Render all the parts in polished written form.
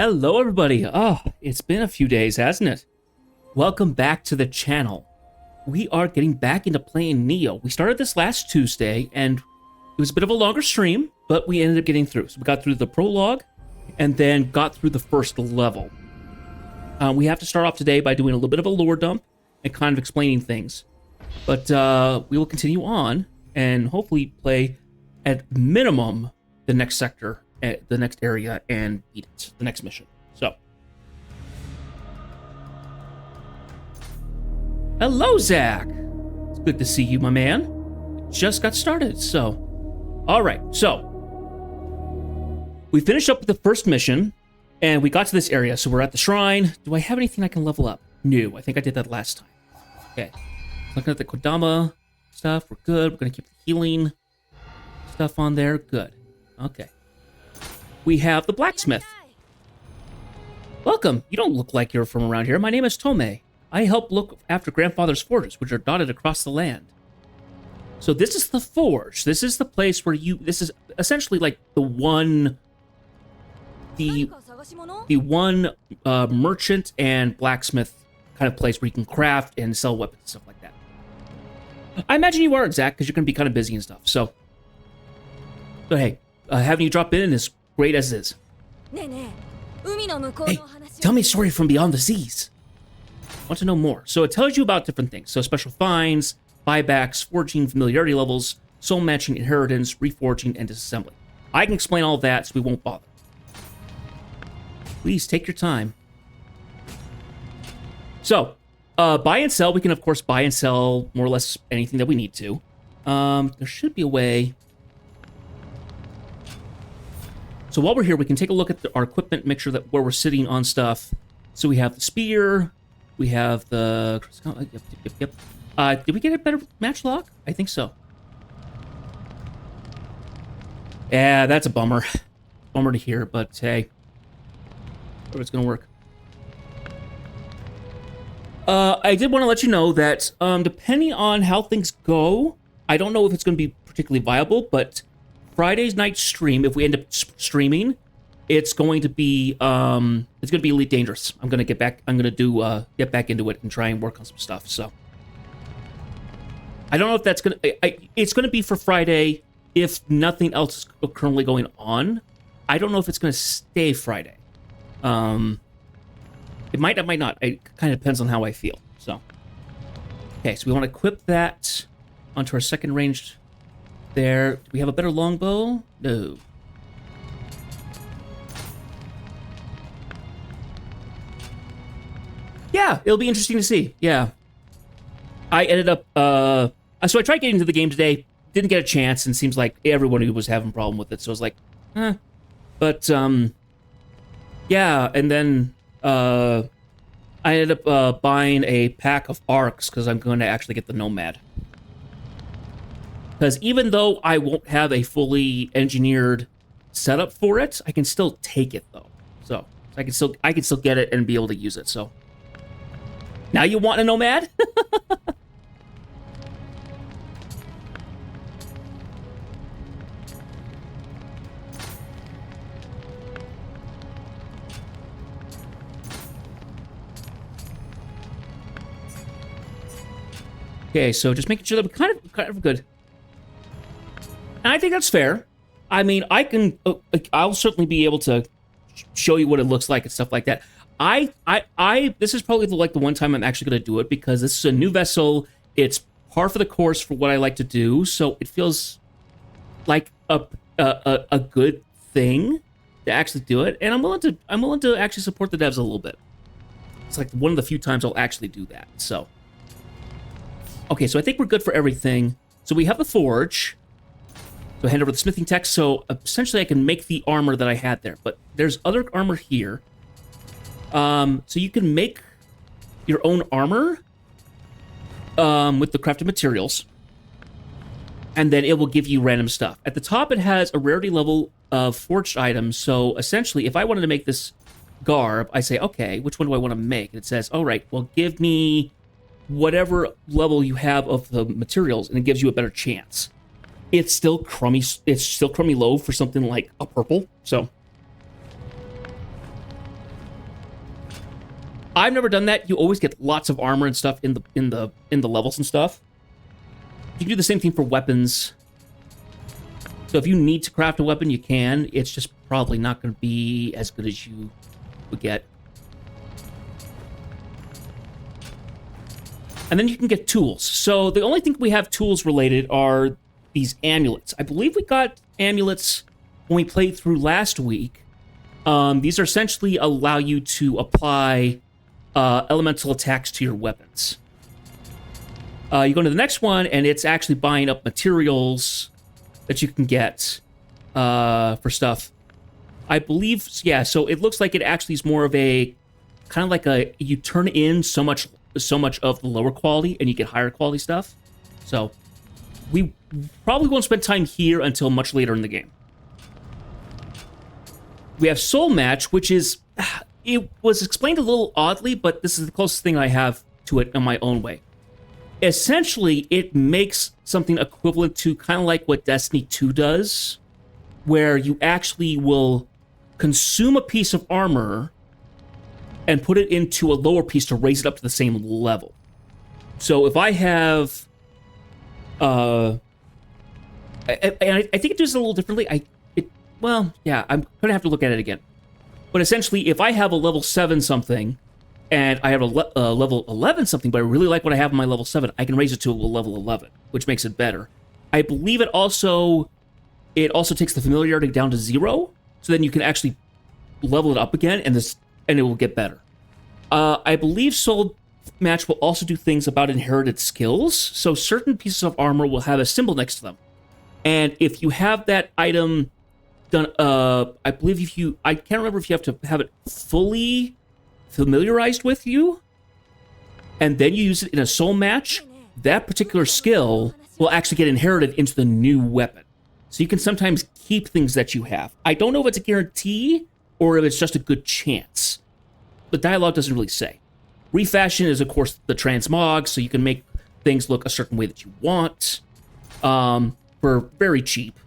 Hello everybody. Oh, it's been a few days, hasn't it? Welcome back to the channel. We are getting back into playing Neo. We started this last Tuesday and it was a bit of a longer stream, but we ended up getting through. So we got through the prologue and then got through the first level. We have to start off today by doing a little bit of a lore dump and kind of explaining things. But we will continue on and hopefully play at minimum the next sector, the next area, and beat it, the next mission. So, hello, Zach. It's good to see you, my man. Just got started, so. All right, so we finished up with the first mission, and we got to this area. So we're at the shrine. Do I have anything I can level up? No, I think I did that last time. Okay, looking at the Kodama stuff. We're good. We're gonna keep the healing stuff on there. Good. Okay. We have the blacksmith. Welcome. You don't look like you're from around here. My name is Tome. I help look after grandfather's forges, which are dotted across the land. So this is the forge. This is the place where this is essentially like the one merchant and blacksmith kind of place where you can craft and sell weapons and stuff like that. I imagine you are, Zach, because you're going to be kind of busy and stuff. So hey, having you drop in is great as is. Hey, tell me a story from beyond the seas. I want to know more. So it tells you about different things. So special finds, buybacks, forging, familiarity levels, soul matching, inheritance, reforging, and disassembly. I can explain all that, so we won't bother. Please take your time. So, buy and sell. We can, of course, buy and sell more or less anything that we need to. There should be a way. So while we're here, we can take a look at our equipment, make sure that where we're sitting on stuff. So we have the spear, we have the... Yep. Did we get a better match lock? I think so. Yeah, that's a bummer. Bummer to hear, but hey. It's gonna work. I did want to let you know that depending on how things go, I don't know if it's going to be particularly viable, but Friday's night stream, if we end up streaming, it's going to be Elite Dangerous. I'm gonna get back into it and try and work on some stuff. So I don't know if that's gonna. It's gonna be for Friday if nothing else is currently going on. I don't know if it's gonna stay Friday. It might not. It kind of depends on how I feel. So okay, so we want to equip that onto our second ranged. There. Do we have a better longbow? No. Yeah, it'll be interesting to see. Yeah. I ended up, so I tried getting into the game today, didn't get a chance, and seems like everyone was having a problem with it, so I was like, eh. But, yeah, and then, I ended up, buying a pack of arcs, because I'm going to actually get the Nomad. Because even though I won't have a fully engineered setup for it, I can still take it though. So I can still get it and be able to use it. So now you want a Nomad? Okay, so just making sure that we're kind of good. And I think that's fair. I mean, I'll certainly be able to show you what it looks like and stuff like that. This is probably the one time I'm actually going to do it because this is a new vessel. It's par for the course for what I like to do, so it feels like a good thing to actually do it. And I'm willing to actually support the devs a little bit. It's like one of the few times I'll actually do that. So, okay, so I think we're good for everything. So we have the forge. So hand over the smithing tech, so essentially I can make the armor that I had there. But there's other armor here. So you can make your own armor with the crafted materials. And then it will give you random stuff. At the top, it has a rarity level of forged items. So essentially, if I wanted to make this garb, I say, okay, which one do I want to make? And it says, all right, well, give me whatever level you have of the materials, and it gives you a better chance. It's still crummy low for something like a purple, so I've never done that. You always get lots of armor and stuff in the levels and stuff. You can do the same thing for weapons. So if you need to craft a weapon, you can. It's just probably not going to be as good as you would get. And then you can get tools. So the only thing we have tools related are these amulets. I believe we got amulets when we played through last week. These are essentially allow you to apply elemental attacks to your weapons. You go to the next one, and it's actually buying up materials that you can get for stuff. I believe, yeah, so it looks like it actually is more of a, kind of like a, you turn in so much of the lower quality, and you get higher quality stuff. So, we probably won't spend time here until much later in the game. We have Soul Match, which is, it was explained a little oddly, but this is the closest thing I have to it in my own way. Essentially, it makes something equivalent to kind of like what Destiny 2 does, where you actually will consume a piece of armor and put it into a lower piece to raise it up to the same level. So if I have... I think it does it a little differently. Well, yeah, I'm going to have to look at it again. But essentially, if I have a level 7 something, and I have a level 11 something, but I really like what I have in my level 7, I can raise it to a level 11, which makes it better. I believe it also takes the familiarity down to 0, so then you can actually level it up again, and it will get better. I believe Soul Match will also do things about inherited skills, so certain pieces of armor will have a symbol next to them. And if you have that item done, I believe I can't remember if you have to have it fully familiarized with you, and then you use it in a soul match, that particular skill will actually get inherited into the new weapon. So you can sometimes keep things that you have. I don't know if it's a guarantee or if it's just a good chance. The dialogue doesn't really say. Refashion is, of course, the transmog, so you can make things look a certain way that you want for very cheap.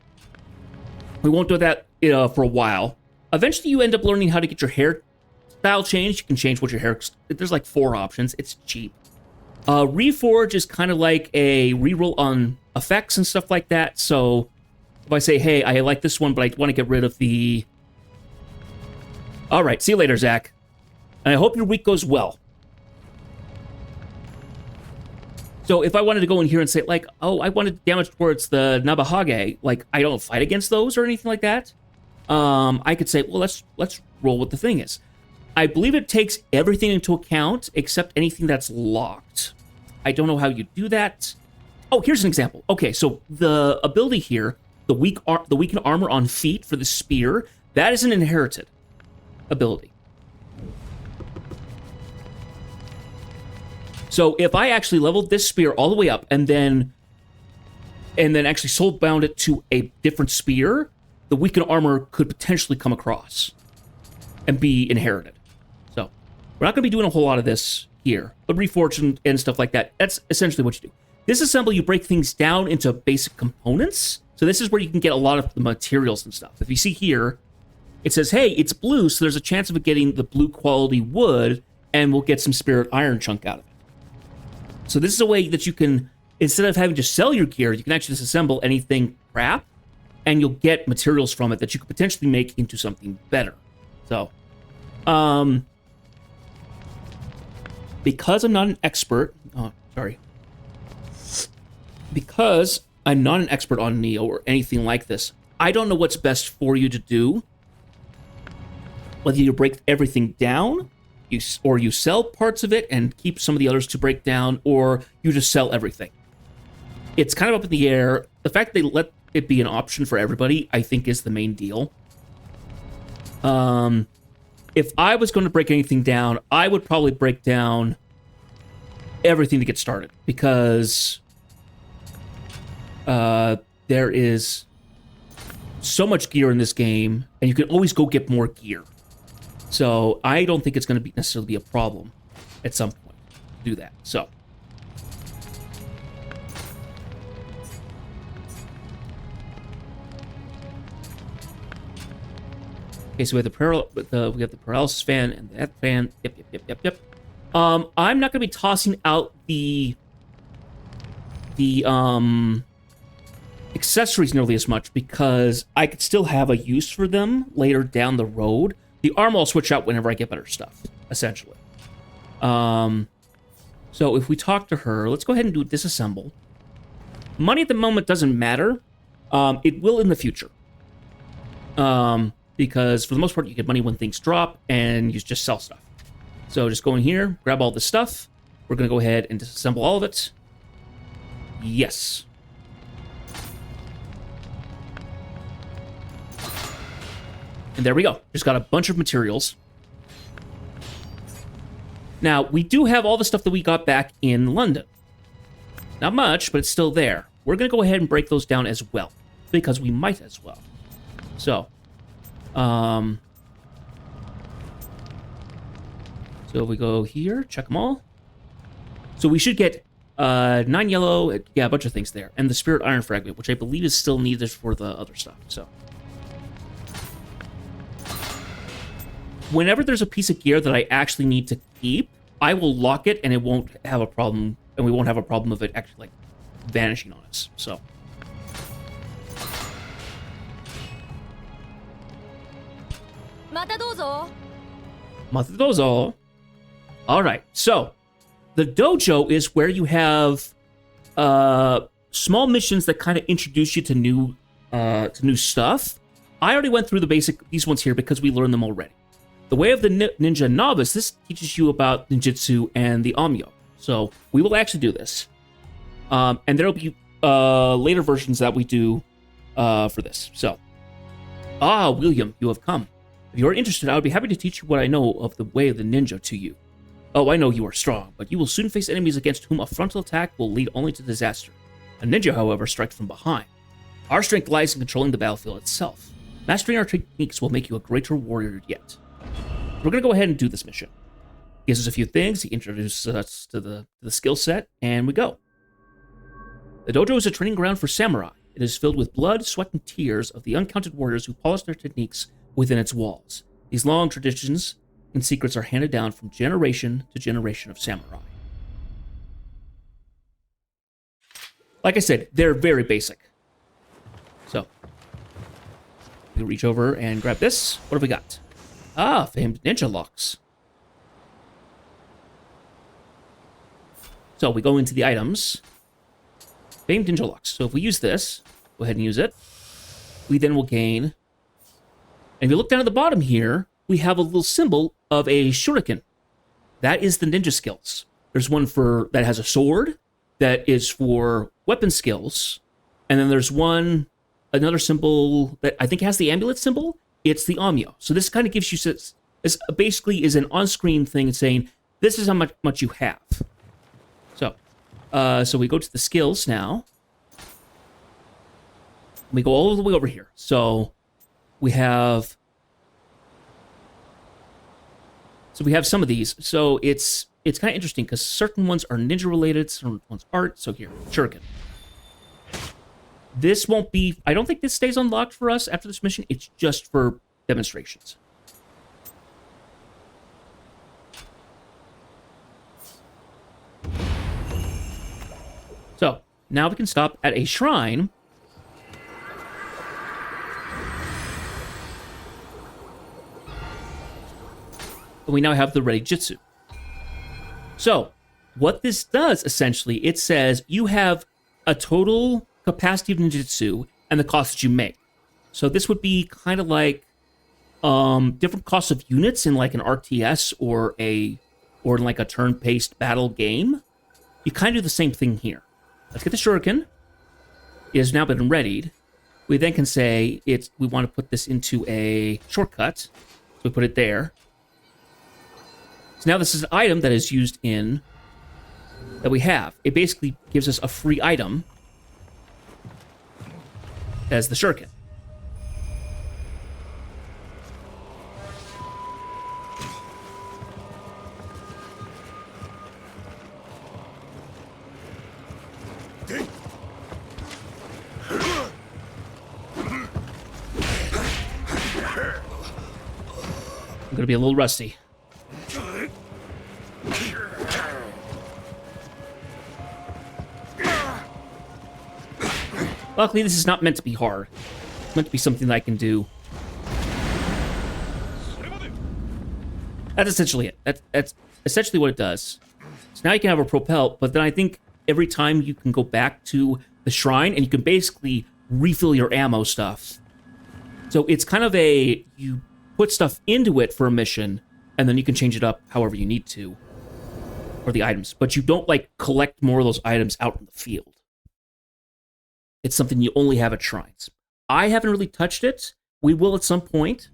We won't do that for a while. Eventually, you end up learning how to get your hair style changed. You can change what your hair... There's like 4 options. It's cheap. Reforge is kind of like a reroll on effects and stuff like that. So if I say, hey, I like this one, but I want to get rid of the... All right, see you later, Zach. And I hope your week goes well. So if I wanted to go in here and say, like, oh, I wanted damage towards the Nabahage, like, I don't fight against those or anything like that, I could say, well, let's roll what the thing is. I believe it takes everything into account except anything that's locked. I don't know how you do that. Oh, here's an example. Okay, so the ability here, the weakened armor on feet for the spear, that is an inherited ability. So if I actually leveled this spear all the way up and then actually soul-bound it to a different spear, the weakened armor could potentially come across and be inherited. So we're not going to be doing a whole lot of this here, but Reforge and stuff like that, that's essentially what you do. Disassemble, you break things down into basic components. So this is where you can get a lot of the materials and stuff. If you see here, it says, hey, it's blue, so there's a chance of it getting the blue quality wood, and we'll get some spirit iron chunk out of it. So this is a way that you can, instead of having to sell your gear, you can actually disassemble anything crap, and you'll get materials from it that you could potentially make into something better. So, because I'm not an expert, because I'm not an expert on Neo or anything like this, I don't know what's best for you to do. Whether you break everything down, or you sell parts of it and keep some of the others to break down, or you just sell everything. It's kind of up in the air. The fact they let it be an option for everybody, I think, is the main deal. If I was going to break anything down, I would probably break down everything to get started, because there is so much gear in this game, and you can always go get more gear. So I don't think it's going to necessarily be a problem at some point to do that. So okay, so we have the paralysis fan and that fan. Yep. I'm not going to be tossing out the accessories nearly as much because I could still have a use for them later down the road. The armor I'll switch out whenever I get better stuff, essentially. So if we talk to her, let's go ahead and do disassemble. Money at the moment doesn't matter. It will in the future. Because for the most part, you get money when things drop and you just sell stuff. So just go in here, grab all this stuff. We're going to go ahead and disassemble all of it. Yes. And there we go. Just got a bunch of materials. Now, we do have all the stuff that we got back in London. Not much, but it's still there. We're going to go ahead and break those down as well, because we might as well. So, so if we go here, check them all. So we should get 9 yellow, yeah, a bunch of things there. And the Spirit Iron Fragment, which I believe is still needed for the other stuff, so. Whenever there's a piece of gear that I actually need to keep, I will lock it and it won't have a problem, and we won't have a problem of it actually, like, vanishing on us, so. Matadozo. Alright, so, the dojo is where you have small missions that kind of introduce you to new stuff. I already went through these ones here because we learned them already. The Way of the Ninja Novice, this teaches you about ninjutsu and the Amyo. So we will actually do this. And there will be later versions that we do for this. So, William, you have come. If you are interested, I would be happy to teach you what I know of the Way of the Ninja to you. Oh, I know you are strong, but you will soon face enemies against whom a frontal attack will lead only to disaster. A ninja, however, strikes from behind. Our strength lies in controlling the battlefield itself. Mastering our techniques will make you a greater warrior yet. We're going to go ahead and do this mission. He gives us a few things, he introduces us to the skill set, and we go. The dojo is a training ground for samurai. It is filled with blood, sweat, and tears of the uncounted warriors who polish their techniques within its walls. These long traditions and secrets are handed down from generation to generation of samurai. Like I said, they're very basic. So, we reach over and grab this. What have we got? Famed ninja locks. So we go into the items. Famed ninja locks. So if we use this, go ahead and use it. We then will gain. And if you look down at the bottom here, we have a little symbol of a shuriken. That is the ninja skills. There's one that has a sword that is for weapon skills. And then there's another symbol that I think has the amulet symbol. It's the Amyo. So this kind of gives you, this basically is an on-screen thing saying, this is how much you have. So, so we go to the skills now. We go all the way over here. So we have some of these. So it's kind of interesting because certain ones are ninja related, certain ones aren't. So here, shuriken. This won't be, I don't think this stays unlocked for us after this mission. It's just for demonstrations. So, now we can stop at a shrine. And we now have the ready jutsu. So, what this does, essentially, it says you have a total capacity of ninjutsu and the cost that you make. So this would be kind of like different costs of units in like an RTS or in like a turn-based battle game. You kind of do the same thing here. Let's get the shuriken. It has now been readied. We then can say we want to put this into a shortcut. So we put it there. So now this is an item that is used that we have. It basically gives us a free item as the shuriken. I'm gonna be a little rusty. Luckily, this is not meant to be hard. It's meant to be something that I can do. That's essentially it. That's essentially what it does. So now you can have a propel, but then I think every time you can go back to the shrine and you can basically refill your ammo stuff. So it's kind of you put stuff into it for a mission, and then you can change it up however you need to, or the items. But you don't, like, collect more of those items out in the field. It's something you only have at shrines. I haven't really touched it. We will at some point,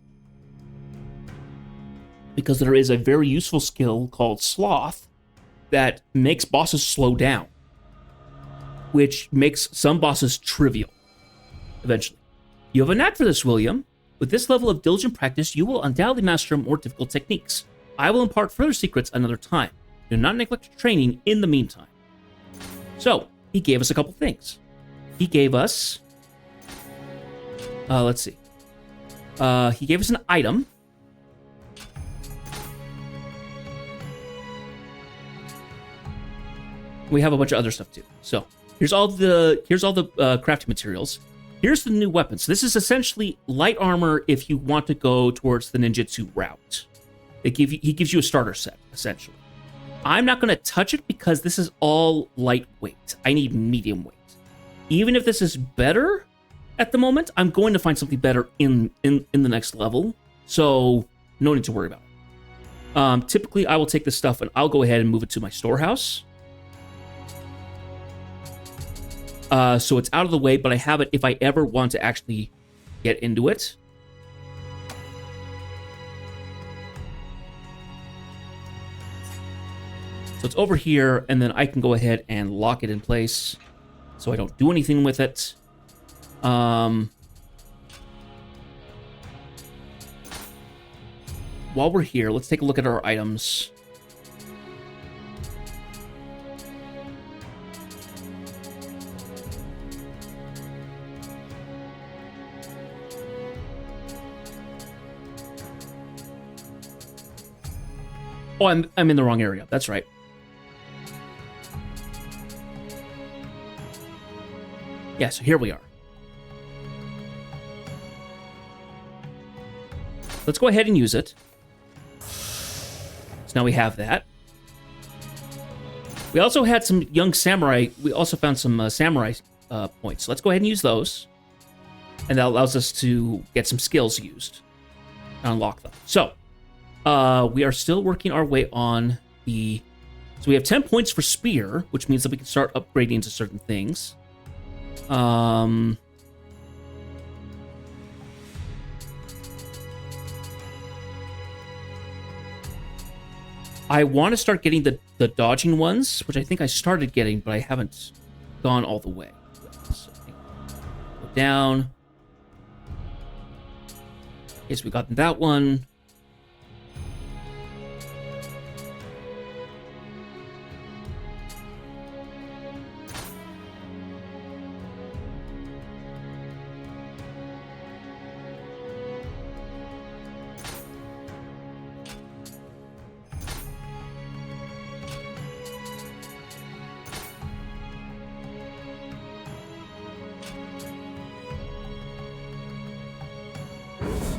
because there is a very useful skill called Sloth that makes bosses slow down, which makes some bosses trivial, eventually. You have a knack for this, William. With this level of diligent practice, you will undoubtedly master more difficult techniques. I will impart further secrets another time. Do not neglect your training in the meantime. So, he gave us a couple things. He gave us... let's see. He gave us an item. We have a bunch of other stuff too. So here's all the crafting materials. Here's the new weapon. So this is essentially light armor if you want to go towards the ninjutsu route. He gives you a starter set, essentially. I'm not going to touch it because this is all lightweight. I need medium weight. Even if this is better at the moment, I'm going to find something better in the next level. So no need to worry about it. Typically, I will take this stuff and I'll go ahead and move it to my storehouse. So it's out of the way, but I have it if I ever want to actually get into it. So it's over here, and then I can go ahead and lock it in place so I don't do anything with it. While we're here, let's take a look at our items. Oh, I'm in the wrong area. That's right. Yeah, so here we are. Let's go ahead and use it. So now we have that. We also had some young samurai. We also found some samurai points. So let's go ahead and use those. And that allows us to get some skills used and unlock them. So, we are still working our way on the... So we have 10 points for spear, which means that we can start upgrading to certain things. I want to start getting the dodging ones, which I think I started getting, but I haven't gone all the way. So go down. Okay, so we got that one.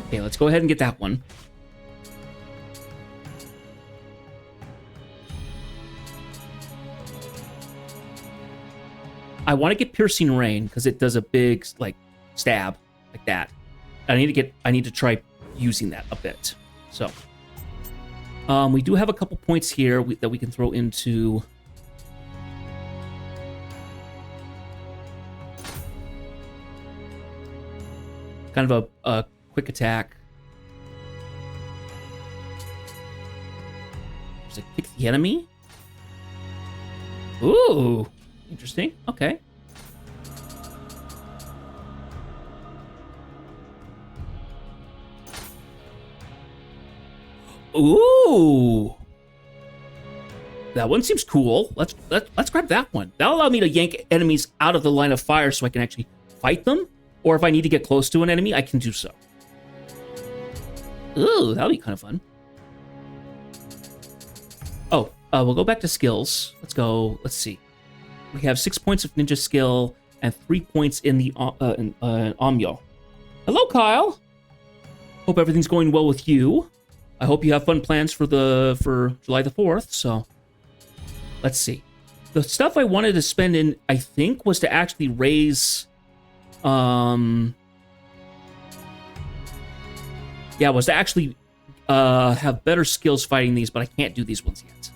Okay, let's go ahead and get that one. I want to get Piercing Rain because it does a big, like, stab like that. I need to try using that a bit. So, we do have a couple points here that we can throw into... kind of a quick attack. Does it kick the enemy? Ooh, interesting. Okay. Ooh. That one seems cool. Let's grab that one. That'll allow me to yank enemies out of the line of fire so I can actually fight them. Or if I need to get close to an enemy, I can do so. Ooh, that'll be kind of fun. Oh, we'll go back to skills. Let's go. Let's see. We have 6 points of ninja skill. and 3 points in the Amyo. Hello, Kyle. Hope everything's going well with you. I hope you have fun plans for July the 4th. So let's see. The stuff I wanted to spend in, I think, was to actually raise, was to actually have better skills fighting these, but I can't do these ones yet.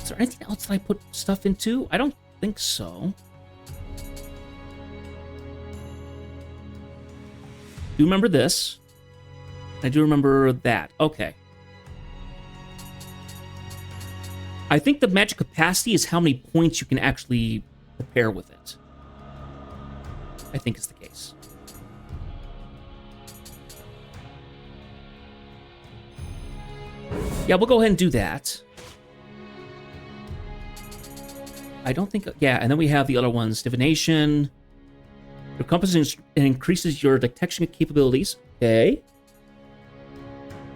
Is there anything else that I put stuff into? I don't think so. Do remember this. I do remember that. Okay. I think the magic capacity is how many points you can actually prepare with it. I think is the case. Yeah, we'll go ahead and do that. I don't think... Yeah, and then we have the other ones. Divination. Your compass increases your detection capabilities. Okay.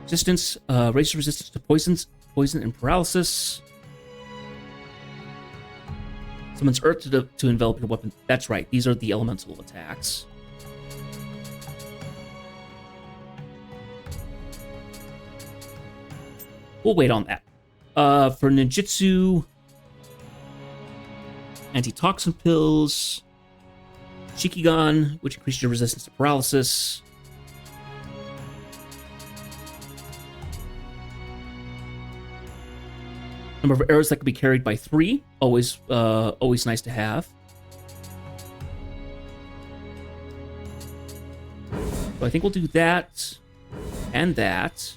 Resistance. Raises resistance to poison and paralysis. Summons earth to envelop your weapon. That's right. These are the elemental attacks. We'll wait on that. For ninjutsu, antitoxin pills, Shikigan, which increases your resistance to paralysis. Number of arrows that can be carried by 3. Always nice to have. So I think we'll do that and that.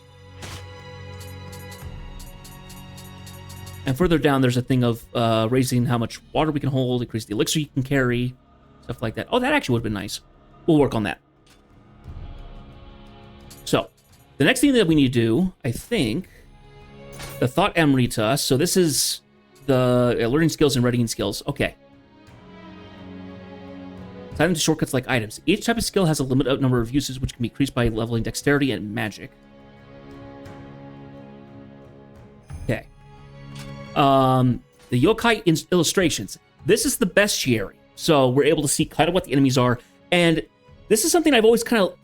And further down, there's a thing of raising how much water we can hold, increase the elixir you can carry, stuff like that. Oh, that actually would have been nice. We'll work on that. So, the next thing that we need to do, I think, the Thought Amrita. So this is the learning skills and readying skills. Okay. Tie them to shortcuts like items. Each type of skill has a limited number of uses, which can be increased by leveling dexterity and magic. Okay. The yokai illustrations. This is the bestiary, so we're able to see kind of what the enemies are, and this is something I've always kind of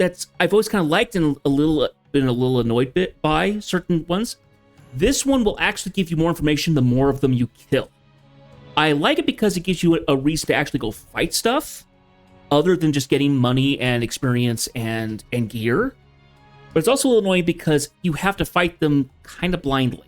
liked and been a little annoyed by certain ones. This one will actually give you more information the more of them you kill. I like it because it gives you a reason to actually go fight stuff, other than just getting money and experience and gear. But it's also a little annoying because you have to fight them kind of blindly.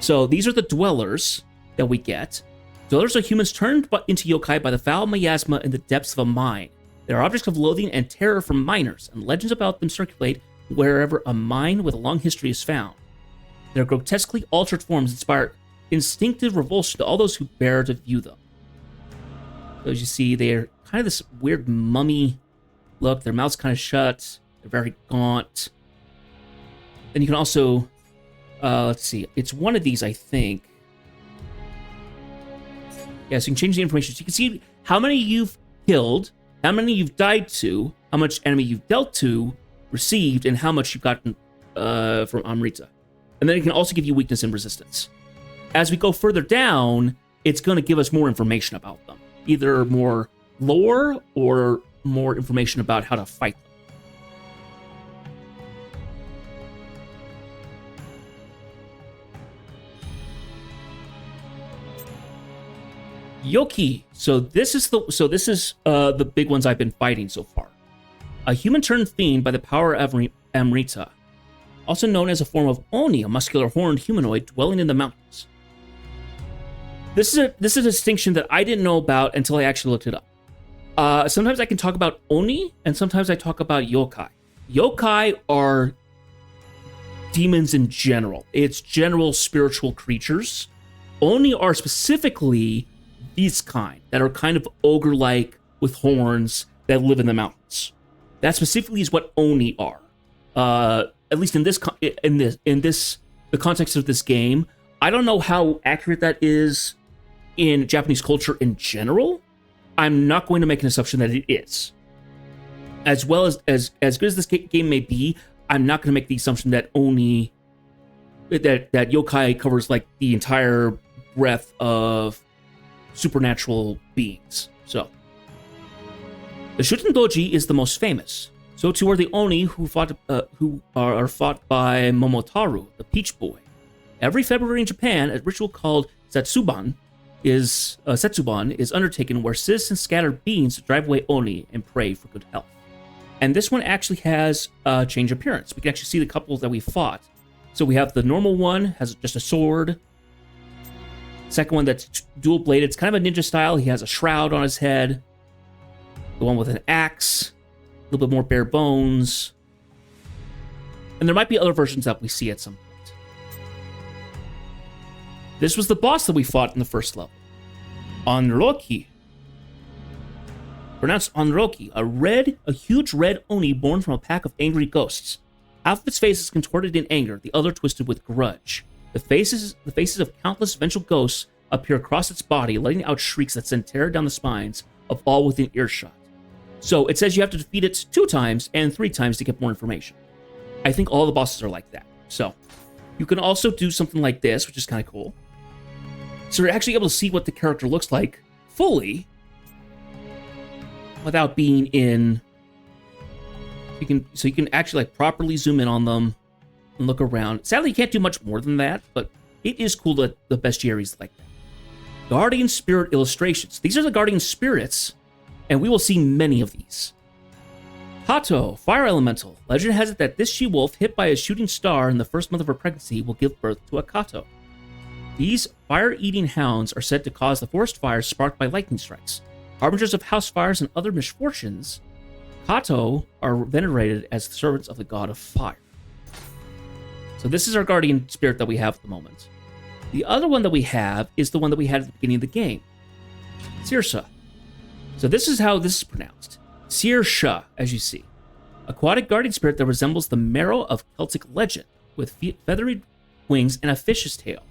So these are the dwellers that we get. Dwellers are humans turned into yokai by the foul miasma in the depths of a mine. They are objects of loathing and terror from miners, and legends about them circulate wherever a mine with a long history is found. Their grotesquely altered forms inspire instinctive revulsion to all those who bear to view them. So as you see, they're kind of this weird mummy look. Their mouths kind of shut. They're very gaunt. Then you can also... let's see. It's one of these, I think. Yeah, so you can change the information. So you can see how many you've killed, how many you've died to, how much enemy you've dealt to, received, and how much you've gotten from Amrita. And then it can also give you weakness and resistance. As we go further down, it's going to give us more information about them. Either more lore or more information about how to fight them. Yoki. So this is the big ones I've been fighting so far. A human-turned fiend by the power of Amrita, also known as a form of Oni, a muscular horned humanoid dwelling in the mountains. This is a distinction that I didn't know about until I actually looked it up. Sometimes I can talk about Oni, and sometimes I talk about yokai. Yokai are demons in general. It's general spiritual creatures. Oni are specifically these kind that are kind of ogre-like with horns that live in the mountains. That specifically is what Oni are. At least in the context of this game. I don't know how accurate that is in Japanese culture in general. I'm not going to make an assumption that it is. As well as good as this game may be, I'm not going to make the assumption that Oni, that yokai covers like the entire breadth of supernatural beings. So, the Shutendoji is the most famous. So too are the Oni who are fought by Momotaru, the Peach Boy. Every February in Japan, a ritual called Setsuban is undertaken where citizens scatter beans to drive away Oni and pray for good health. And this one actually has a change appearance. We can actually see the couple that we fought. So we have the normal one, has just a sword. Second one that's dual-bladed. It's kind of a ninja style. He has a shroud on his head. The one with an axe. A little bit more bare bones. And there might be other versions that we see at some point. This was the boss that we fought in the first level. Onroki. Pronounced Onroki, a huge red Oni born from a pack of angry ghosts. Half of its face is contorted in anger, the other twisted with grudge. The faces of countless vengeful ghosts appear across its body, letting out shrieks that send terror down the spines of all within earshot. So it says you have to defeat it 2 times and 3 times to get more information. I think all the bosses are like that. So you can also do something like this, which is kind of cool. So you're actually able to see what the character looks like fully without being in. You can actually like properly zoom in on them and look around. Sadly, you can't do much more than that, but it is cool that the bestiaries like that. Guardian Spirit illustrations. These are the Guardian Spirits, and we will see many of these. Kato, Fire Elemental. Legend has it that this she-wolf, hit by a shooting star in the first month of her pregnancy, will give birth to a Kato. These fire-eating hounds are said to cause the forest fires sparked by lightning strikes. Harbingers of house fires and other misfortunes, Kato are venerated as the servants of the god of fire. So this is our guardian spirit that we have at the moment. The other one that we have is the one that we had at the beginning of the game. Sirsa. So this is how this is pronounced. Sirsha, as you see. Aquatic guardian spirit that resembles the marrow of Celtic legend, with feathery wings and a fish's tail.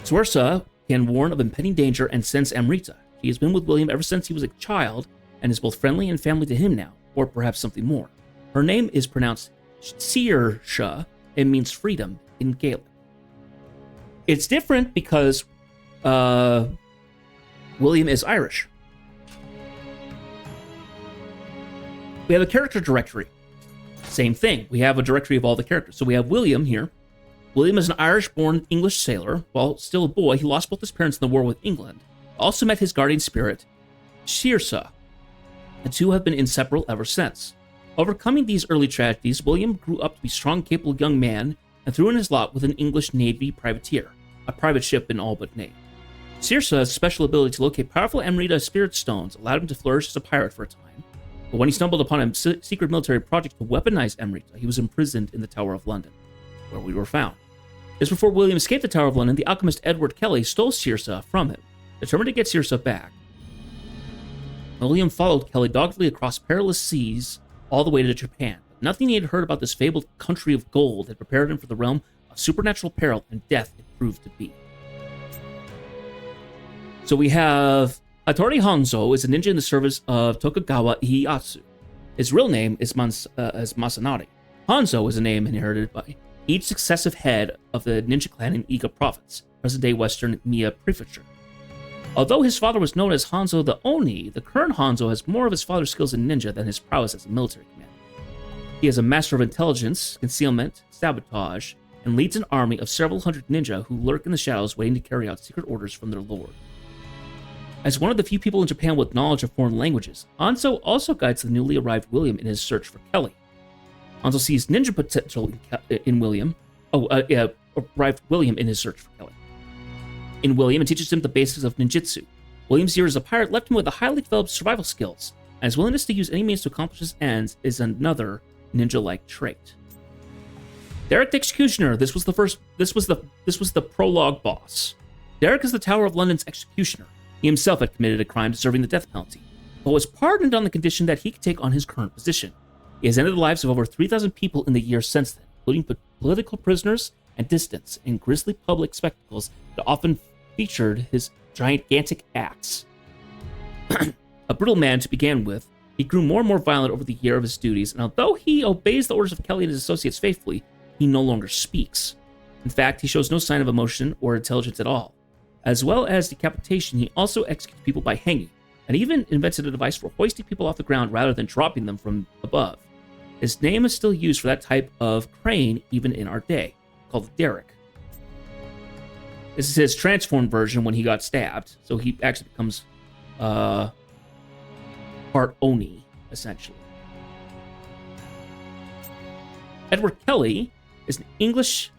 Sirsa can warn of impending danger and sense Amrita. She has been with William ever since he was a child, and is both friendly and family to him now, or perhaps something more. Her name is pronounced Sirsha and means freedom in Gaelic. It's different because William is Irish. We have a character directory. Same thing. We have a directory of all the characters. So we have William here. William is an Irish-born English sailor. While still a boy, he lost both his parents in the war with England. Also met his guardian spirit, Sirsa. The two have been inseparable ever since. Overcoming these early tragedies, William grew up to be a strong, capable young man and threw in his lot with an English Navy privateer, a private ship in all but name. Sirsa's special ability to locate powerful Amrita spirit stones allowed him to flourish as a pirate for a time, but when he stumbled upon a secret military project to weaponize Amrita, he was imprisoned in the Tower of London, where we were found. Just before William escaped the Tower of London, the alchemist Edward Kelly stole Sirsa from him. Determined to get Sirsa back, William followed Kelly doggedly across perilous seas all the way to Japan. But nothing he had heard about this fabled country of gold had prepared him for the realm of supernatural peril and death it proved to be. So we have Hattori Hanzo is a ninja in the service of Tokugawa Ieyasu. His real name is Masanari. Hanzo is a name inherited by each successive head of the ninja clan in Iga province, present-day western Mie prefecture. Although his father was known as Hanzo the Oni, the current Hanzo has more of his father's skills in ninja than his prowess as a military commander. He is a master of intelligence, concealment, sabotage, and leads an army of several hundred ninja who lurk in the shadows waiting to carry out secret orders from their lord. As one of the few people in Japan with knowledge of foreign languages, Hanzo also guides the newly arrived William in his search for Kelly. Hanzo sees ninja potential in William, arrived William in his search for Kelly. In William and teaches him the basics of ninjutsu. William's years as a pirate left him with highly developed survival skills, and his willingness to use any means to accomplish his ends is another ninja-like trait. Derek the Executioner. This was the prologue boss. Derek is the Tower of London's executioner. He himself had committed a crime deserving the death penalty, but was pardoned on the condition that he could take on his current position. He has ended the lives of over 3,000 people in the years since then, including political prisoners and dissidents in grisly public spectacles that often featured his gigantic axe. A brutal man to begin with, he grew more and more violent over the year of his duties, and although he obeys the orders of Kelly and his associates faithfully, he no longer speaks. In fact, he shows no sign of emotion or intelligence at all. As well as decapitation, he also executes people by hanging, and even invented a device for hoisting people off the ground rather than dropping them from above. His name is still used for that type of crane even in our day, called the derrick. This is his transformed version when he got stabbed, so he actually becomes part Oni, essentially. Edward Kelly is an English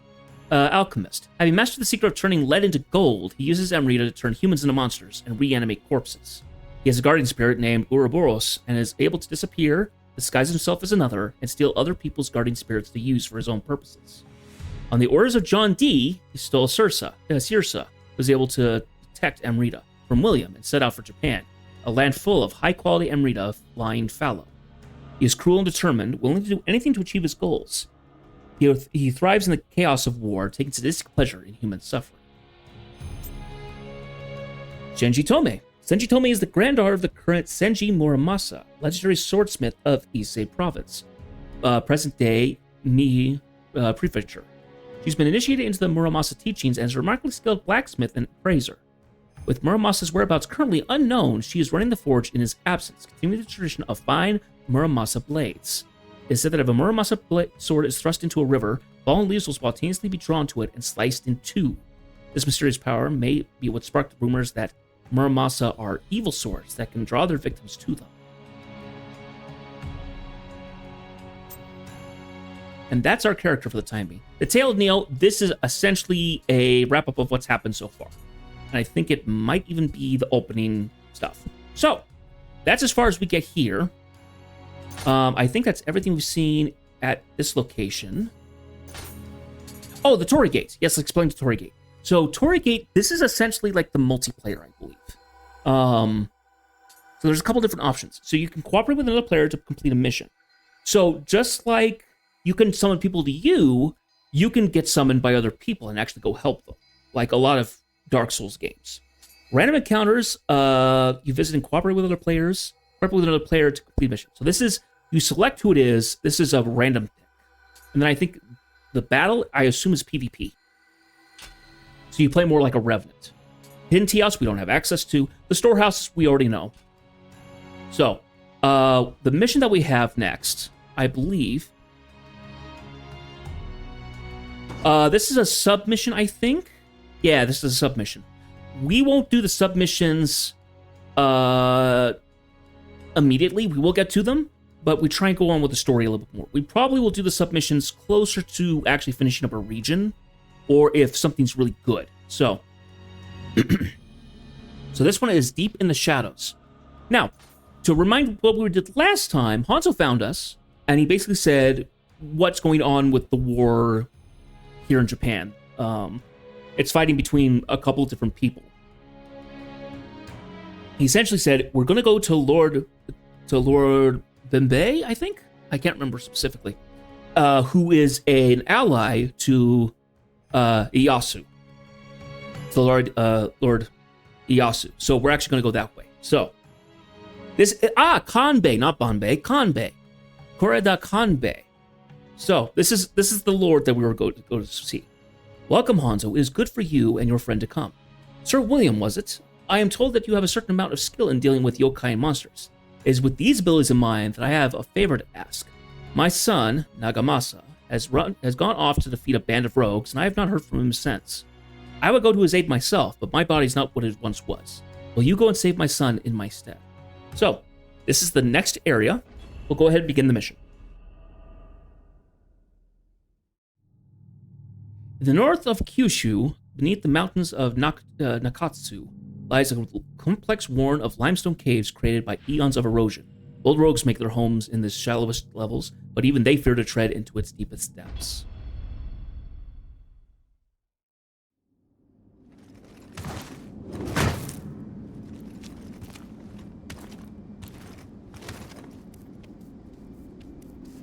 alchemist. Having mastered the secret of turning lead into gold, he uses Amrita to turn humans into monsters and reanimate corpses. He has a guardian spirit named Ouroboros and is able to disappear, disguise himself as another, and steal other people's guardian spirits to use for his own purposes. On the orders of John Dee, he stole Circe, who was able to detect Amrita from William and set out for Japan, a land full of high-quality Amrita flying fallow. He is cruel and determined, willing to do anything to achieve his goals. He thrives in the chaos of war, taking sadistic pleasure in human suffering. Senji Tome. Senji Tome is the granddaughter of the current Senji Muramasa, legendary swordsmith of Ise Province, present-day Mie Prefecture. She's been initiated into the Muramasa teachings and is a remarkably skilled blacksmith and appraiser. With Muramasa's whereabouts currently unknown, she is running the forge in his absence, continuing the tradition of fine Muramasa blades. It is said that if a Muramasa sword is thrust into a river, fallen leaves will spontaneously be drawn to it and sliced in two. This mysterious power may be what sparked rumors that Muramasa are evil swords that can draw their victims to them. And that's our character for the time being. The Tale of Neo, this is essentially a wrap-up of what's happened so far. And I think it might even be the opening stuff. So, that's as far as we get here. I think that's everything we've seen at this location. Oh, the Torii Gate. Yes, let's explain the Torii Gate. So, Torii Gate, this is essentially like the multiplayer, I believe. So there's a couple different options. So you can cooperate with another player to complete a mission. So just like you can summon people to you, you can get summoned by other people and actually go help them, like a lot of Dark Souls games. Random encounters, you visit and cooperate with other players, cooperate with another player to complete a mission. So this is, you select who it is, this is a random pick. And then I think the battle, I assume, is PvP. So you play more like a Revenant. Hidden Tea House, we don't have access to. The Storehouse, we already know. So, the mission that we have next, I believe... this is a submission, I think? Yeah, this is a submission. We won't do the submissions immediately. We will get to them, but we try and go on with the story a little bit more. We probably will do the submissions closer to actually finishing up a region, or if something's really good. So, so this one is Deep in the Shadows. Now, to remind what we did last time, Hanzo found us, and he basically said what's going on with the war here in Japan. It's fighting between a couple of different people. He essentially said, we're going to go to Lord Bembe, I think? I can't remember specifically. Who is an ally to Ieyasu. The Lord Ieyasu. So we're actually going to go that way. So, this, Kanbei, not Banbei, Kanbei. Koreda Kanbei. So, this is the Lord that we were going to go to see. Welcome, Hanzo. It is good for you and your friend to come. Sir William, was it? I am told that you have a certain amount of skill in dealing with yokai and monsters. It is with these abilities in mind that I have a favor to ask. My son, Nagamasa, has gone off to defeat a band of rogues, and I have not heard from him since. I would go to his aid myself, but my body is not what it once was. Will you go and save my son in my stead? So, this is the next area. We'll go ahead and begin the mission. In the north of Kyushu, beneath the mountains of Nakatsu, lies a complex warren of limestone caves created by eons of erosion. Old rogues make their homes in the shallowest levels, but even they fear to tread into its deepest depths.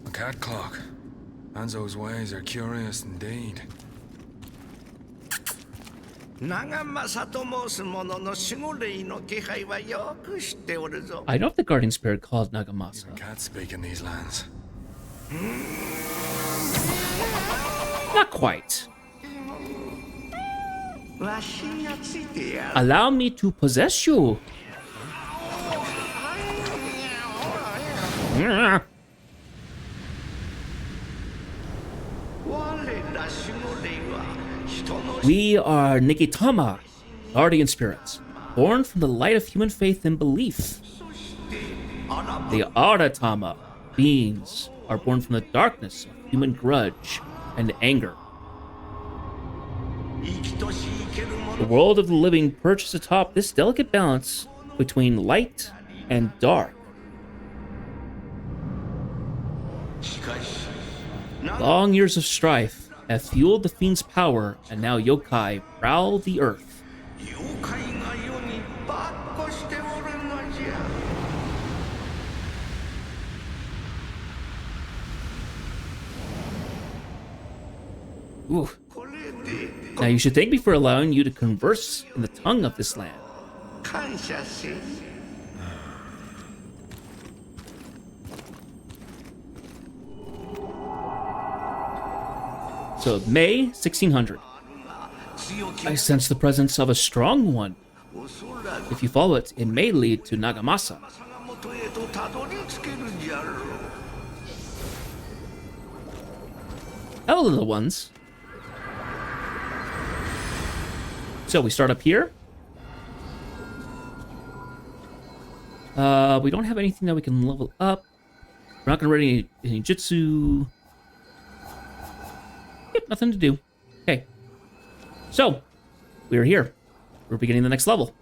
A cat clock. Hanzo's ways are curious indeed. I know of the guardian spirit called Nagamasa. Even cats speak in these lands. Not quite. Allow me to possess you. We are Nikitama, guardian spirits, born from the light of human faith and belief. The Aratama, beings, are born from the darkness of human grudge and anger. The world of the living perches atop this delicate balance between light and dark. Long years of strife have fueled the fiend's power, and now yokai prowl the earth. Ooh. Now you should thank me for allowing you to converse in the tongue of this land. So, May 1600. I sense the presence of a strong one. If you follow it, it may lead to Nagamasa. Hello, little ones. So we start up here. We don't have anything that we can level up. We're not going to ready any jutsu. Yep, nothing to do. Okay. So, we're here. We're beginning the next level.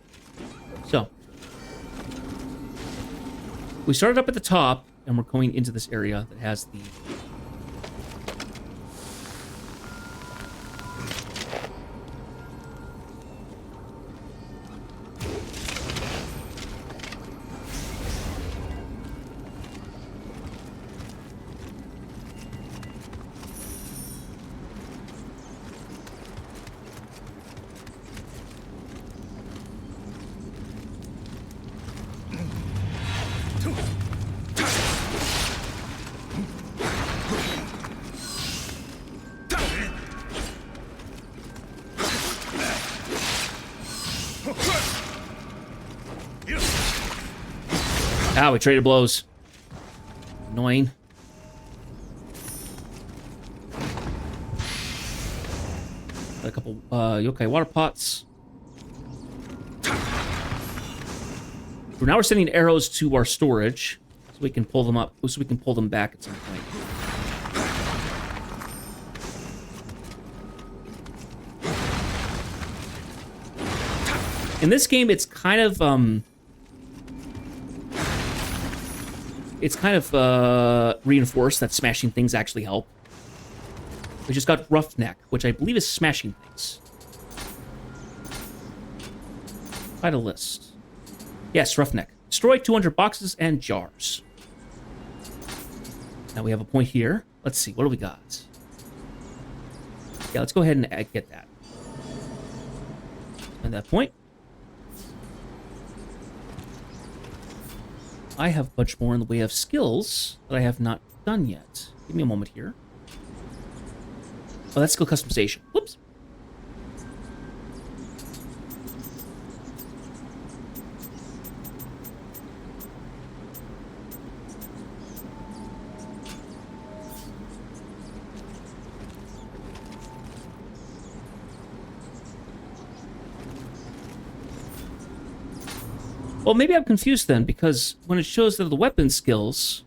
So, we started up at the top, and we're going into this area that has the... Ah, we traded blows. Annoying. Got a couple yokai water pots. So now we're sending arrows to our storage so we can pull them up, so we can pull them back at some point. In this game, it's kind of reinforced that smashing things actually help. We just got Roughneck, which I believe is smashing things. Quite a list. Yes, Roughneck. Destroy 200 boxes and jars. Now we have a point here. Let's see, what do we got? Yeah, let's go ahead and get that. And that point. I have a bunch more in the way of skills that I have not done yet. Give me a moment here. Oh, that's skill customization. Whoops. Well, maybe I'm confused then, because when it shows that the weapon skills,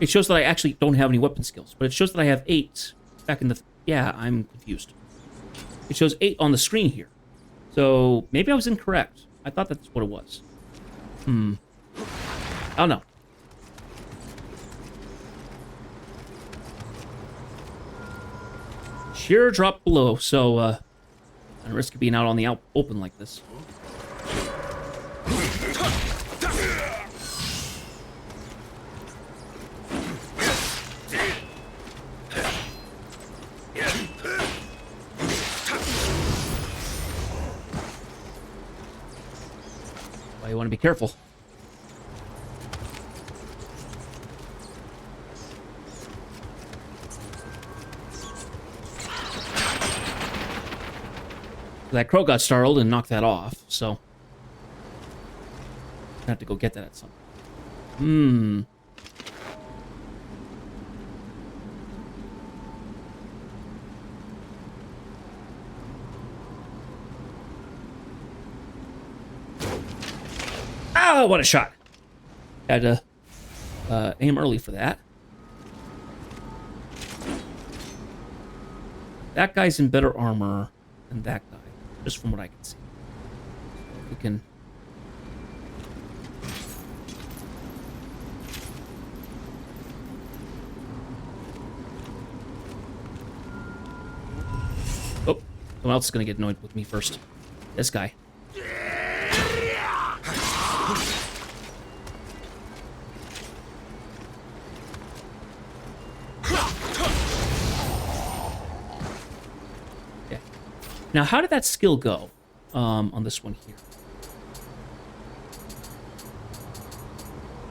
it shows that I actually don't have any weapon skills, but it shows that I have 8 back in the... Yeah, I'm confused. It shows 8 on the screen here. So maybe I was incorrect. I thought that's what it was. I don't know. Sheer drop below, so I risk being out on the open like this. Why you want to be careful. That crow got startled and knocked that off, so I have to go get that at some point. Oh, what a shot. Had to aim early for that. That guy's in better armor than that guy, just from what I can see. We can... Oh, someone else is going to get annoyed with me first. This guy. Now, how did that skill go on this one here?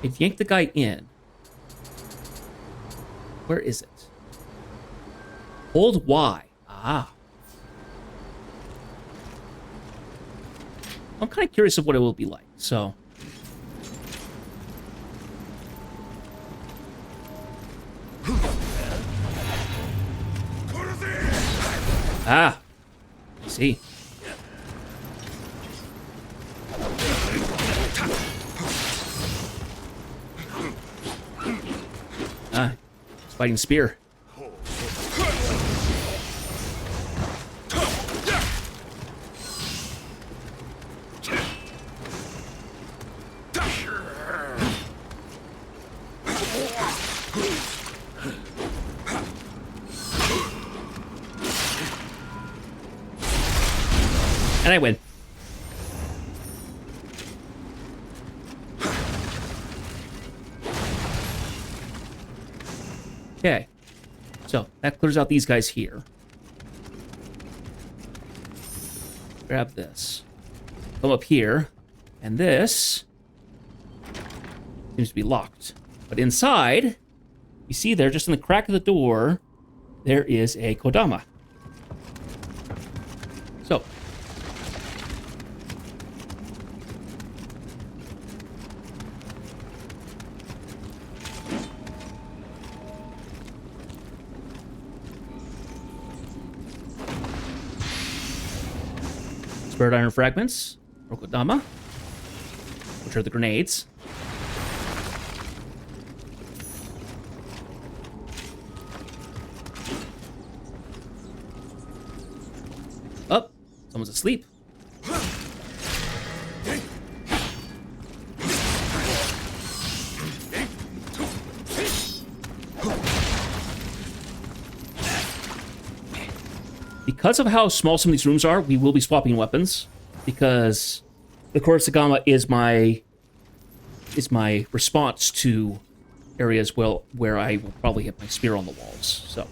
It yanked the guy in. Where is it? Hold Y. Ah. I'm kind of curious of what it will be like, so... Ah. See. Ah, he's fighting spear. And I win. Okay. So, that clears out these guys here. Grab this. Come up here. And this seems to be locked. But inside, you see there, just in the crack of the door, there is a Kodama. So, Spirit Iron Fragments, or Kodama, which are the grenades. Up, someone's asleep. Because of how small some of these rooms are, we will be swapping weapons, because the Kurosagama is my response to areas where I will probably hit my spear on the walls. So,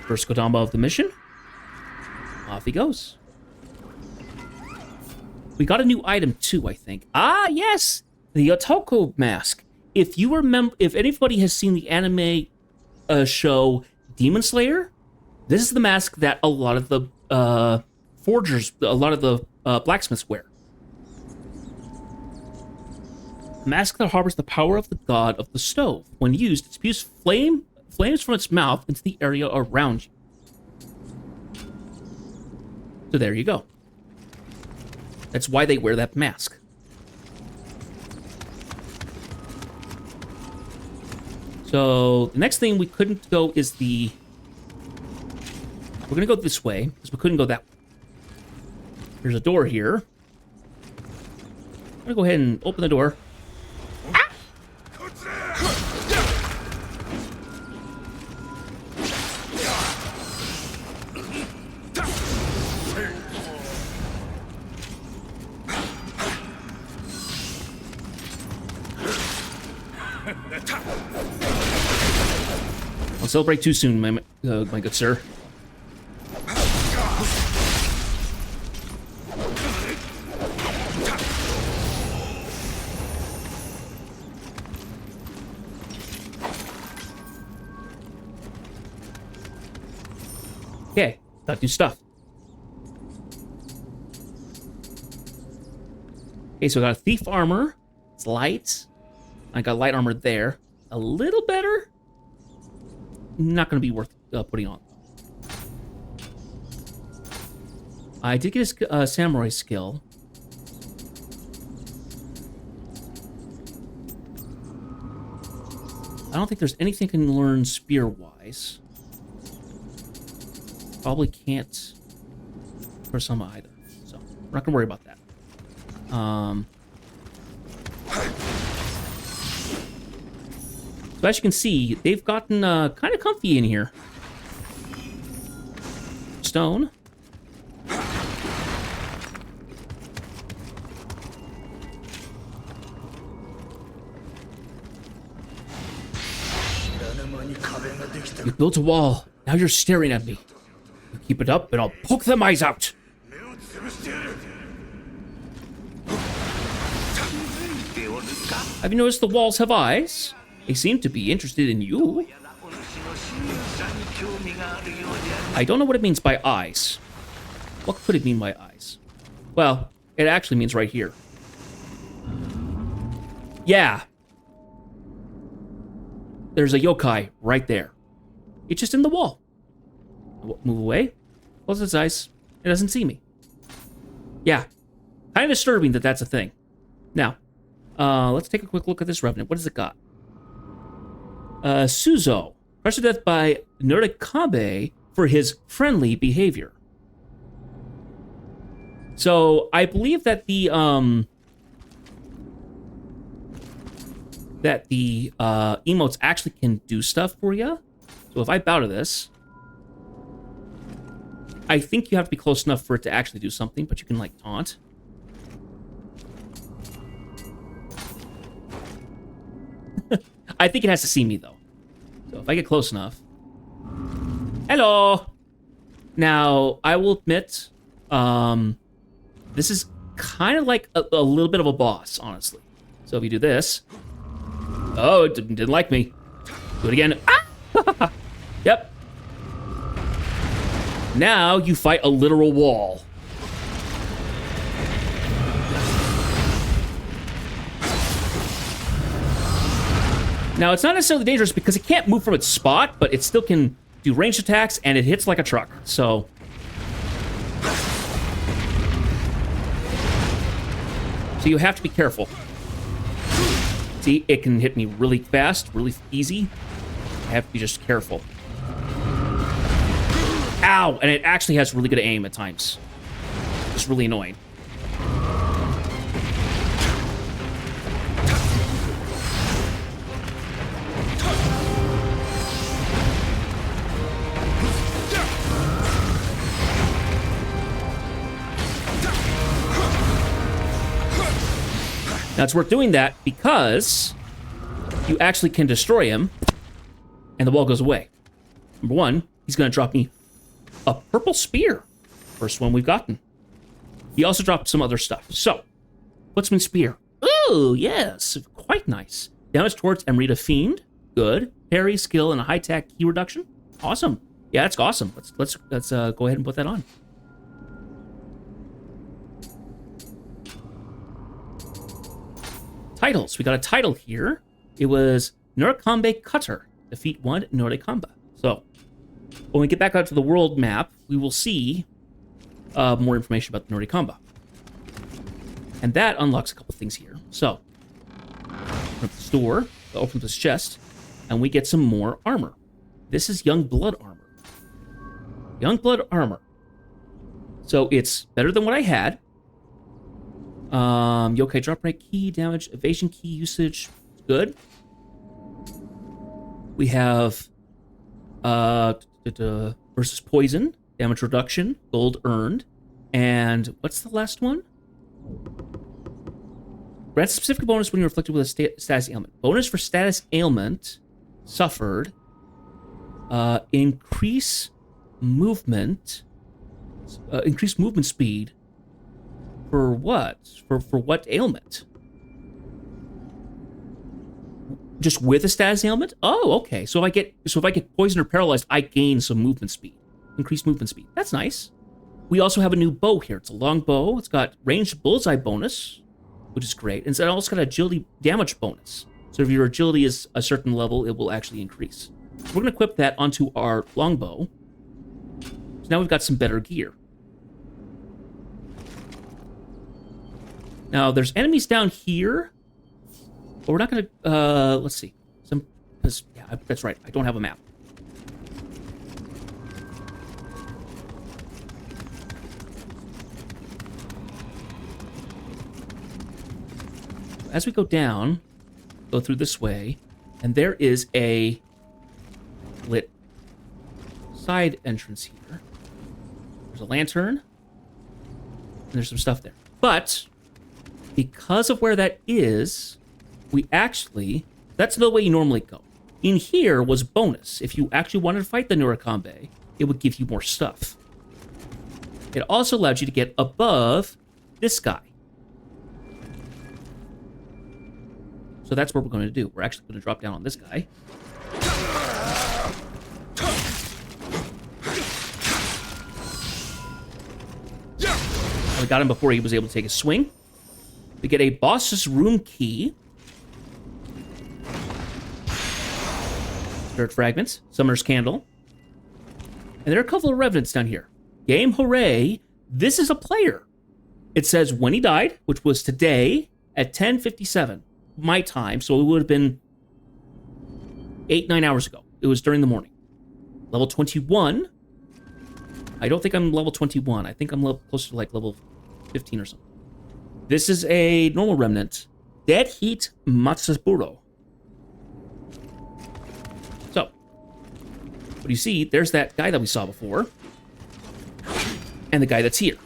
first Kodama of the mission. Off he goes. We got a new item too, I think. Ah, yes, the Otoko mask. If you remember, if anybody has seen the anime show Demon Slayer, this is the mask that a lot of the forgers, a lot of the blacksmiths wear. A mask that harbors the power of the god of the stove. When used, it spews flames from its mouth into the area around you. So there you go. That's why they wear that mask. So, the next thing we couldn't go is the... We're going to go this way, because we couldn't go that way. There's a door here. I'm going to go ahead and open the door. Ah! Don't celebrate too soon, my good sir. Got new stuff. Okay, so I got a thief armor. It's light. I got light armor there. A little better. Not going to be worth putting on. I did get a samurai skill. I don't think there's anything I can learn spear-wise. Probably can't for some either. So, we're not going to worry about that. So as you can see, they've gotten kind of comfy in here. Stone. You built a wall. Now you're staring at me. You keep it up and I'll poke them eyes out. Have you noticed the walls have eyes? They seem to be interested in you. I don't know what it means by eyes. What could it mean by eyes? Well, it actually means right here. Yeah. There's a yokai right there. It's just in the wall. Move away. Close its eyes. It doesn't see me. Yeah. Kind of disturbing that that's a thing. Now, let's take a quick look at this revenant. What does it got? Suzo. Crushed to death by Norikabe for his friendly behavior. So, I believe that the emotes actually can do stuff for you. So if I bow to this, I think you have to be close enough for it to actually do something, but you can, like, taunt. I think it has to see me, though. So if I get close enough... Hello! Now, I will admit, this is kind of like a little bit of a boss, honestly. So if you do this... Oh, it didn't like me. Do it again. Ah! Yep. Now you fight a literal wall. Now, it's not necessarily dangerous because it can't move from its spot, but it still can do ranged attacks, and it hits like a truck, so... So you have to be careful. See, it can hit me really fast, really easy. I have to be just careful. Ow! And it actually has really good aim at times. It's really annoying. Now, it's worth doing that because you actually can destroy him and the wall goes away. Number one, he's going to drop me a purple spear. First one we've gotten. He also dropped some other stuff. So, Woodsman Spear. Ooh, yes. Quite nice. Damage towards Emerita Fiend. Good. Parry, skill, and a high-tech key reduction. Awesome. Yeah, that's awesome. Let's go ahead and put that on. Titles. We got a title here. It was Norikabe Cutter. Defeat 1 Norikabe. So, when we get back out to the world map, we will see more information about the Norikabe. And that unlocks a couple things here. So, open up the store, open up this chest, and we get some more armor. This is Young Blood armor. Young Blood armor. So, it's better than what I had. Yokai drop rate, key damage, evasion key usage, good. We have versus poison, damage reduction, gold earned, and what's the last one? Grants specific bonus when you're afflicted with a status ailment. Bonus for status ailment suffered. Increase movement speed. For what? For what ailment? Just with a status ailment? Oh, okay. So if I get poisoned or paralyzed, I gain some movement speed. Increased movement speed. That's nice. We also have a new bow here. It's a long bow. It's got ranged bullseye bonus, which is great. And it's also got agility damage bonus. So if your agility is a certain level, it will actually increase. We're going to equip that onto our longbow. So now we've got some better gear. Now, there's enemies down here. But we're not going to... let's see. Yeah, that's right. I don't have a map. As we go down, go through this way, and there is a lit side entrance here. There's a lantern, and there's some stuff there. But because of where that is, we actually... That's the way you normally go. In here was bonus. If you actually wanted to fight the Nurakambe, it would give you more stuff. It also allowed you to get above this guy. So that's what we're going to do. We're actually going to drop down on this guy. We got him before he was able to take a swing. We get a boss's room key. Spirit fragments. Summoner's candle. And there are a couple of revenants down here. Game hooray. This is a player. It says when he died, which was today at 10:57 my time. So it would have been 8-9 hours ago. It was during the morning. Level 21. I don't think I'm level 21. I think I'm closer to like level 15 or something. This is a normal remnant. Dead Heat Matsuburo. So, what do you see? There's that guy that we saw before. And the guy that's here.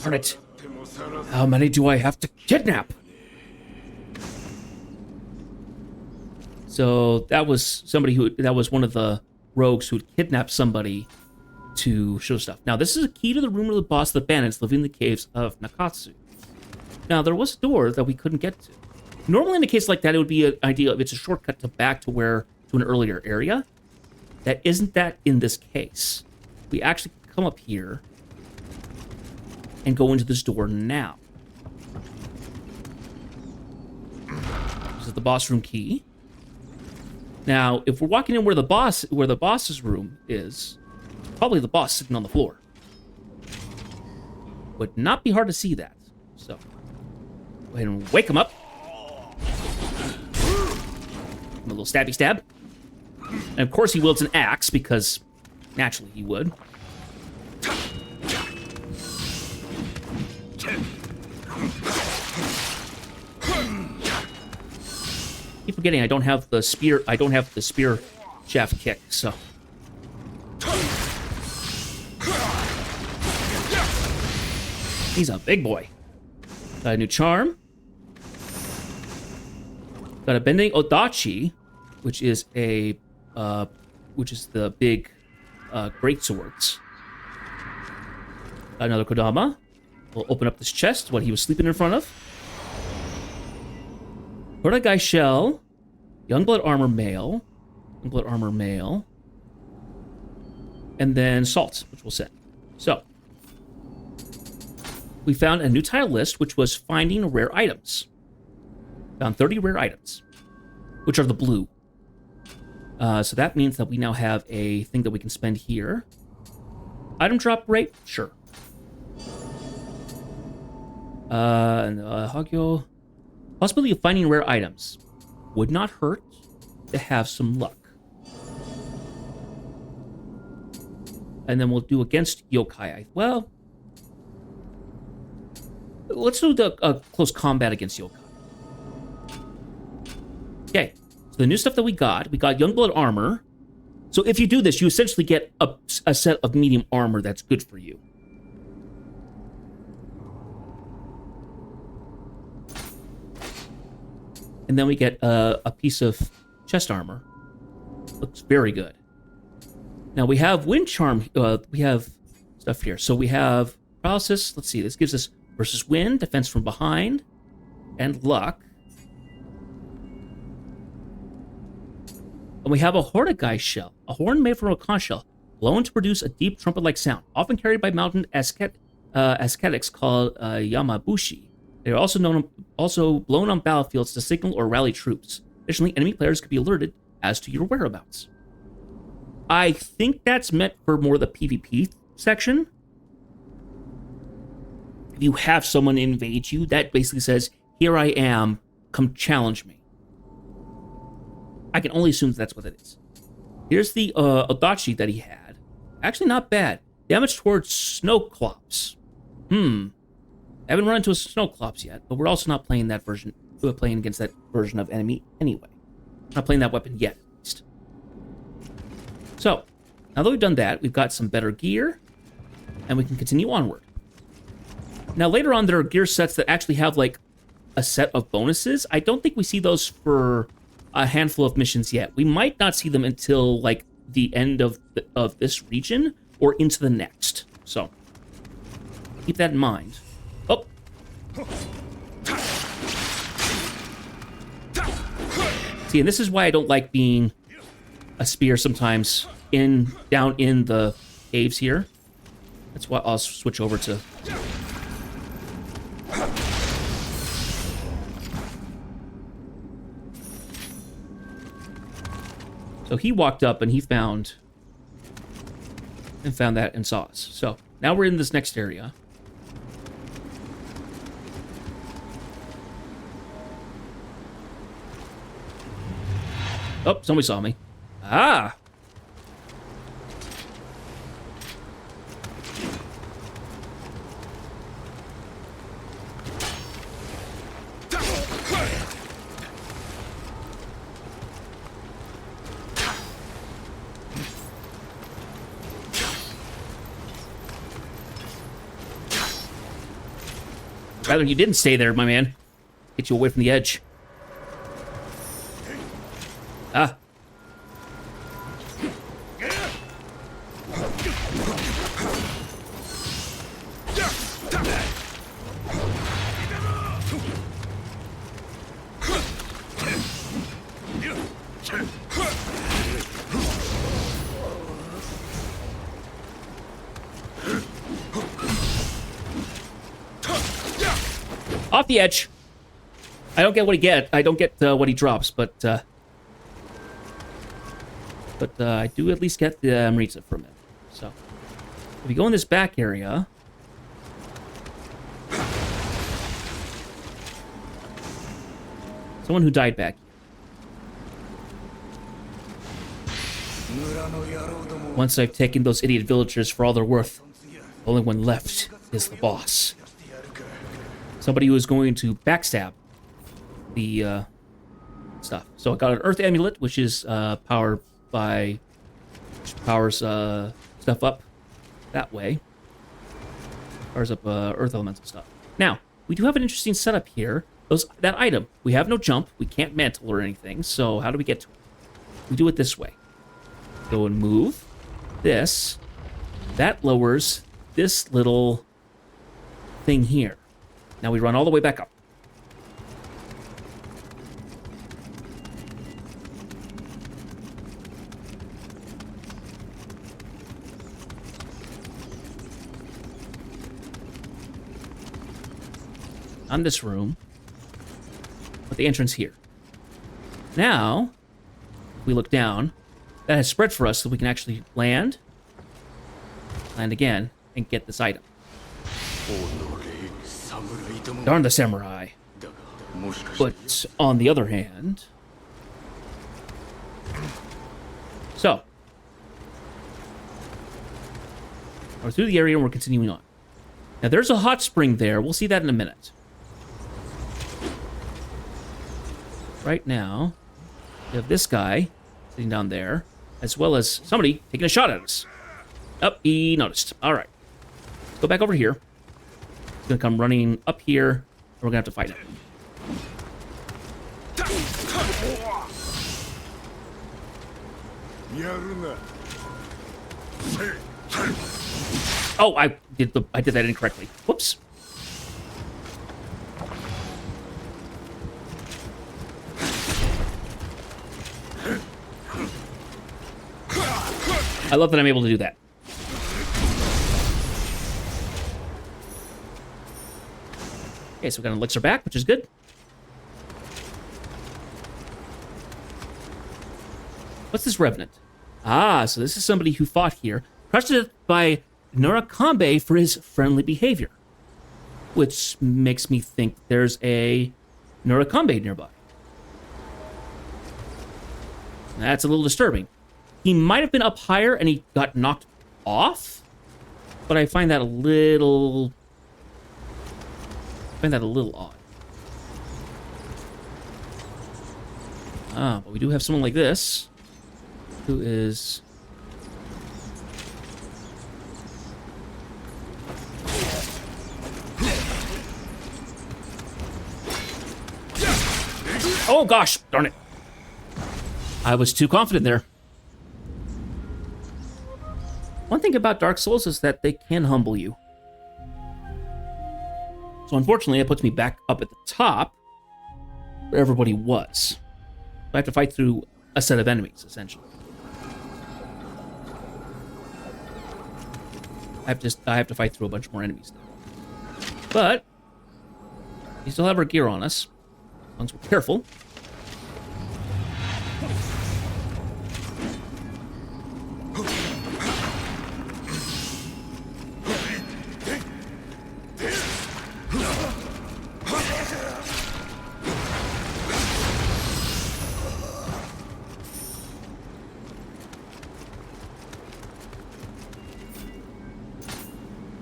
Darn it. How many do I have to kidnap? So that was somebody that was one of the rogues who kidnapped somebody to show stuff. Now, this is a key to the room of the boss of the bandits living in the caves of Nakatsu. Now, there was a door that we couldn't get to. Normally, in a case like that, it would be an idea if it's a shortcut to an earlier area. That isn't that in this case. We actually come up here and go into this door now. This is the boss room key. Now, if we're walking in where the boss's room is, probably the boss sitting on the floor. Would not be hard to see that. So, go ahead and wake him up. A little stabby stab. And of course he wields an axe, because naturally he would. Keep forgetting I don't have the spear shaft kick, so. He's a big boy. Got a new charm. Got a bending odachi, which is the big great swords. Got another kodama. We'll open up this chest, what he was sleeping in front of. Guy shell. Youngblood armor male. Youngblood armor male. And then salt, which we'll send. So, we found a new tile list, which was finding rare items. Found 30 rare items, which are the blue. So that means that we now have a thing that we can spend here. Item drop rate? Sure. Hagyo. Possibility of finding rare items. Would not hurt to have some luck. And then we'll do against yokai. Well, let's do the close combat against yokai. Okay, so the new stuff that we got Youngblood armor. So if you do this, you essentially get a set of medium armor that's good for you. And then we get a piece of chest armor. Looks very good. Now we have wind charm. We have stuff here. So we have paralysis. Let's see. This gives us versus wind, defense from behind, and luck. And we have a Hortagai shell, a horn made from a conch shell, blown to produce a deep trumpet-like sound, often carried by mountain ascetics called Yamabushi. They are also blown on battlefields to signal or rally troops. Additionally, enemy players could be alerted as to your whereabouts. I think that's meant for more the PvP section. If you have someone invade you, that basically says, here I am, come challenge me. I can only assume that's what it is. Here's the Odachi that he had. Actually not bad. Damage towards Snowclops. I haven't run into a Snowclops yet, but we're also not playing that version. We're playing against that version of enemy anyway. Not playing that weapon yet, at least. So, now that we've done that, we've got some better gear, and we can continue onward. Now, later on, there are gear sets that actually have, like, a set of bonuses. I don't think we see those for a handful of missions yet. We might not see them until, like, the end of this region or into the next. So, keep that in mind. Oh! See, and this is why I don't like being a spear sometimes down in the caves here. That's why I'll switch over to... So he walked up and he found that and saw us. So now we're in this next area. Oh, somebody saw me. Ah! Rather, you didn't stay there, my man. Get you away from the edge. Ah. Off the edge. I don't get what he get. I don't get what he drops, but I do at least get the Amrita from him. So, if we go in this back area, someone who died back here. Once I've taken those idiot villagers for all they're worth, the only one left is the boss. Somebody who is going to backstab the stuff. So I got an Earth Amulet, which is powers stuff up that way. Powers up Earth Elemental stuff. Now, we do have an interesting setup here. That item, we have no jump, we can't mantle or anything, so how do we get to it? We do it this way. Go and move this. That lowers this little thing here. Now we run all the way back up. On this room, with the entrance here. Now, if we look down, that has spread for us so we can actually land again, and get this item. Darn the samurai. But on the other hand... So. We're through the area and we're continuing on. Now there's a hot spring there. We'll see that in a minute. Right now, we have this guy sitting down there, as well as somebody taking a shot at us. Oh, he noticed. All right. Let's go back over here. He's going to come running up here, and we're going to have to fight him. Oh, I did that incorrectly. Whoops. I love that I'm able to do that. Okay, so we got an elixir back, which is good. What's this revenant? Ah, so this is somebody who fought here, crushed to death by Nurakambe for his friendly behavior, which makes me think there's a Nurakambe nearby. That's a little disturbing. He might have been up higher and he got knocked off, but I find that a little odd. Ah, but we do have someone like this, who is... Oh gosh, darn it. I was too confident there. One thing about Dark Souls is that they can humble you. So unfortunately, it puts me back up at the top where everybody was. I have to fight through a set of enemies, essentially. I have to fight through a bunch more enemies now. But we still have our gear on us, as long as we're careful.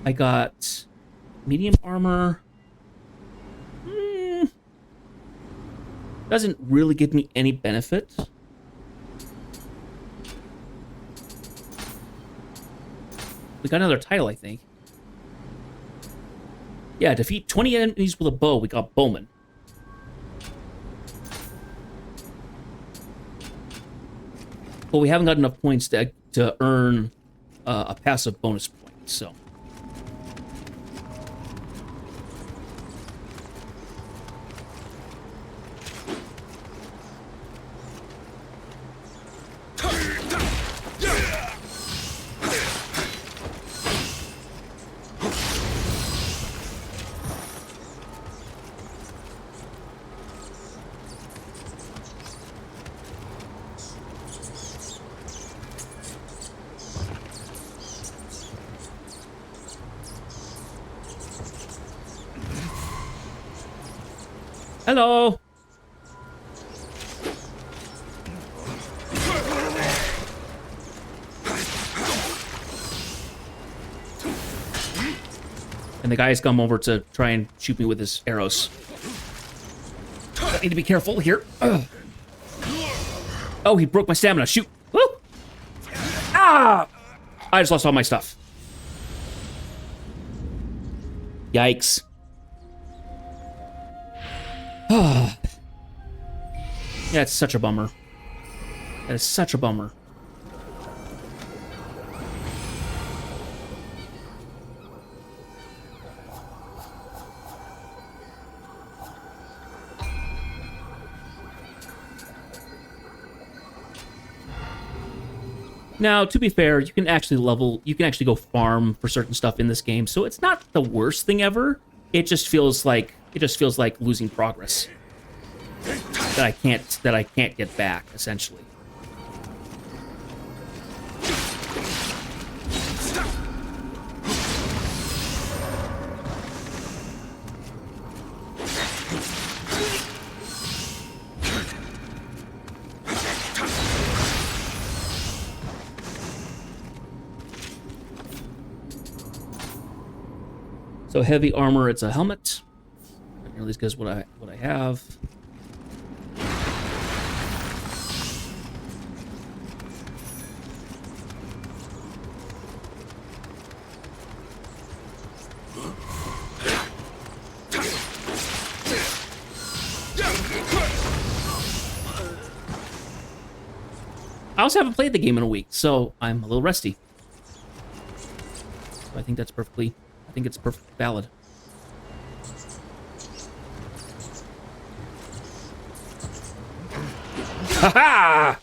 I got medium armor. Doesn't really give me any benefit. We got another title, I think. Yeah, defeat 20 enemies with a bow. We got Bowman. But we haven't got enough points to earn a passive bonus point, so... Hello! And the guy's come over to try and shoot me with his arrows. I need to be careful here. Ugh. Oh, he broke my stamina. Shoot! Woo! Ah! I just lost all my stuff. Yikes. Yeah, it's such a bummer. That is such a bummer. Now, to be fair, you can actually go farm for certain stuff in this game, so it's not the worst thing ever. It just feels like losing progress that I can't get back, essentially. So heavy armor, it's a helmet. At least because what I have. I also haven't played the game in a week, so I'm a little rusty. think that's perfectly... I think it's perfectly valid. Ha-ha!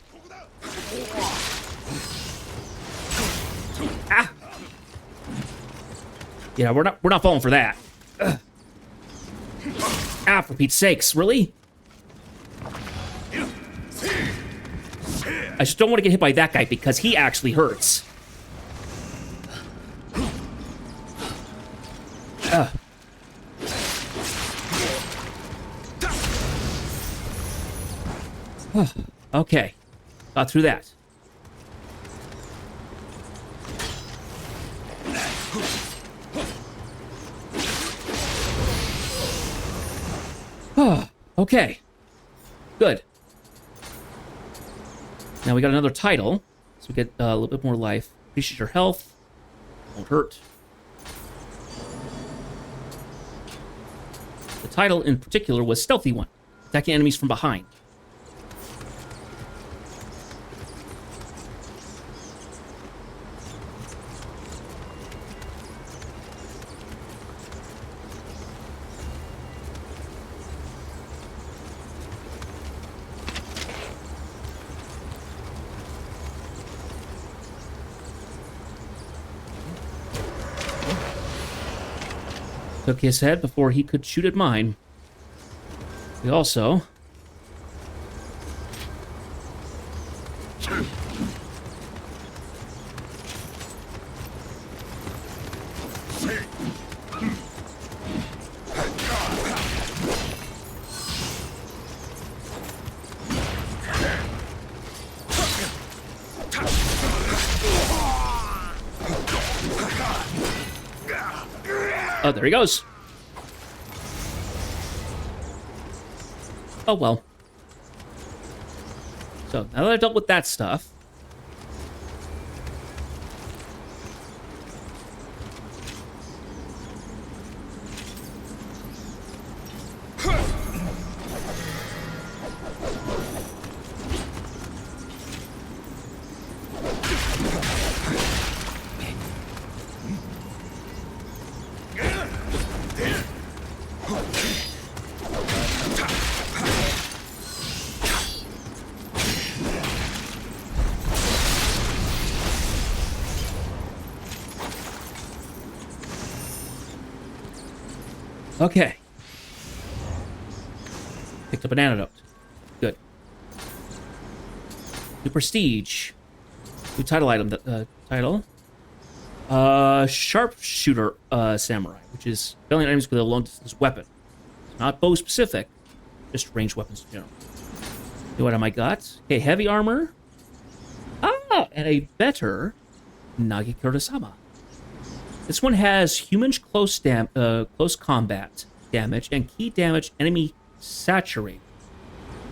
Ah! Yeah, we're not falling for that. Ugh. Ah, for Pete's sakes, really? I just don't want to get hit by that guy because he actually hurts. Okay. Got through that. Okay. Good. Now we got another title, so we get a little bit more life. Increases your health. Won't hurt. The title in particular was Stealthy One, attacking enemies from behind. Took his head before he could shoot at mine. We also... Oh, there he goes. Oh, well. So, now that I've dealt with that stuff... Okay. Picked up an antidote. Good. New prestige. New title item. Title. Sharpshooter samurai, which is killing enemies with a long distance weapon. Not bow specific, just ranged weapons in general. See what am I got? Okay, heavy armor. Ah, and a better Nagikura-sama. This one has human close combat damage and key damage enemy saturated.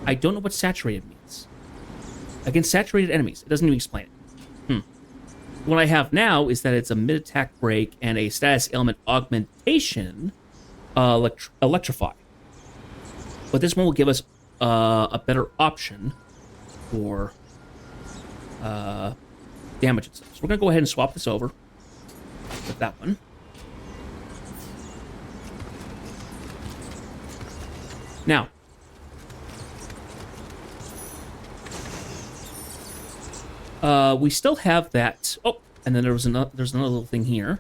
I don't know what saturated means. Against saturated enemies. It doesn't even explain it. What I have now is that it's a mid-attack break and a status ailment augmentation electrify. But this one will give us a better option for damage itself. So we're going to go ahead and swap this over. With that one. Now, we still have that. Oh, and then there's another little thing here.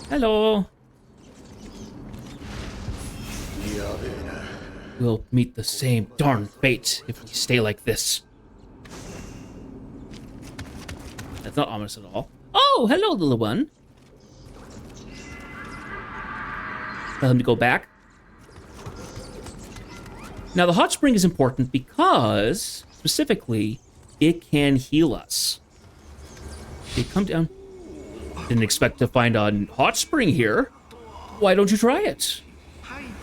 Hello. We'll meet the same darn fate if we stay like this. That's not ominous at all. Oh, hello, little one. Tell him to go back. Now, the hot spring is important because, specifically, it can heal us. Okay, come down. Didn't expect to find a hot spring here. Why don't you try it?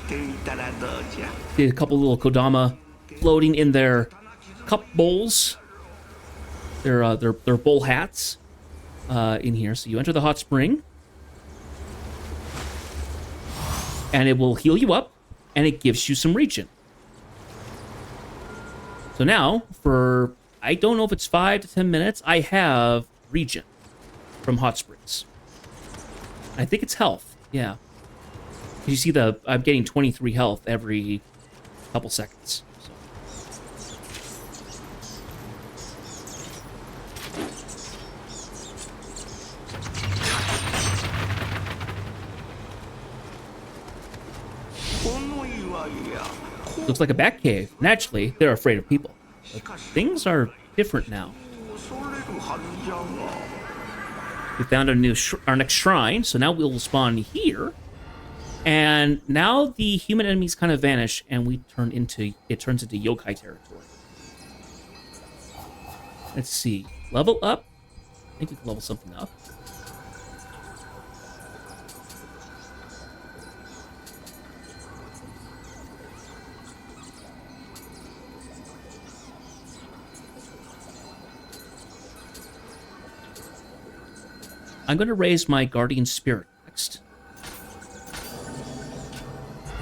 Did a couple little Kodama floating in their cup bowls. Their bowl hats. In here. So you enter the hot spring. And it will heal you up. And it gives you some regen. So now, for, I don't know if it's 5 to 10 minutes, I have regen from hot springs. I think it's health. Yeah. You see I'm getting 23 health every couple seconds. So. Looks like a bat cave. Naturally, they're afraid of people. But things are different now. We found our next shrine, so now we'll spawn here. And now the human enemies kind of vanish, and it turns into yokai territory. Let's see. Level up? I think we can level something up. I'm going to raise my guardian spirit next.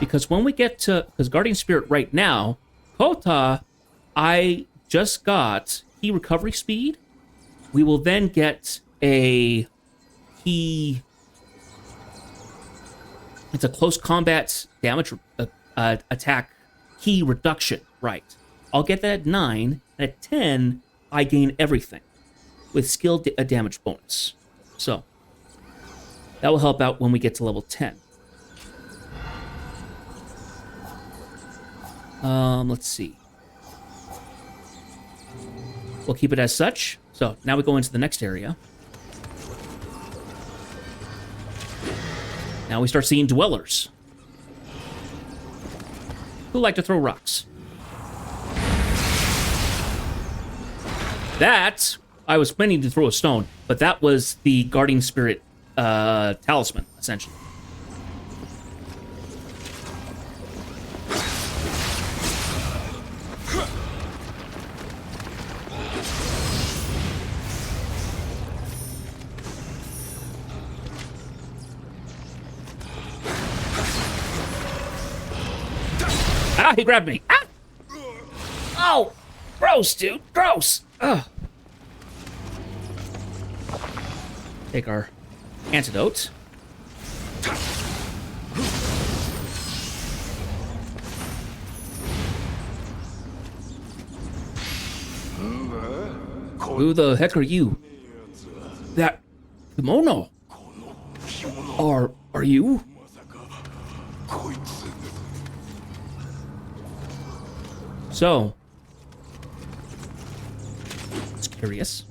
Because when we get to... Because guardian spirit right now, Kota, I just got key recovery speed. We will then get a key... It's a close combat damage attack key reduction. Right. I'll get that at 9. And at 10, I gain everything. With skill damage bonus. So, that will help out when we get to level 10. Let's see. We'll keep it as such. So, now we go into the next area. Now we start seeing dwellers. Who like to throw rocks. That... I was planning to throw a stone, but that was the guardian spirit talisman, essentially. Ah, he grabbed me. Ah! Oh, gross, dude, gross. Ugh. Take our antidote. Who the heck are you? That kimono? Are you? So, it's curious.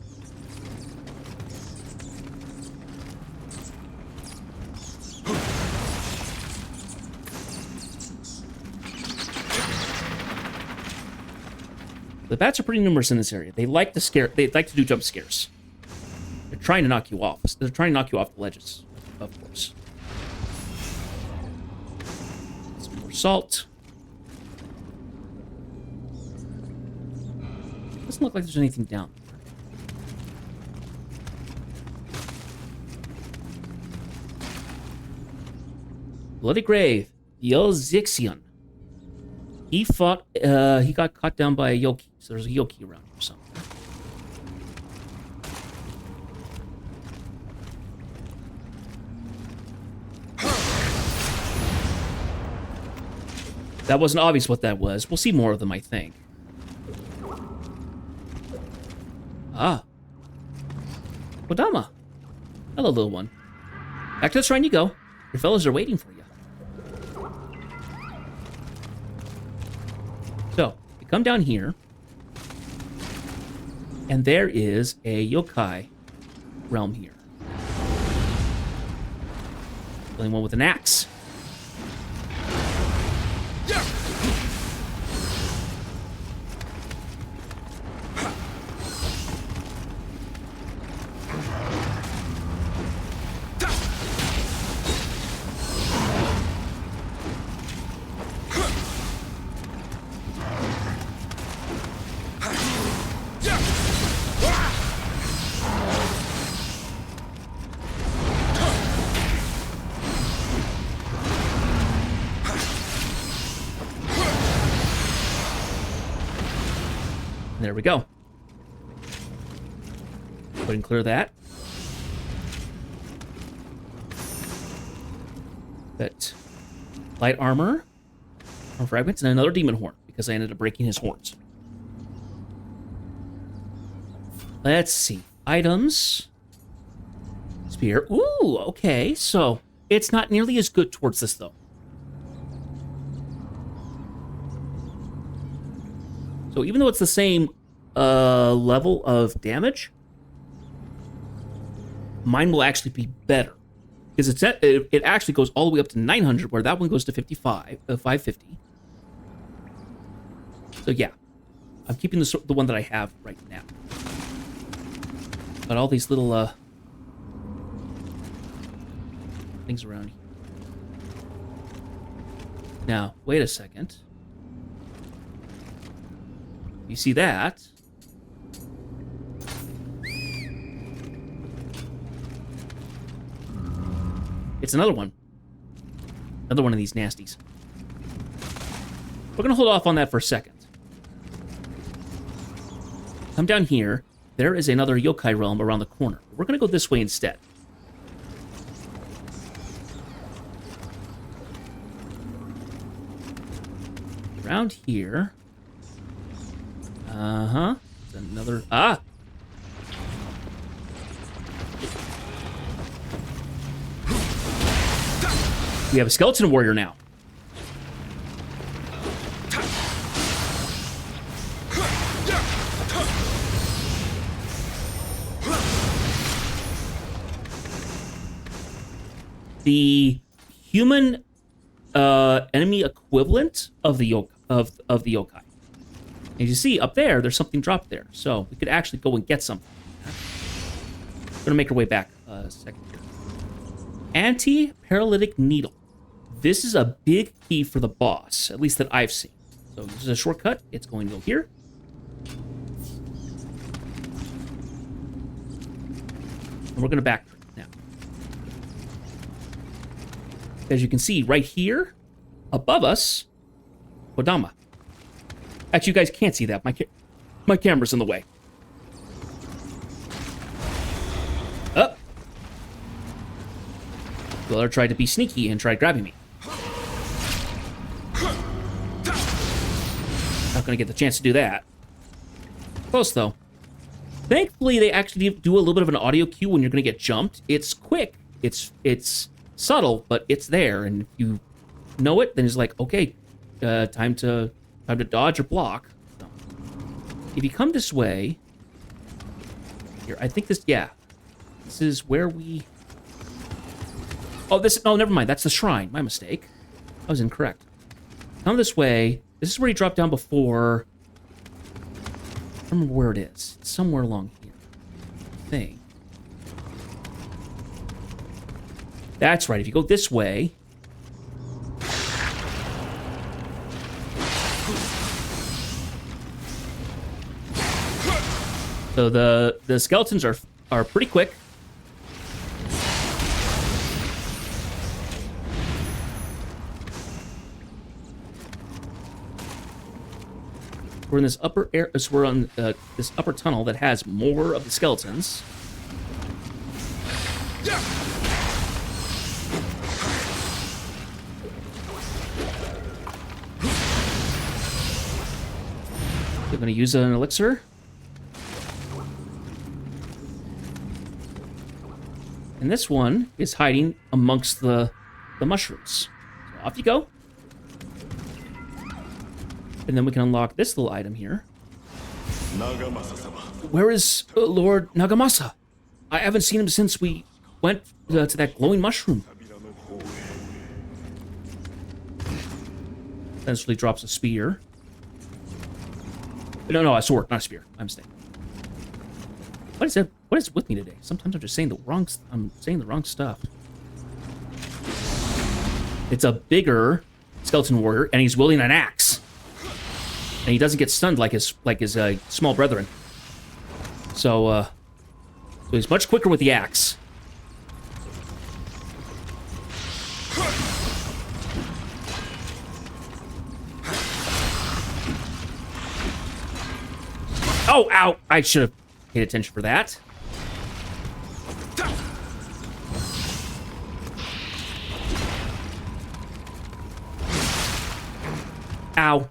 The bats are pretty numerous in this area. They like to scare. They like to do jump scares. They're trying to knock you off. They're trying to knock you off the ledges, of course. Some more salt. Doesn't look like there's anything down there. Bloody Grave, Zixian. He fought, he got caught down by a Yoki. So there's a Yoki around here or something. That wasn't obvious what that was. We'll see more of them, I think. Ah. Kodama. Hello, little one. Back to the shrine you go. Your fellows are waiting for you. So, you come down here, and there is a yokai realm here. Killing one with an axe. There we go. Go ahead and clear that. But light armor, or fragments, and another demon horn, because I ended up breaking his horns. Let's see. Items. Spear. Ooh, okay. So it's not nearly as good towards this, though. So even though it's the same level of damage, mine will actually be better. Because it actually goes all the way up to 900, where that one goes to 550. So yeah, I'm keeping the one that I have right now. Got all these little things around here. Now, wait a second. You see that? It's another one. Another one of these nasties. We're going to hold off on that for a second. Come down here. There is another yokai realm around the corner. We're going to go this way instead. Around here. Uh-huh. It's another... Ah! We have a skeleton warrior now. The human enemy equivalent of the yokai. As you see up there, there's something dropped there, so we could actually go and get something. We're gonna make our way back a second here. Anti-paralytic needle. This is a big key for the boss, at least that I've seen. So this is a shortcut. It's going to go here. And we're gonna backtrack now. As you can see right here, above us, Kodama. Actually, you guys can't see that. My camera's in the way. Up. Dweller tried to be sneaky and tried grabbing me. Not gonna get the chance to do that. Close, though. Thankfully, they actually do a little bit of an audio cue when you're gonna get jumped. It's quick. It's subtle, but it's there. And if you know it, then it's like, okay, time to dodge or block. So, if you come this way, here, I think this, yeah, this is where we. Oh, never mind. That's the shrine. My mistake. I was incorrect. Come this way. This is where he dropped down before. I don't remember where it is. It's somewhere along here. I think. That's right. If you go this way. So the skeletons are pretty quick. We're in this upper air. So we're on this upper tunnel that has more of the skeletons. We're going to use an elixir. And this one is hiding amongst the mushrooms. So off you go. And then we can unlock this little item here. Where is Lord Nagamasa? I haven't seen him since we went to that glowing mushroom. Eventually drops a spear. No, a sword, not a spear. I'm mistaken. What is it? What is with me today? Sometimes I'm just saying the wrong. I'm saying the wrong stuff. It's a bigger skeleton warrior, and he's wielding an axe. And he doesn't get stunned like his small brethren. So he's much quicker with the axe. Oh, ow! I should have paid attention for that. Ow.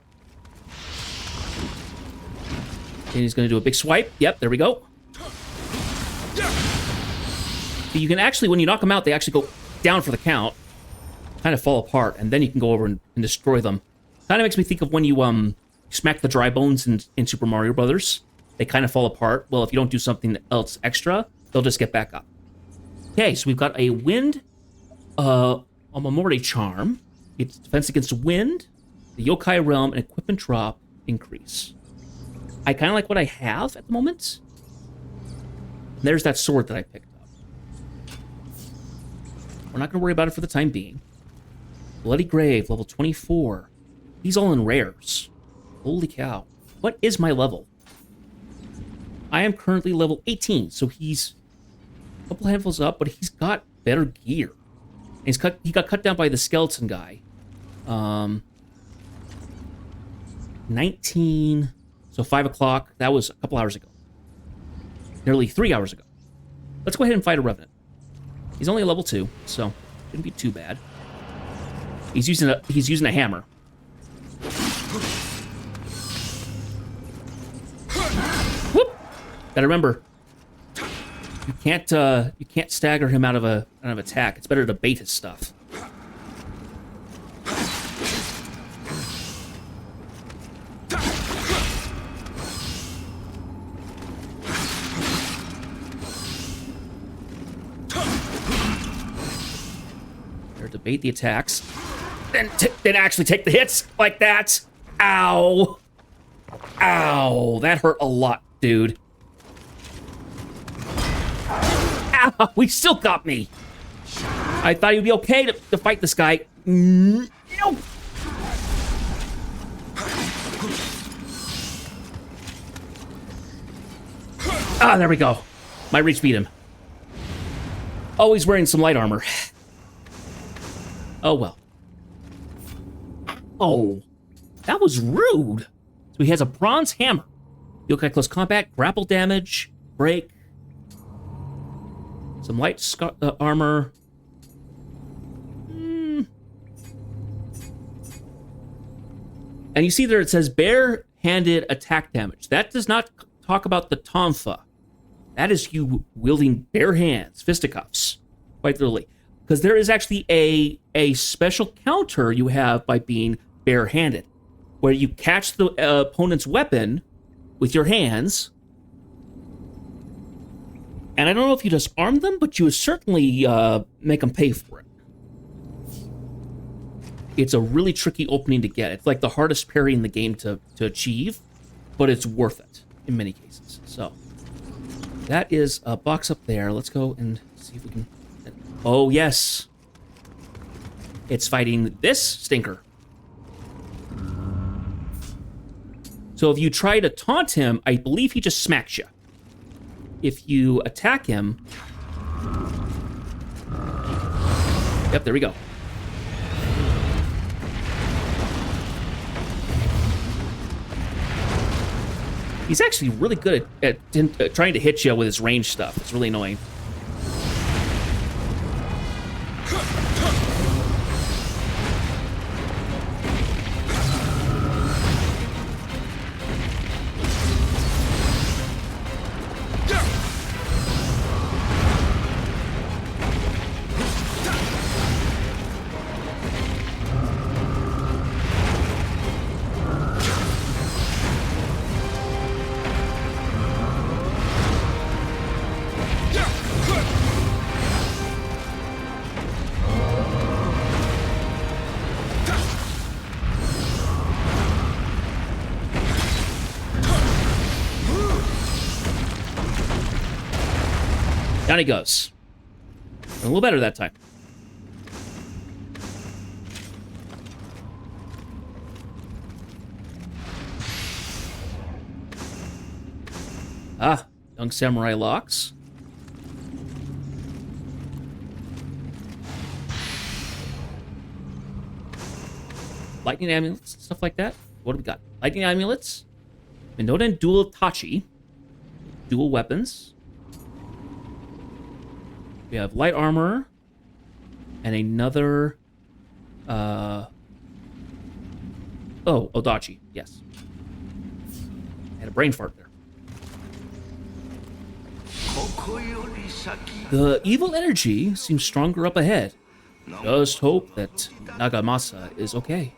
And he's going to do a big swipe. Yep, there we go. You can actually, when you knock them out, they actually go down for the count. Kind of fall apart, and then you can go over and destroy them. Kind of makes me think of when you smack the dry bones in Super Mario Brothers. They kind of fall apart. Well, if you don't do something else extra, they'll just get back up. Okay, so we've got a wind, a Mamori charm. It's defense against wind, the Yokai Realm, and equipment drop increase. I kind of like what I have at the moment. And there's that sword that I picked up. We're not going to worry about it for the time being. Bloody Grave, level 24. He's all in rares. Holy cow. What is my level? I am currently level 18, so he's a couple handfuls up, but he's got better gear. And he got cut down by the skeleton guy. 19... So 5 o'clock, that was a couple hours ago. Nearly 3 hours ago. Let's go ahead and fight a Revenant. He's only a level 2, so shouldn't be too bad. He's using a hammer. Whoop! Gotta remember, you can't stagger him out of an attack. It's better to bait his stuff. To bait the attacks, then actually take the hits like that. Ow. Ow, that hurt a lot, dude. Ow, he still got me. I thought he'd be okay to fight this guy. Nope. Ah, there we go. My reach beat him. Oh, he's wearing some light armor. Oh, well. Oh, that was rude. So he has a bronze hammer. Yokai close combat, grapple damage, break, some light armor. And you see there it says bare-handed attack damage. That does not talk about the tonfa. That is you wielding bare hands, fisticuffs, quite literally. Because there is actually a special counter you have by being bare-handed, where you catch the opponent's weapon with your hands, and I don't know if you just arm them, but you would certainly make them pay for it. It's a really tricky opening to get. It's like the hardest parry in the game to achieve, but it's worth it in many cases. So that is a box up there. Let's go and see if we can... Oh, yes. It's fighting this stinker. So if you try to taunt him, I believe he just smacks you. If you attack him... Yep, there we go. He's actually really good at trying to hit you with his range stuff. It's really annoying. Down he goes. A little better that time. Ah, young samurai locks. Lightning amulets, stuff like that. What do we got? Lightning amulets. Minoden dual tachi. Dual weapons. We have light armor. And another... Oh, Odachi. Yes. I had a brain fart there. The evil energy seems stronger up ahead. Just hope that Nagamasa is okay.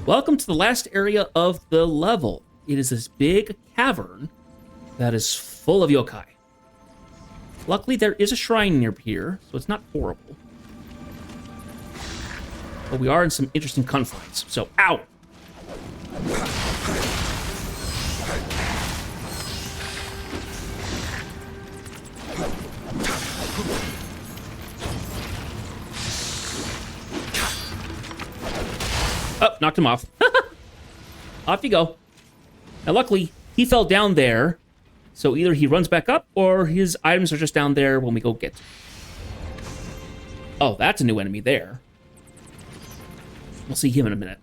Welcome to the last area of the level. It is this big cavern that is full of yokai. Luckily, there is a shrine near here, so it's not horrible. But we are in some interesting conflicts, so ow! Oh, knocked him off. Off you go. Now, luckily, he fell down there, so either he runs back up or his items are just down there when we go get to him. Oh, that's a new enemy there. We'll see him in a minute.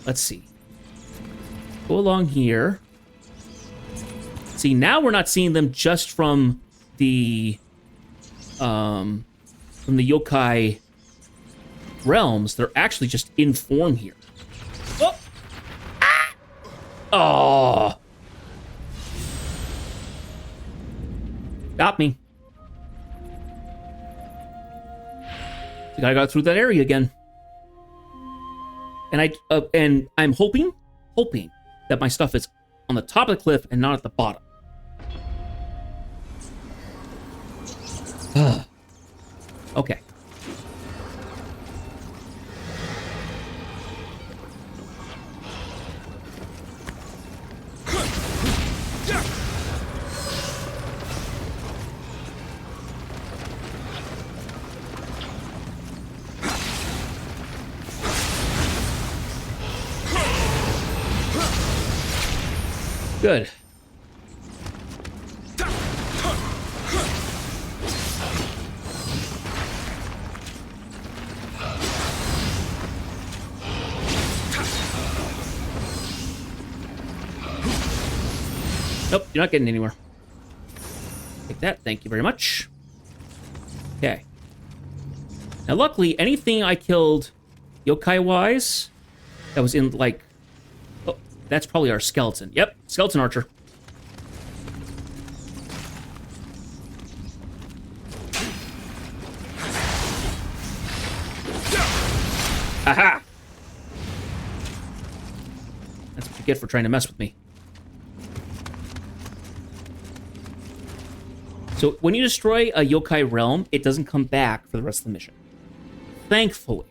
Let's see. Go along here. See, now we're not seeing them just from the yokai realms. They're actually just in form here. Oh! Ah! Oh! Got me. So I got through that area again. And I'm hoping that my stuff is on the top of the cliff and not at the bottom. Okay. Good. Nope, you're not getting anywhere. Take that, thank you very much. Okay. Now, luckily, anything I killed yokai-wise that was in, like... Oh, that's probably our skeleton. Yep, skeleton archer. Aha! That's what you get for trying to mess with me. So when you destroy a yokai realm, it doesn't come back for the rest of the mission. Thankfully.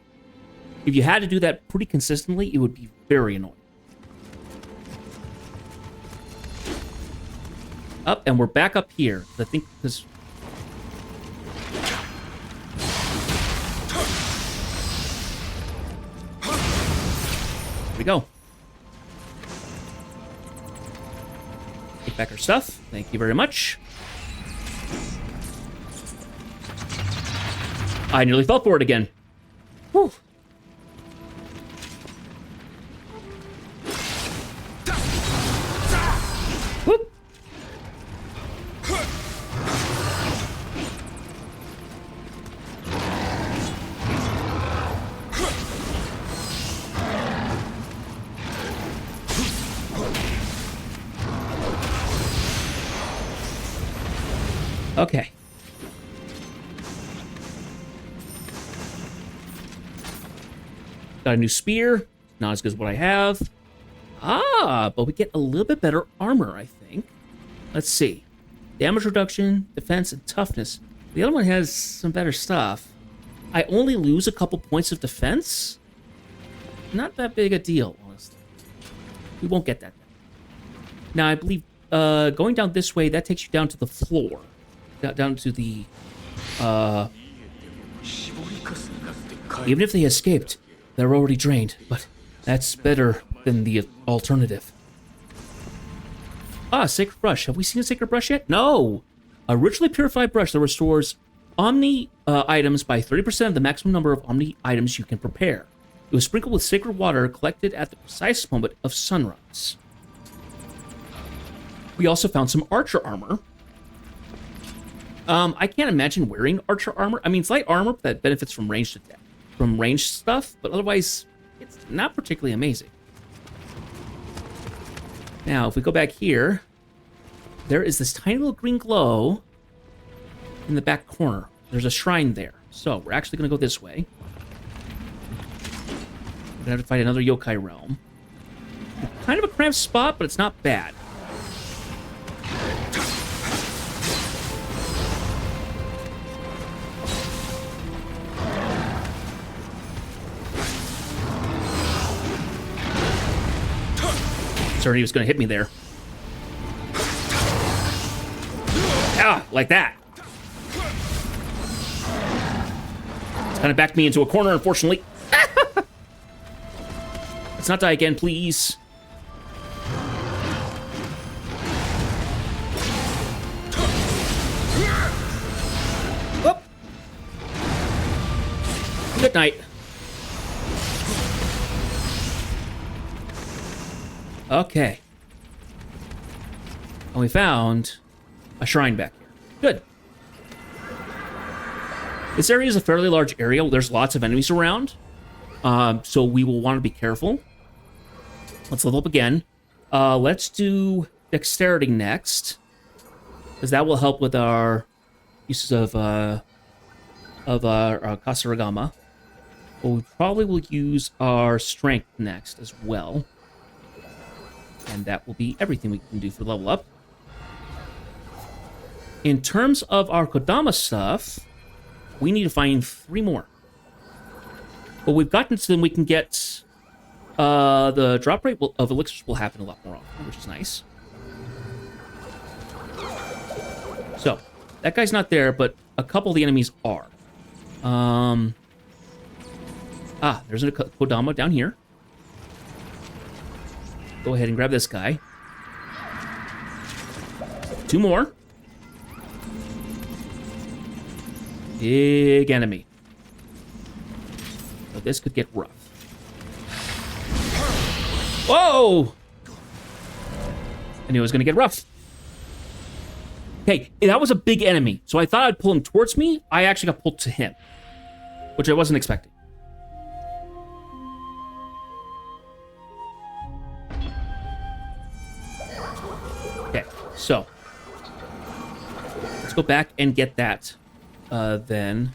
If you had to do that pretty consistently, it would be very annoying. Up, and we're back up here. I think this... Here we go. Take back our stuff. Thank you very much. I nearly fell for it again. Whew. Whoop. Okay. Got a new spear. Not as good as what I have. Ah, but we get a little bit better armor, I think. Let's see. Damage reduction, defense, and toughness. The other one has some better stuff. I only lose a couple points of defense. Not that big a deal, honestly. We won't get that. Now, I believe going down this way, that takes you down to the floor. Down to the... Even if they escaped, they're already drained, but that's better than the alternative. Ah, Sacred Brush. Have we seen a Sacred Brush yet? No! A ritually purified brush that restores Omni items by 30% of the maximum number of Omni items you can prepare. It was sprinkled with sacred water collected at the precise moment of sunrise. We also found some archer armor. I can't imagine wearing archer armor. I mean, it's light armor that benefits from ranged stuff, but otherwise, it's not particularly amazing. Now, if we go back here, there is this tiny little green glow in the back corner. There's a shrine there. So, we're actually going to go this way. We're going to have to find another yokai realm. Kind of a cramped spot, but it's not bad. Sorry, he was going to hit me there. Ah, like that. It's kind of backed me into a corner, unfortunately. Let's not die again, please. Whoop. Good night. Okay. And we found a shrine back here. Good. This area is a fairly large area. There's lots of enemies around. So we will want to be careful. Let's level up again. Let's do dexterity next, because that will help with our uses of our Kasaragama. But we probably will use our strength next as well. And that will be everything we can do for level up. In terms of our Kodama stuff, we need to find 3 more. But we've gotten to them, we can get... the drop rate of elixirs will happen a lot more often, which is nice. So, that guy's not there, but a couple of the enemies are. There's a Kodama down here. Go ahead and grab this guy. 2 more. Big enemy. So this could get rough. Whoa! I knew it was going to get rough. Okay, that was a big enemy. So I thought I'd pull him towards me. I actually got pulled to him, which I wasn't expecting. Okay, so let's go back and get that then.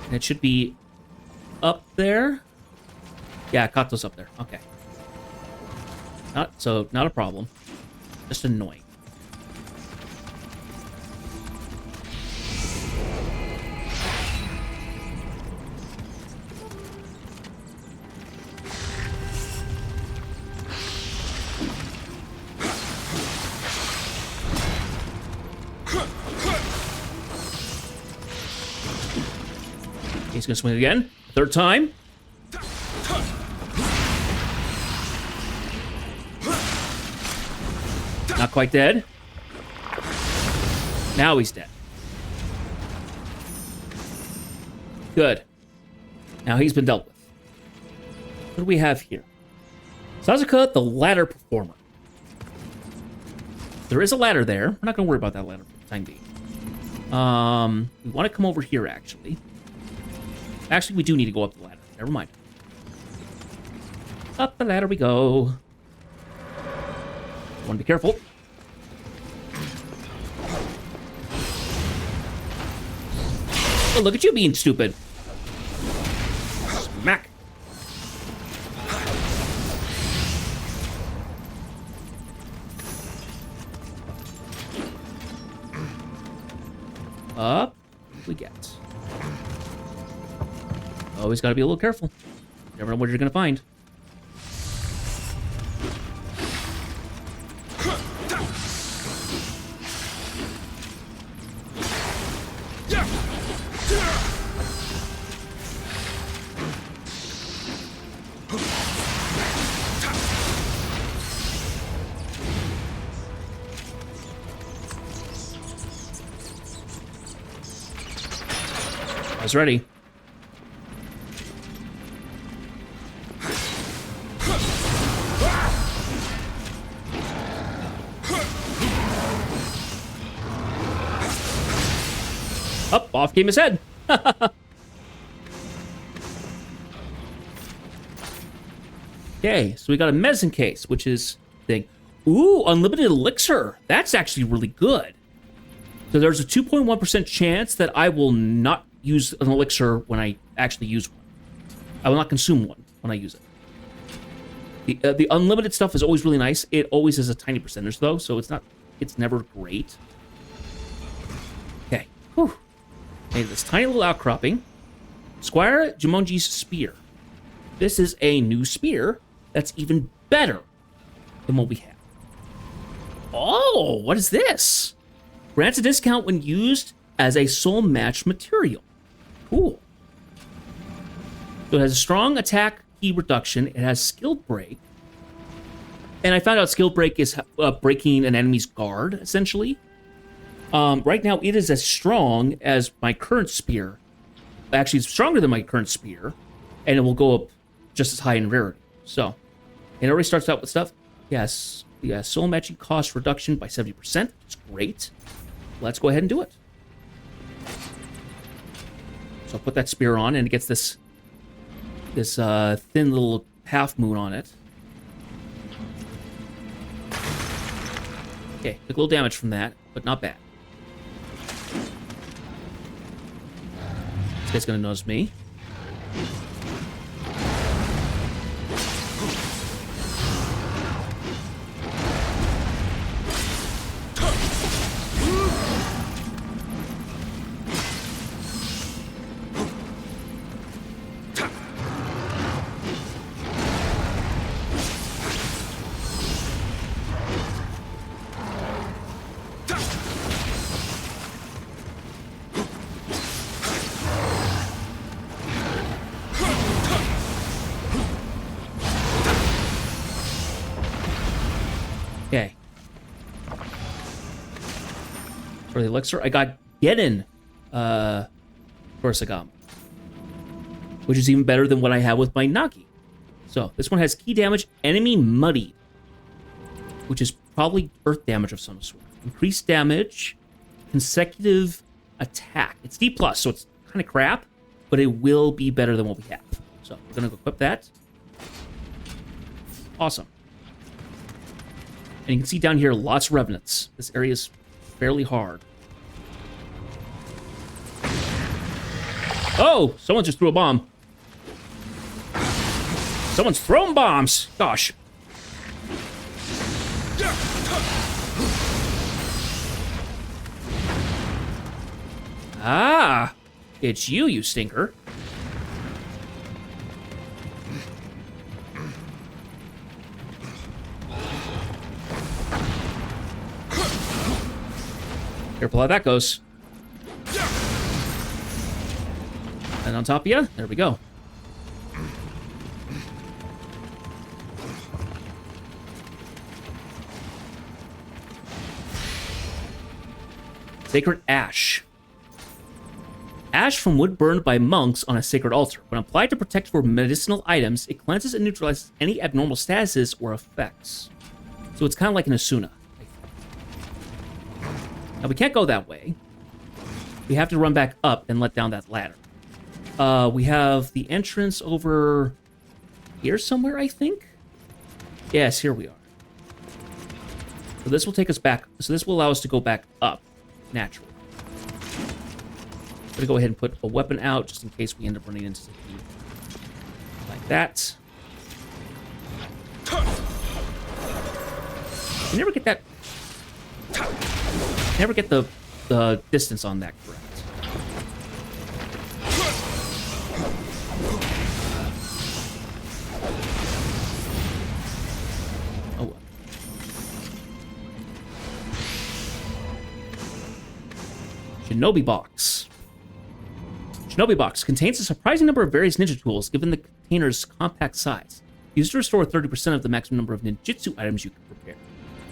And it should be up there. Yeah, Kato's up there. Okay. Not a problem. Just annoying. He's gonna swing again. 3rd time. Not quite dead. Now he's dead. Good. Now he's been dealt with. What do we have here? Sasuke, the ladder performer. There is a ladder there. We're not going to worry about that ladder for the time being. We want to come over here, actually. Actually, we do need to go up the ladder. Never mind. Up the ladder we go. Want to be careful. Oh, look at you being stupid. Smack. Up we get. Always got to be a little careful. Never know what you're going to find. I was ready. Up, off came his head. Okay, so we got a medicine case, which is thing. Ooh, unlimited elixir. That's actually really good. So there's a 2.1% chance that I will not use an elixir when I actually use one. I will not consume one when I use it. The unlimited stuff is always really nice. It always is a tiny percentage though, so it's never great. Okay. Whew. Made this tiny little outcropping. Squire Jumonji's spear. This is a new spear that's even better than what we have. Oh, what is this? Grants a discount when used as a soul match material. Cool. So it has a strong attack key reduction. It has skill break. And I found out skill break is breaking an enemy's guard, essentially. Right now, it is as strong as my current spear. Actually, it's stronger than my current spear. And it will go up just as high in rarity. So, it already starts out with stuff. Yes, the soul matching cost reduction by 70%. It's great. Let's go ahead and do it. So I'll put that spear on, and it gets this thin little half moon on it. Okay, took a little damage from that, but not bad. This guy's gonna notice me. Okay. For the elixir, I got Genin Gorsagam, which is even better than what I have with my Nagi. So this one has key damage, enemy muddy, which is probably earth damage of some sort. Increased damage, consecutive attack. It's D+, so it's kind of crap, but it will be better than what we have. So we're going to equip that. Awesome. And you can see down here, lots of revenants. This area is fairly hard. Oh, someone just threw a bomb. Someone's throwing bombs. Gosh. Ah, it's you, you stinker. Careful how that goes. And on top of you, there we go. Sacred Ash. Ash from wood burned by monks on a sacred altar. When applied to protect for medicinal items, it cleanses and neutralizes any abnormal statuses or effects. So it's kind of like an Asuna. Now, we can't go that way. We have to run back up and let down that ladder. We have the entrance over here somewhere, I think? Yes, here we are. So this will take us back. So this will allow us to go back up, naturally. I'm going to go ahead and put a weapon out, just in case we end up running into something like that. You never get that... Never get the distance on that correct. Oh well. Shinobi Box. Shinobi Box contains a surprising number of various ninja tools given the container's compact size. Used to restore 30% of the maximum number of ninjutsu items you can prepare.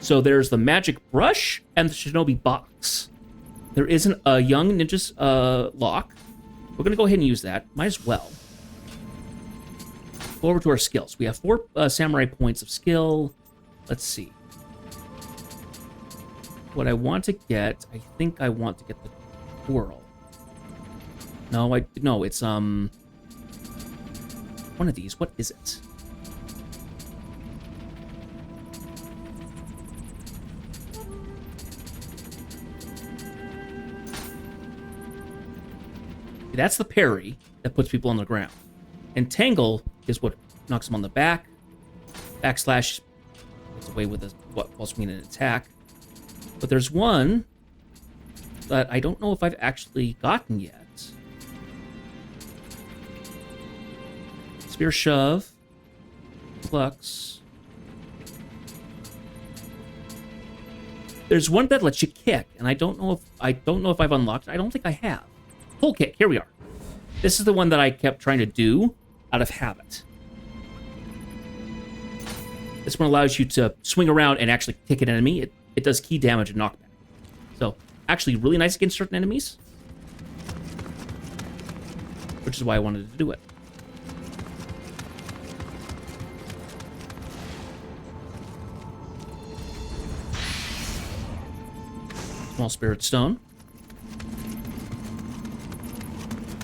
So there's the magic brush and the shinobi box. There isn't a young ninja's lock. We're going to go ahead and use that. Might as well. Go over to our skills. We have 4 samurai points of skill. Let's see. What I want to get, I think I want to get the twirl. No, it's one of these. What is it? That's the parry that puts people on the ground. Entangle is what knocks them on the back. Backslash gets away with what also mean an attack. But there's one that I don't know if I've actually gotten yet. Spear shove. Flux. There's one that lets you kick, and I don't know if I've unlocked it. I don't think I have. Pull kick. Here we are. This is the one that I kept trying to do out of habit. This one allows you to swing around and actually kick an enemy. It does key damage and knockback. So, actually really nice against certain enemies. Which is why I wanted to do it. Small Spirit Stone.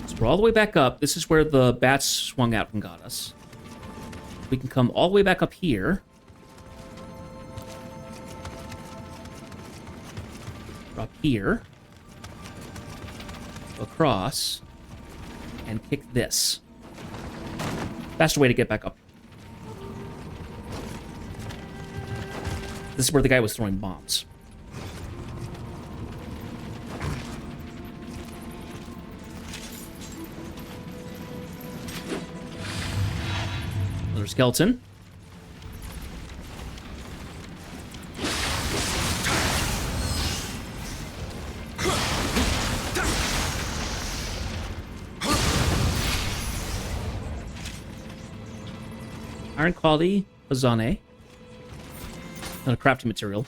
So we're all the way back up. This is where the bats swung out and got us. We can come all the way back up here. Drop here. Go across. And kick this. Faster way to get back up. This is where the guy was throwing bombs. Another skeleton. Iron quality, Hazane. Not a crafting material.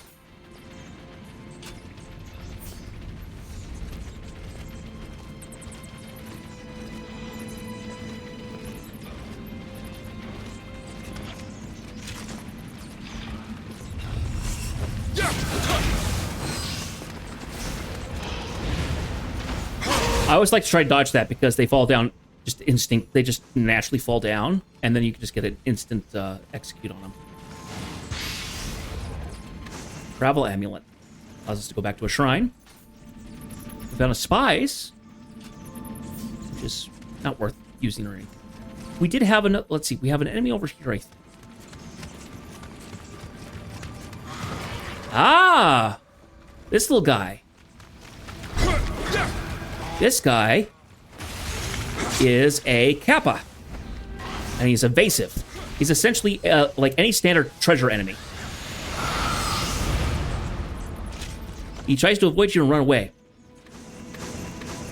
I always like to try to dodge that because they fall down just instinct. They just naturally fall down, and then you can just get an instant execute on them. Travel amulet allows us to go back to a shrine. We found a spice, which is not worth using or anything. We did have an. Let's see. We have an enemy over here. I think. Ah, this little guy. This guy is a Kappa, and he's evasive. He's essentially like any standard treasure enemy. He tries to avoid you and run away.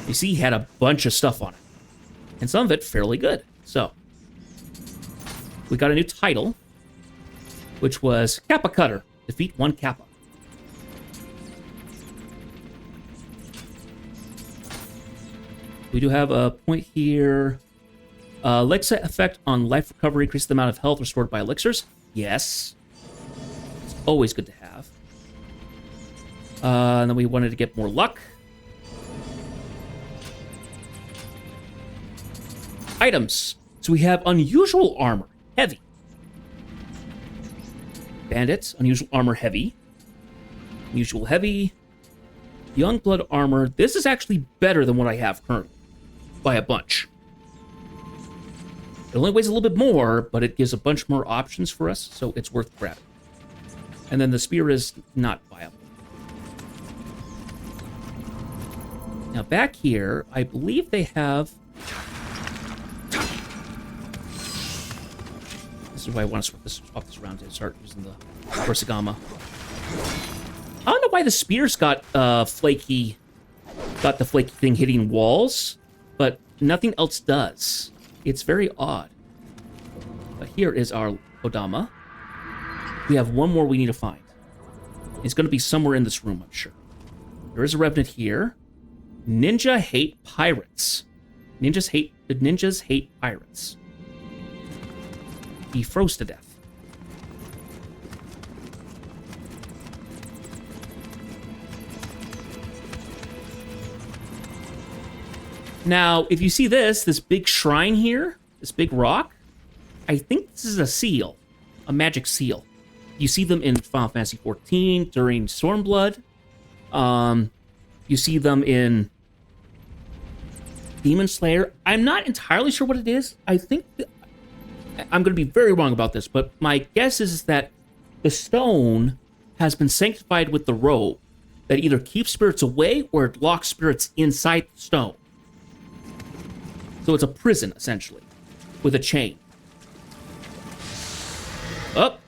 You see, he had a bunch of stuff on it, and some of it fairly good. So, we got a new title, which was Kappa Cutter. Defeat one Kappa. We do have a point here. Elixir effect on life recovery increases the amount of health restored by elixirs. Yes. It's always good to have. And then we wanted to get more luck. Items. So we have unusual armor. Heavy. Bandits. Unusual armor. Heavy. Unusual heavy. Young blood armor. This is actually better than what I have currently. By a bunch. It only weighs a little bit more, but it gives a bunch more options for us, so it's worth grabbing. And then the spear is not viable. Now back here, I believe they have... This is why I want to swap this around to start using the Corsagama. I don't know why the spear's got flaky... Got the flaky thing hitting walls, but nothing else does. It's very odd. But here is our Odama. We have one more we need to find. It's going to be somewhere in this room, I'm sure. There is a Revenant here. Ninja hate pirates. Ninjas hate pirates. He froze to death. Now, if you see this big shrine here, this big rock, I think this is a seal, a magic seal. You see them in Final Fantasy XIV during Stormblood. You see them in Demon Slayer. I'm not entirely sure what it is. I think I'm going to be very wrong about this, but my guess is that the stone has been sanctified with the robe that either keeps spirits away or it locks spirits inside the stone. So it's a prison, essentially, with a chain. Up.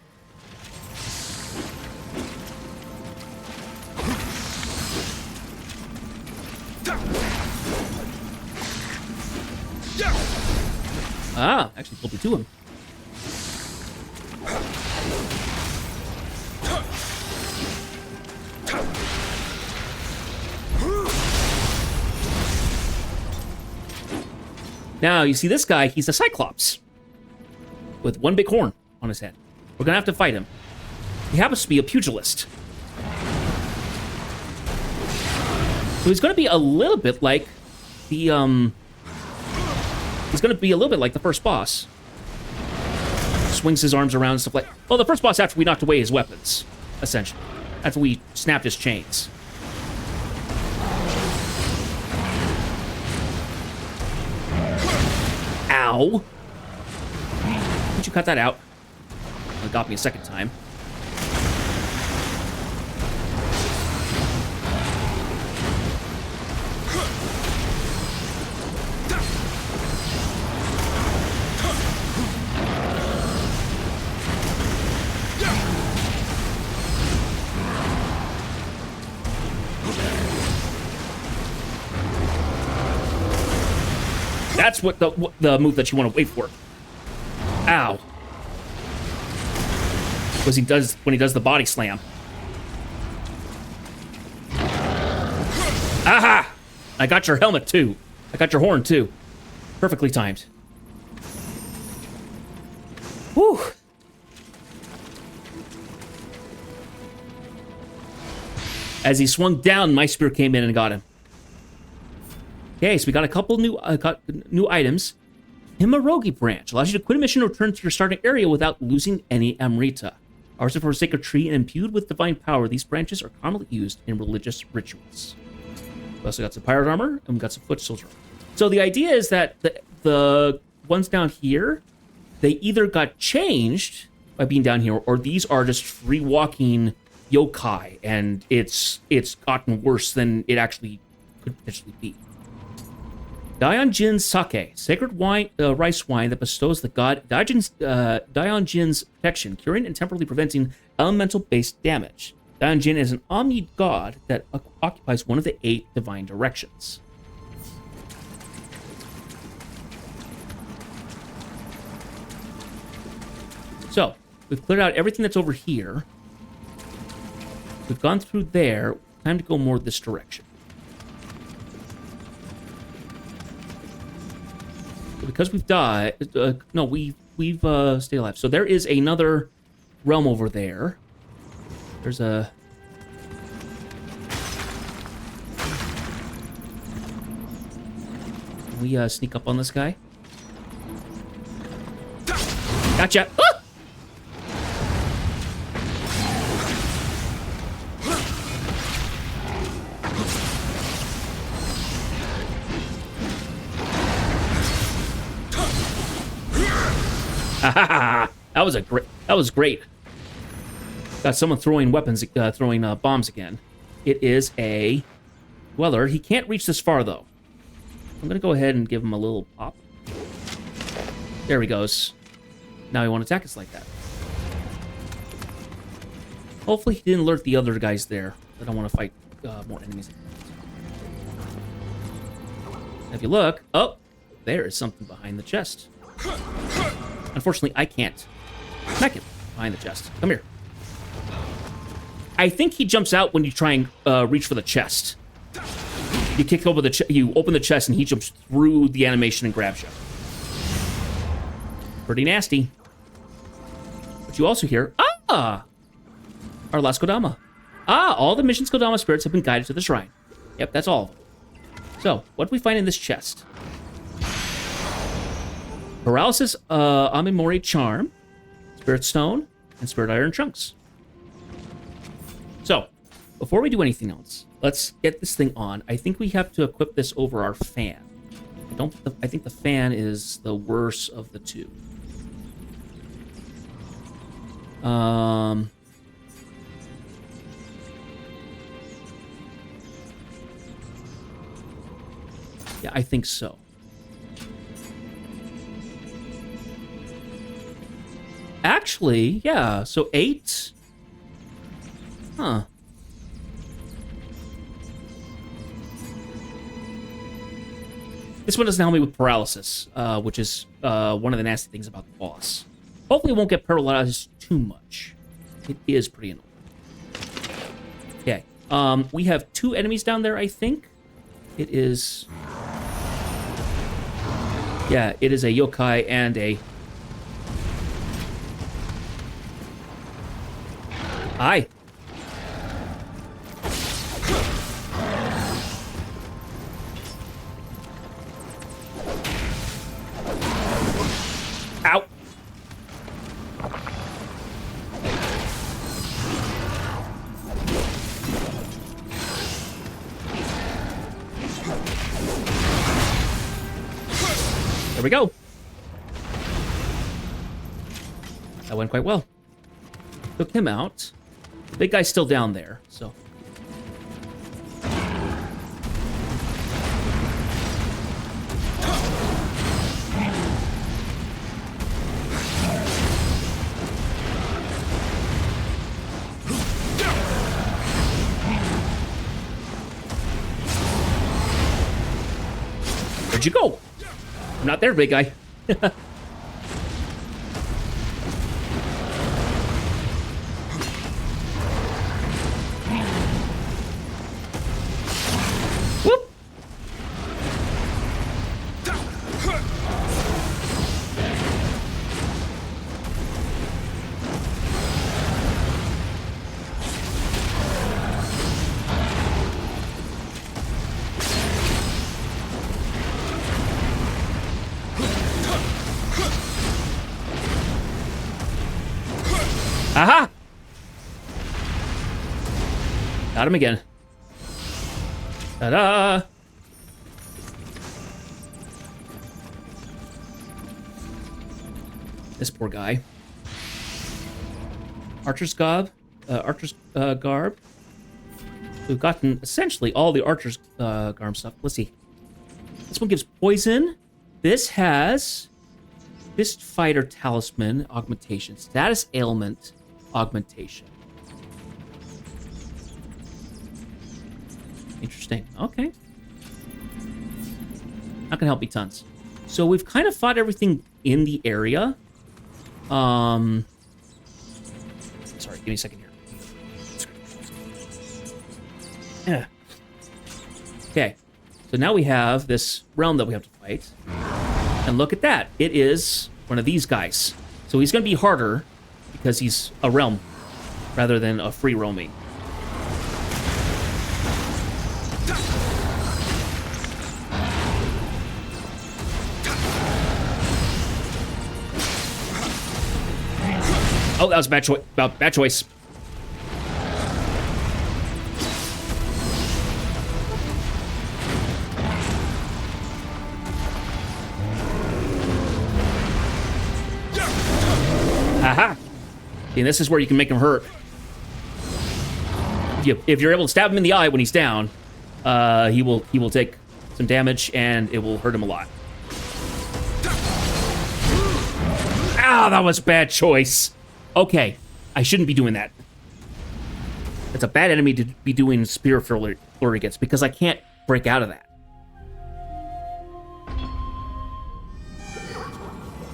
Ah, actually pulled me to him. Now, you see this guy, he's a Cyclops with one big horn on his head. We're gonna have to fight him. He happens to be a pugilist. So he's gonna be a little bit like the, he's gonna be a little bit like the first boss. Swings his arms around and stuff like... Well, the first boss after we knocked away his weapons, essentially. After we snapped his chains. Ow. Did you cut that out? It got me a second time. That's what the move that you want to wait for. Ow. Because when he does the body slam. Aha! I got your helmet too. I got your horn too. Perfectly timed. Whew. As he swung down, my spear came in and got him. Okay, so we got a couple new items. Himorogi branch allows you to quit a mission and return to your starting area without losing any Amrita. Ours are for a sacred tree and imbued with divine power. These branches are commonly used in religious rituals. We also got some pirate armor and we got some foot soldier. So the idea is that the ones down here, they either got changed by being down here, or these are just free walking yokai, and it's gotten worse than it actually could potentially be. Anjin sake, sacred wine, rice wine that bestows the god Anjin's protection, curing and temporarily preventing elemental-based damage. Anjin is an omni god that occupies one of the 8 divine directions. So, we've cleared out everything that's over here. We've gone through there. Time to go more this direction. Because we've died, no, we've stayed alive. So there is another realm over there. There's a... Can we sneak up on this guy? Gotcha! Ah! That was great. Got someone throwing weapons, throwing bombs again. It is a Dweller. He can't reach this far, though. I'm going to go ahead and give him a little pop. There he goes. Now he won't attack us like that. Hopefully he didn't alert the other guys there. I don't want to fight more enemies. If you look... Oh! There is something behind the chest. Unfortunately, I can't smack him behind the chest. Come here. I think he jumps out when you try and reach for the chest. You kick over you open the chest, and he jumps through the animation and grabs you. Pretty nasty. But you also hear, our last Kodama. All the mission's Kodama spirits have been guided to the shrine. Yep, that's all of them. So, what do we find in this chest? Paralysis, Amemori Charm, Spirit Stone, and Spirit Iron Chunks. So, before we do anything else, let's get this thing on. I think we have to equip this over our fan. I think the fan is the worst of the two. Yeah, I think so. Actually, yeah, so 8. Huh. This one doesn't help me with paralysis, which is one of the nasty things about the boss. Hopefully it won't get paralyzed too much. It is pretty annoying. Okay. We have 2 enemies down there, I think. It is... Yeah, it is a yokai and a... Hi. Ow. There we go. That went quite well. Took him out. The big guy's still down there, so... Where'd you go? I'm not there, big guy. Whoop! Aha! Got him again. Ta-da! This poor guy. Archer's garb. Garb. We've gotten essentially all the Archer's garb stuff. Let's see. This one gives poison. This has Fist Fighter Talisman augmentation. Status ailment augmentation. Interesting. Okay. Not gonna help me tons. So we've kind of fought everything in the area. Sorry, give me a second here. Yeah. Okay. So now we have this realm that we have to fight. And look at that. It is one of these guys. So he's gonna be harder because he's a realm rather than a free roaming. Oh, that was a bad choice. Aha! And this is where you can make him hurt. If you're able to stab him in the eye when he's down, he will take some damage and it will hurt him a lot. Ah, that was a bad choice. Okay, I shouldn't be doing that. It's a bad enemy to be doing spear flurry against because I can't break out of that.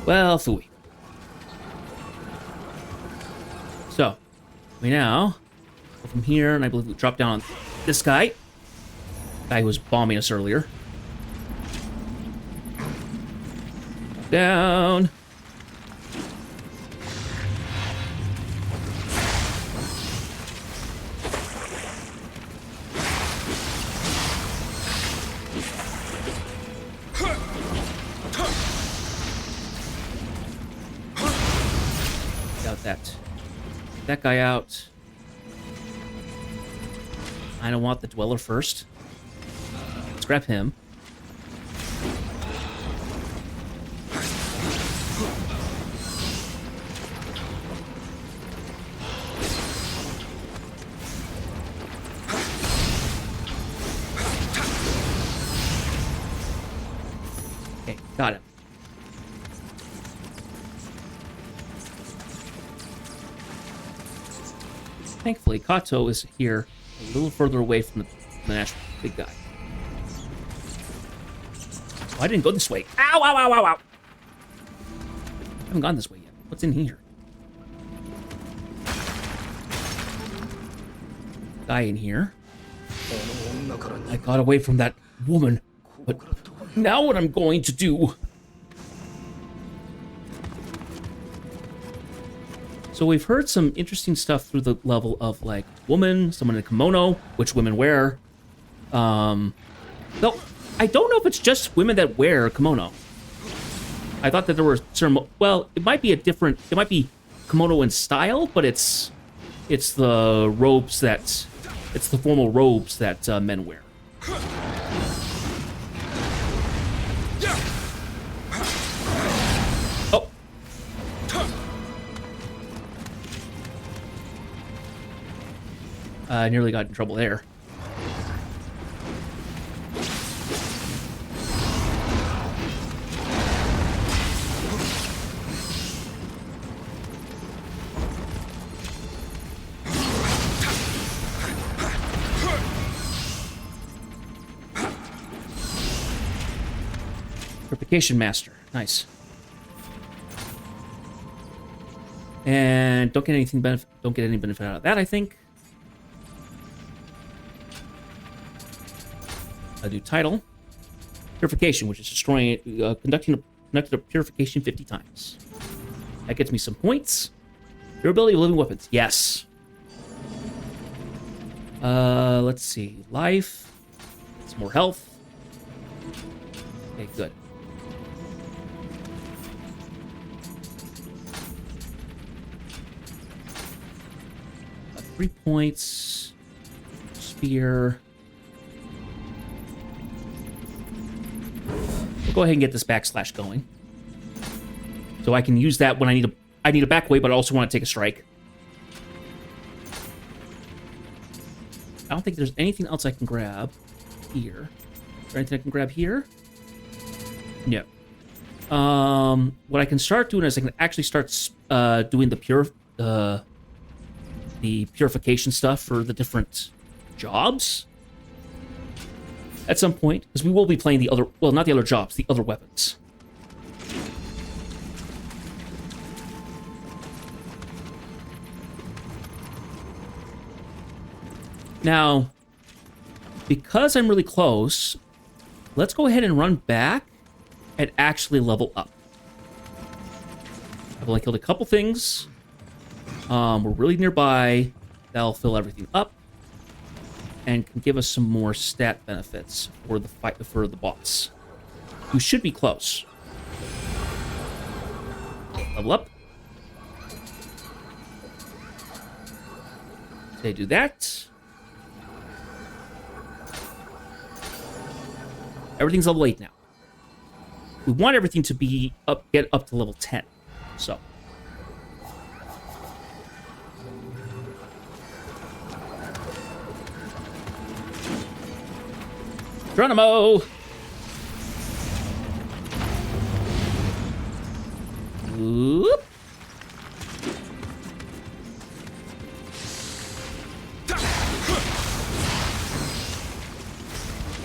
Well, phooey. So, we now go from here, and I believe we drop down on this guy. Guy who was bombing us earlier. Down. That guy out. I don't want the Dweller first. Let's grab him. Got it. Thankfully, Kato is here a little further away from the actual big guy. Oh, I didn't go this way. Ow, ow, ow, ow, ow. I haven't gone this way yet. What's in here? Guy in here. I got away from that woman, but now what I'm going to do... So we've heard some interesting stuff through the level of, like, woman, someone in a kimono, which women wear. Though, I don't know if it's just women that wear kimono. I thought that there were certain... Well, it might be a different... It might be kimono in style, but it's the robes that... It's the formal robes that men wear. Oh! I nearly got in trouble there. Purification Master. Nice. And don't get any benefit out of that, I think. I do title. Purification, which is destroying it, conducted a purification 50 times. That gets me some points. Durability of living weapons. Yes. Let's see. Life. Some more health. Okay, good. 3 points. Spear. We'll go ahead and get this backslash going. So I can use that when I need a back way, but I also want to take a strike. I don't think there's anything else I can grab here. Is there anything I can grab here? No. What I can start doing is I can actually start doing the purification stuff for the different jobs at some point, because we will be playing the other, well, not the other jobs, the other weapons. Now, because I'm really close, let's go ahead and run back and actually level up. I've only killed a couple things. We're really nearby. That'll fill everything up and can give us some more stat benefits for the fight for the boss. We should be close. Level up. They do that. Everything's level 8 now. We want everything to be get up to level 10. So. Geronimo! Whoop.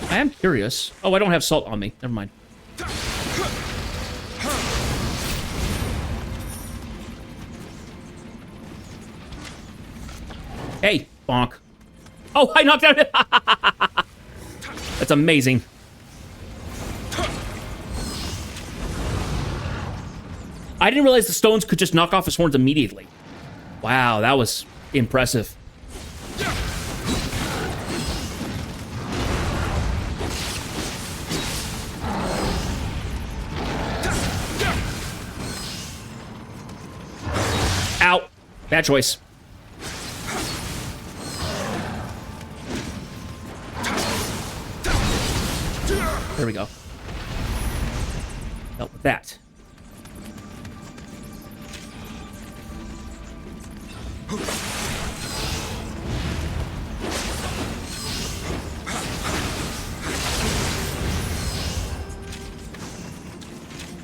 I am curious. Oh, I don't have salt on me. Never mind. Hey, bonk. Oh, I knocked out. That's amazing. I didn't realize the stones could just knock off his horns immediately. Wow, that was impressive. Ow. Bad choice. There we go. Dealt with that.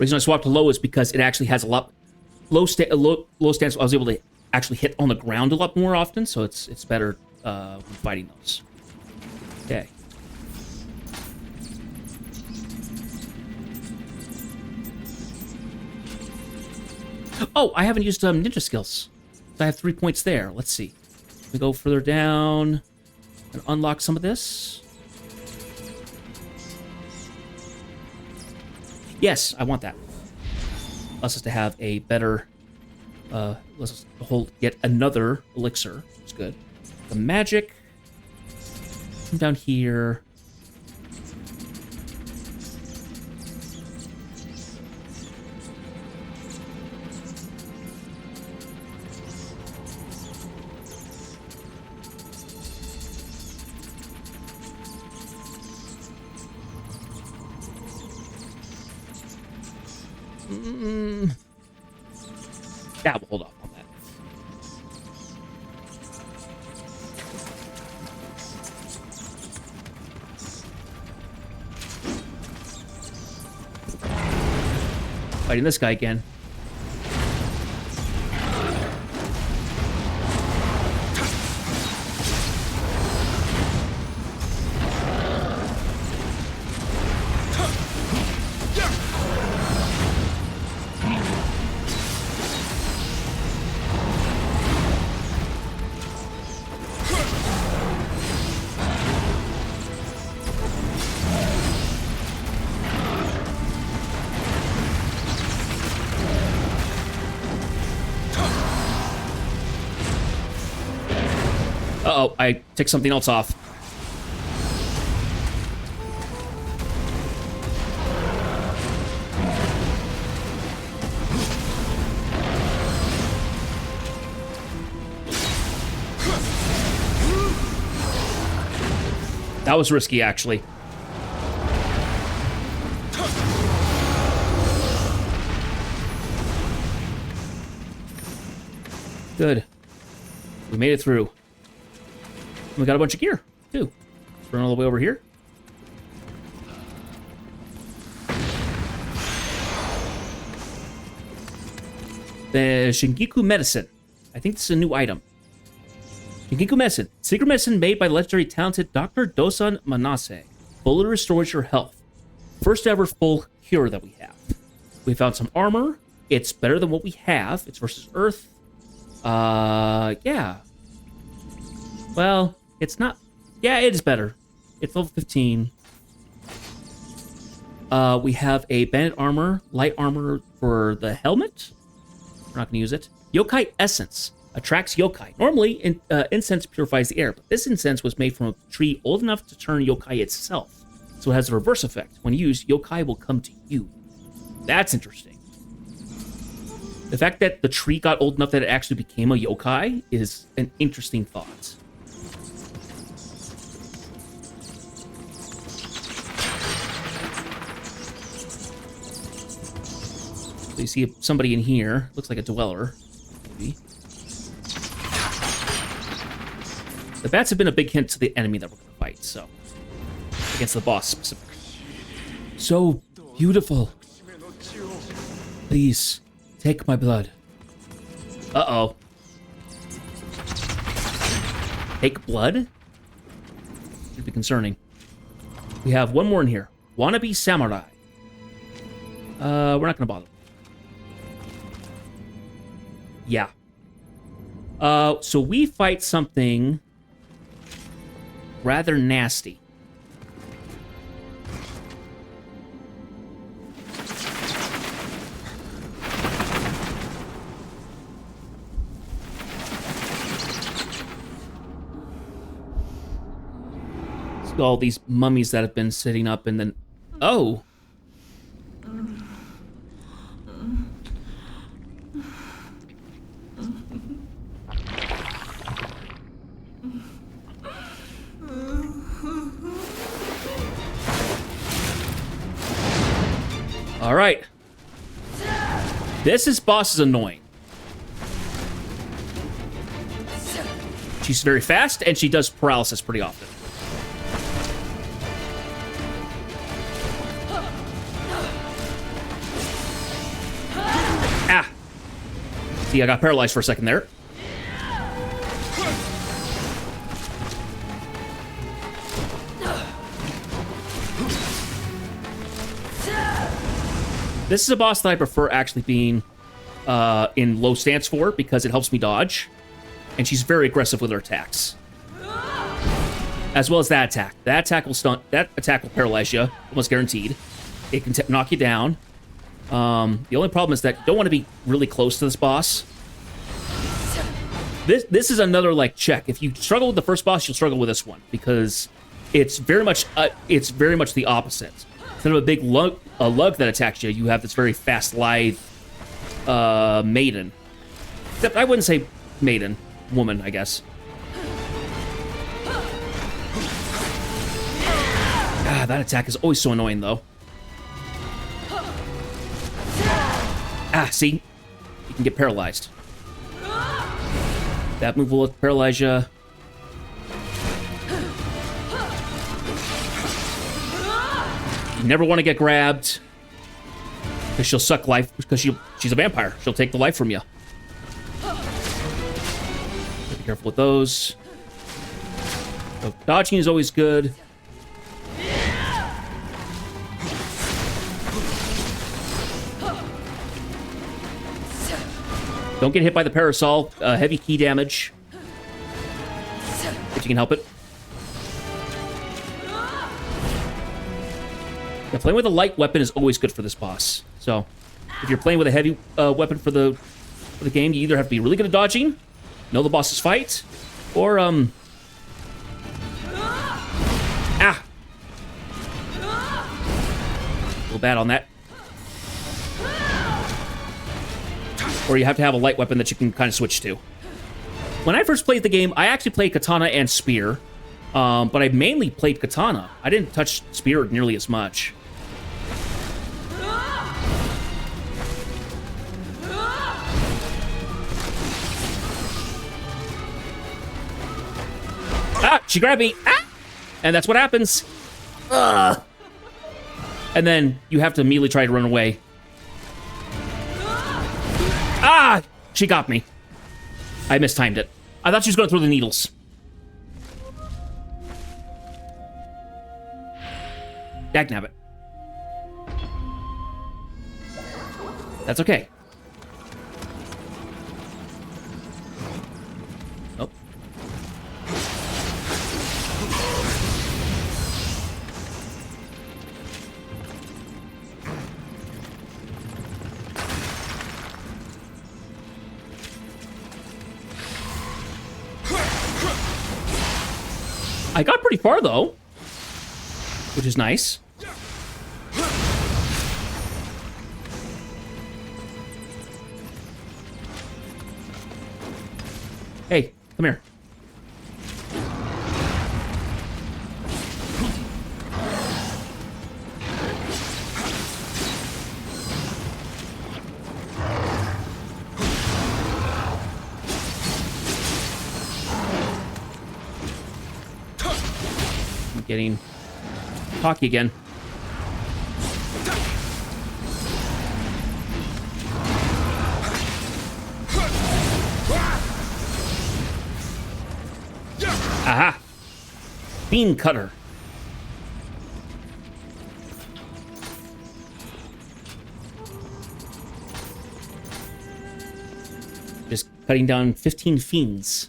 reason I swapped to low is because it actually has a lot low stance. I was able to actually hit on the ground a lot more often, so it's better when fighting those. Okay. Oh, I haven't used ninja skills. So I have 3 points there. Let's see. We go further down and unlock some of this. Yes, I want that. Allows us to have a better, allows us to hold yet another elixir, which is good. The magic. Come down here. Yeah, we'll hold off on that. Fighting this guy again. Uh-oh, I took something else off. That was risky, actually. Good. We made it through. We got a bunch of gear, too. Let's run all the way over here. The Shingiku Medicine. I think this is a new item. Shingiku Medicine. Secret medicine made by the legendary talented Dr. Dosan Manase. Fully restores your health. First ever full cure that we have. We found some armor. It's better than what we have. It's versus Earth. Yeah. Well, it's not... Yeah, it is better. It's level 15. We have a bandit armor, light armor for the helmet. We're not going to use it. Yokai Essence. Attracts yokai. Normally, incense purifies the air, but this incense was made from a tree old enough to turn yokai itself. So it has a reverse effect. When used, yokai will come to you. That's interesting. The fact that the tree got old enough that it actually became a yokai is an interesting thought. So you see somebody in here. Looks like a dweller. Maybe. The bats have been a big hint to the enemy that we're going to fight, so... Against the boss specifically. So beautiful. Please, take my blood. Uh-oh. Take blood? Should be concerning. We have one more in here. Wannabe Samurai. We're not going to bother. Yeah. So we fight something rather nasty. See all these mummies that have been sitting up and then... Oh! All right. This boss is annoying. She's very fast, and she does paralysis pretty often. See, I got paralyzed for a second there. This is a boss that I prefer actually being in low stance for because it helps me dodge. And she's very aggressive with her attacks. As well as that attack. That attack will stun. That attack will paralyze you, almost guaranteed. It can knock you down. The only problem is that you don't want to be really close to this boss. This is another like check. If you struggle with the first boss, you'll struggle with this one because it's very much the opposite. Instead of a big lug that attacks you, you have this very fast, lithe maiden. Except I wouldn't say maiden, woman, I guess. Ah, that attack is always so annoying, though. Ah, see? You can get paralyzed. That move will paralyze you. You never want to get grabbed. Because she'll suck life, because she's a vampire. She'll take the life from you. Be careful with those. So dodging is always good. Don't get hit by the parasol. Heavy key damage. If you can help it. Yeah, playing with a light weapon is always good for this boss. So, if you're playing with a heavy weapon for the game, you either have to be really good at dodging, know the boss's fight, or ah, a little bad on that. Or you have to have a light weapon that you can kind of switch to. When I first played the game, I actually played katana and spear, but I mainly played katana. I didn't touch spear nearly as much. Ah, she grabbed me. Ah! And that's what happens. Ugh. And then you have to immediately try to run away. Ah! She got me. I mistimed it. I thought she was going through the needles. Dagnabbit. That's okay. Oh. I got pretty far, though, which is nice. Hey, come here. I'm getting cocky again. Aha! Bean cutter. Just cutting down 15 fiends.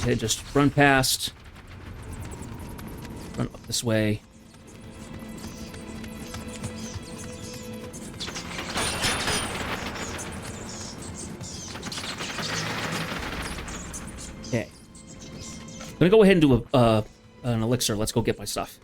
Okay, just run past. Run up this way. Okay. I'm gonna go ahead and do an elixir. Let's go get my stuff.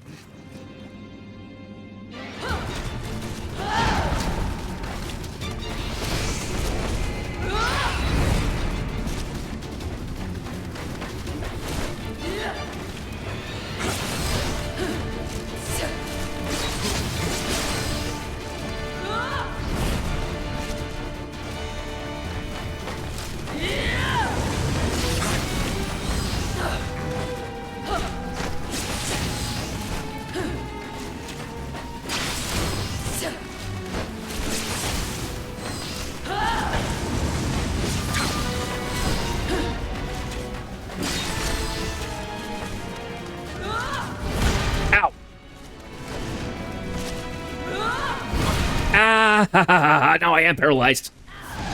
Ah, ha, ha, ha, ha. Now I am paralyzed.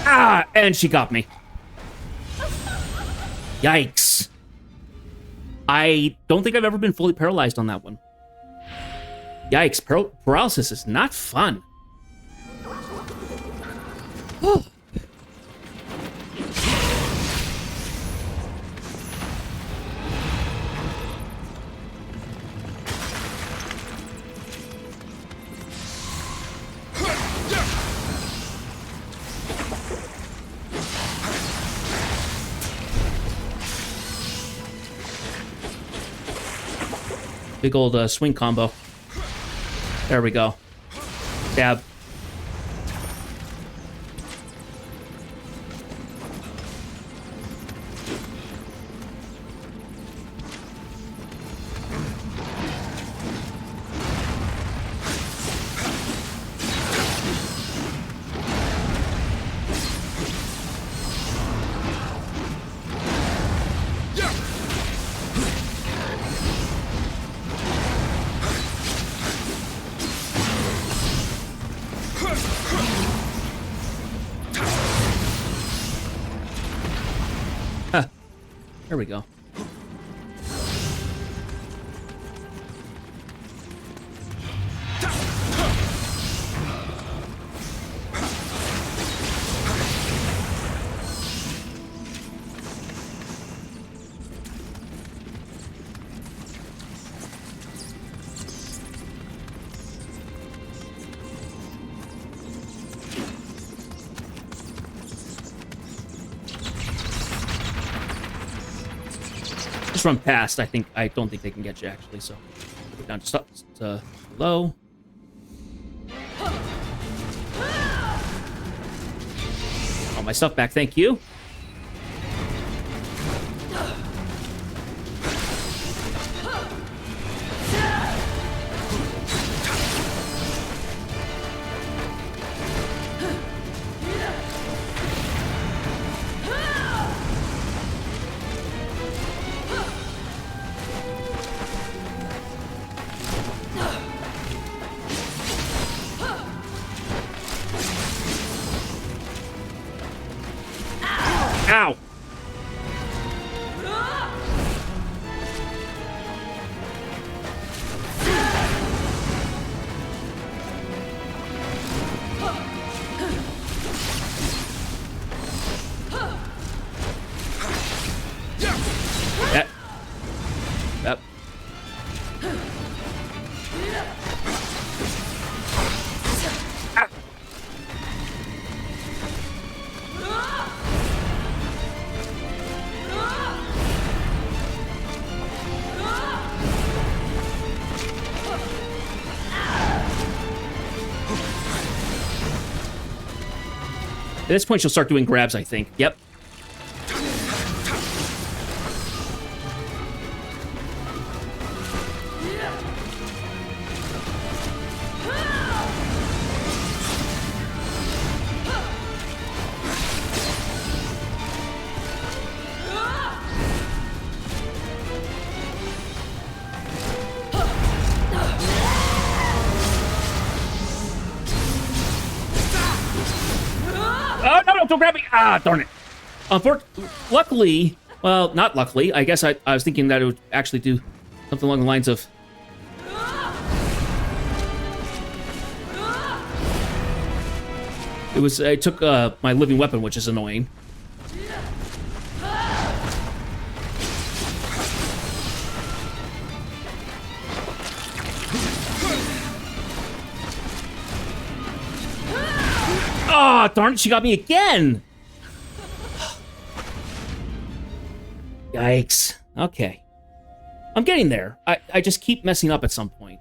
Ah, and she got me. Yikes. I don't think I've ever been fully paralyzed on that one. Yikes, paralysis is not fun. Big old swing combo. There we go. Dab. There we go. Just run past. I don't think they can get you actually. So go down to low. All my stuff back. Thank you. Ow! Yep. Yep. Ah. At this point, she'll start doing grabs, I think. Yep. Oh, no, don't grab me! Ah, darn it. Luckily, well, not luckily, I guess I was thinking that it would actually do something along the lines of... It took my living weapon, which is annoying. Oh, darn it, she got me again! Yikes. Okay. I'm getting there. I just keep messing up at some point.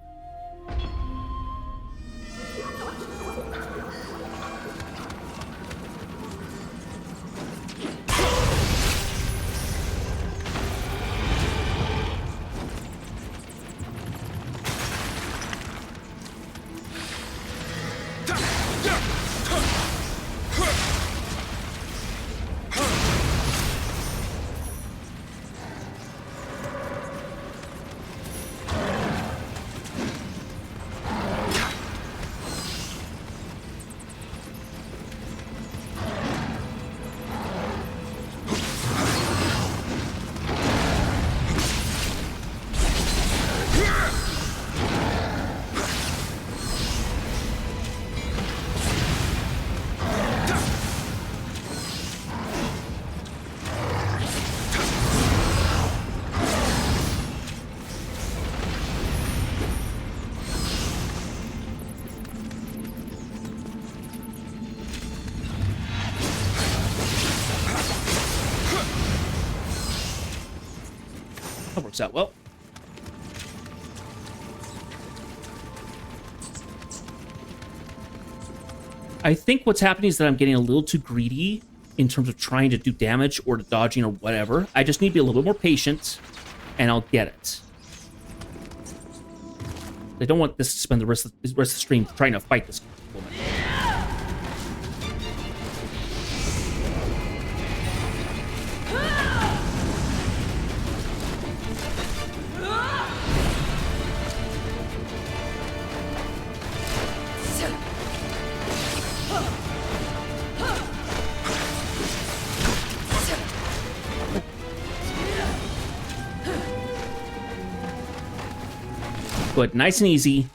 That works out well. I think what's happening is that I'm getting a little too greedy in terms of trying to do damage or dodging or whatever. I just need to be a little bit more patient, and I'll get it. I don't want this to spend the rest of the stream trying to fight this woman. Good, nice and easy.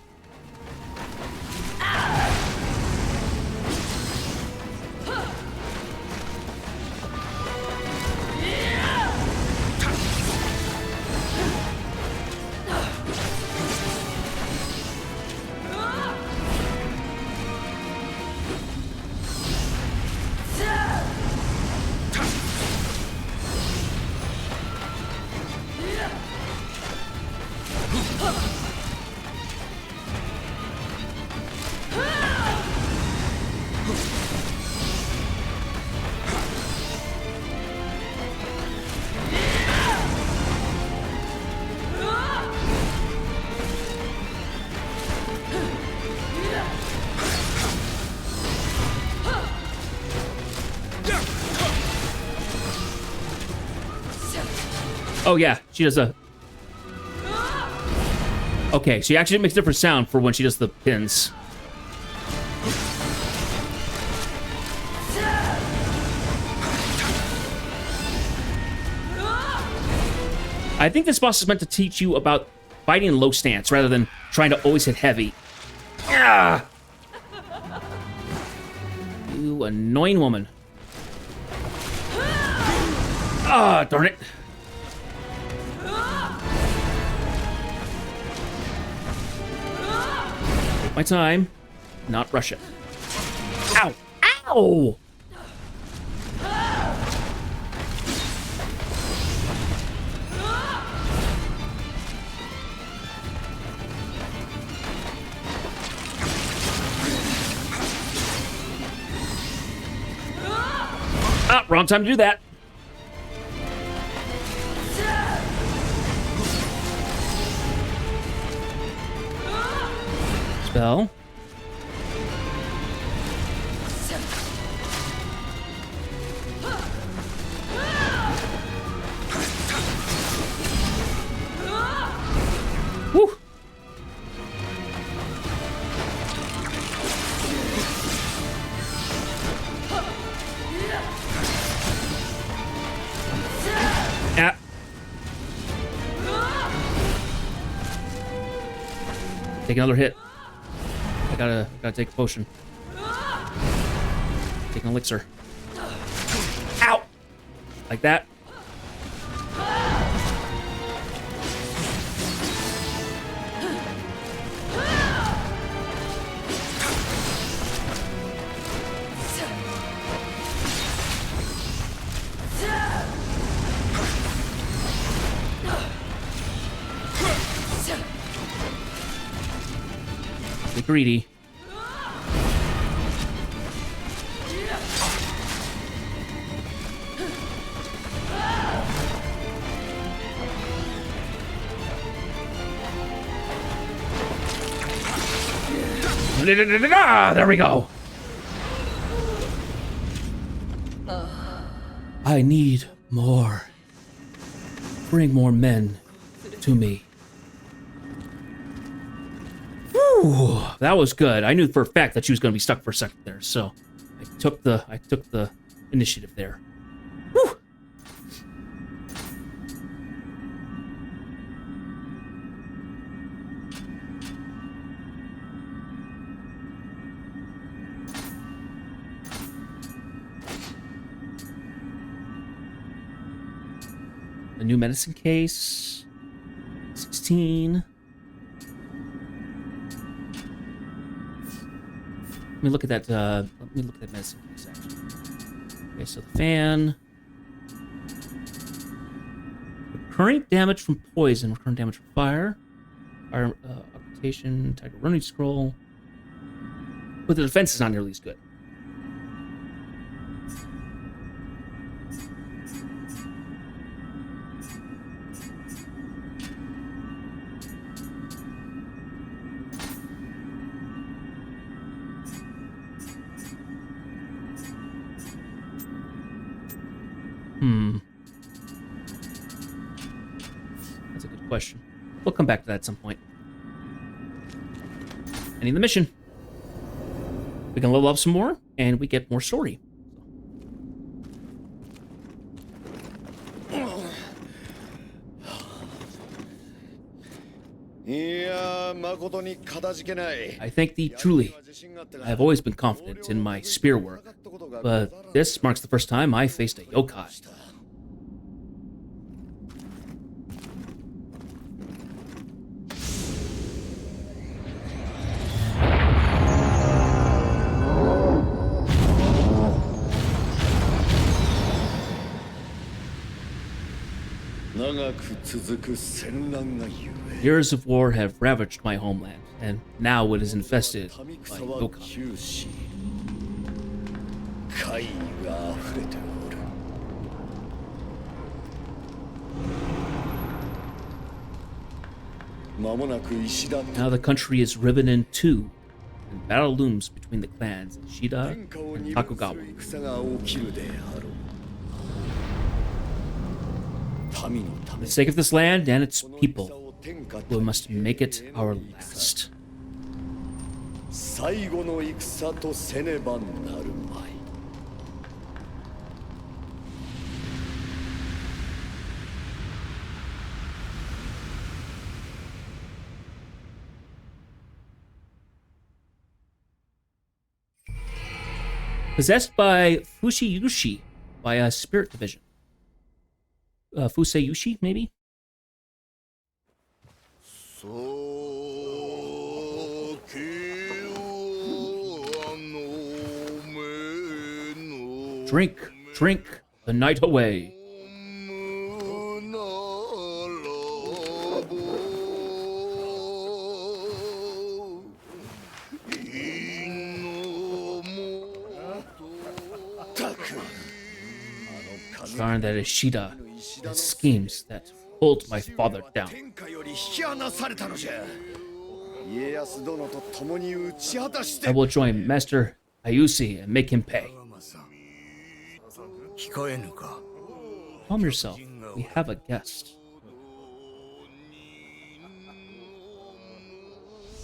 Oh, yeah, she does a... Okay, she actually makes a different sound for when she does the pins. I think this boss is meant to teach you about fighting in low stance rather than trying to always hit heavy. Ah! You annoying woman. Ah, darn it. My time, not rush it. Ow! Ow! Ah, wrong time to do that. Spell. Woo. Ah. Take another hit. I gotta take a potion. Take an elixir. Ow! Like that. Be greedy. There we go. I need more. Bring more men to me. Whew, that was good. I knew for a fact that she was going to be stuck for a second there, so I took the initiative there. Whew. A new medicine case. 16. Let me look at that. Let me look at that medicine case, actually. Okay, so the fan. Recurring damage from poison, recurring damage from fire, fire occultation, tiger running scroll. But the defense is not nearly as good. That's a good question. We'll come back to that at some point. Ending the mission. We can level up some more, and we get more story. いや誠にかたじけない。 I thank thee truly. I have always been confident in my spear work, but this marks the first time I faced a yokai. Years of war have ravaged my homeland, and now it is infested by yokai. 怪異が溢れておる。 Now the country is riven in two, and battle looms between the clans Ishida and Takugawa. For the sake of this land and its people, we must make it our last. 最後の戦とせねばなるまい。 Possessed by Fushiyushi by a spirit division. Fuseyushi, maybe? Drink, drink the night away. Darn that Ishida and schemes that hold my father down. I will join Master Ayusi and make him pay. Calm yourself. We have a guest.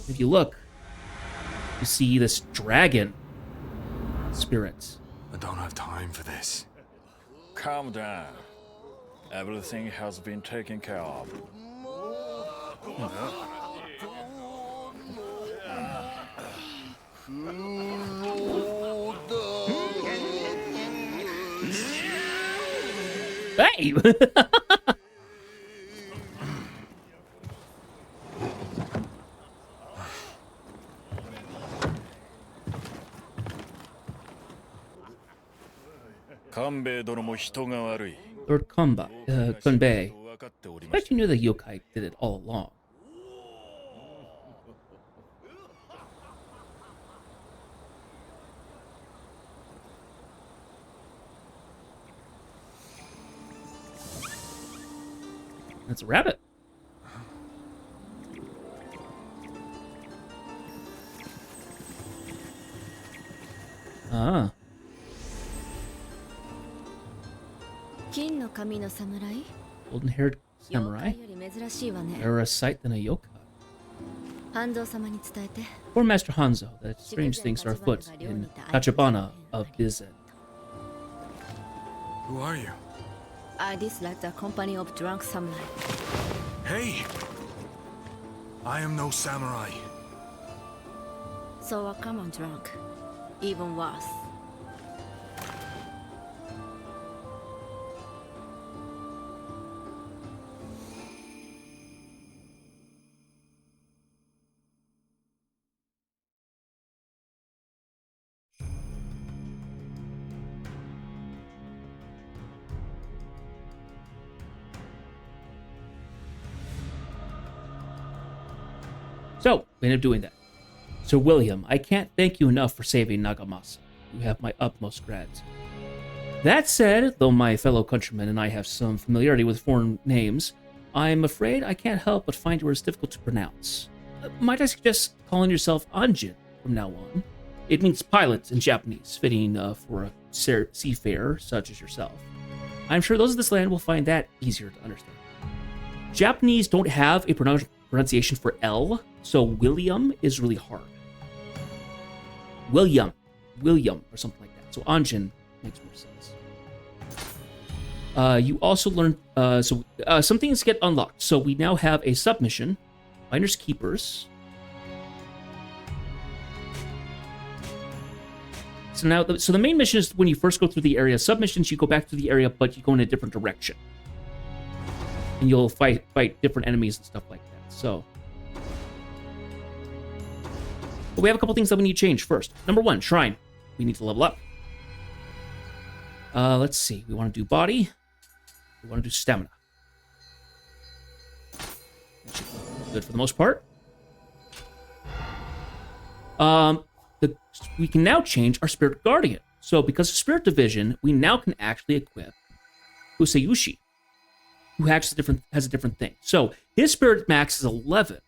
If you look, you see this dragon spirit. I don't have time for this. Calm down. Everything has been taken care of. Hey! Lord Kunbei, I bet you knew the yokai did it all along. That's a rabbit. Ah. Golden-haired samurai? Rarer a sight than a yokai. Poor Master Hanzo, that strange things are afoot in Tachibana of Bizen. Who are you? I dislike the company of drunk samurai. Hey! I am no samurai. So a common drunk. Even worse. So, we ended up doing that. Sir William, I can't thank you enough for saving Nagamasa. You have my utmost gratitude. That said, though my fellow countrymen and I have some familiarity with foreign names, I'm afraid I can't help but find yours difficult to pronounce. Might I suggest calling yourself Anjin from now on? It means pilot in Japanese, fitting for a seafarer such as yourself. I'm sure those of this land will find that easier to understand. Japanese don't have a pronunciation for L, so William is really hard. William, or something like that. So Anjin makes more sense. You also learn, some things get unlocked. So we now have a submission, Finders Keepers. So now, the main mission is when you first go through the area. Submissions, you go back to the area, but you go in a different direction. And you'll fight different enemies and stuff like that. So, but we have a couple things that we need to change first. Number 1, Shrine. We need to level up. Let's see. We want to do body. We want to do stamina. That should be good for the most part. We can now change our Spirit Guardian. So because of Spirit Division, we now can actually equip Usayushi, who has a different thing. So his Spirit Max is 11.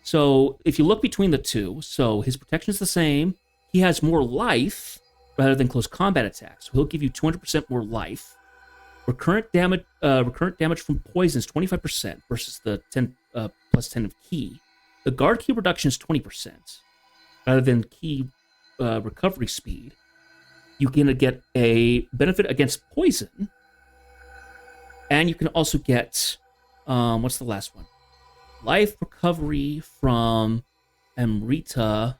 So if you look between the two, so his protection is the same. He has more life rather than close combat attacks. So he'll give you 200% more life. Recurrent damage from poison is 25% versus the 10 plus 10 of key. The guard key reduction is 20%. Rather than key recovery speed, you can get a benefit against poison, and you can also get what's the last one? Life recovery from Amrita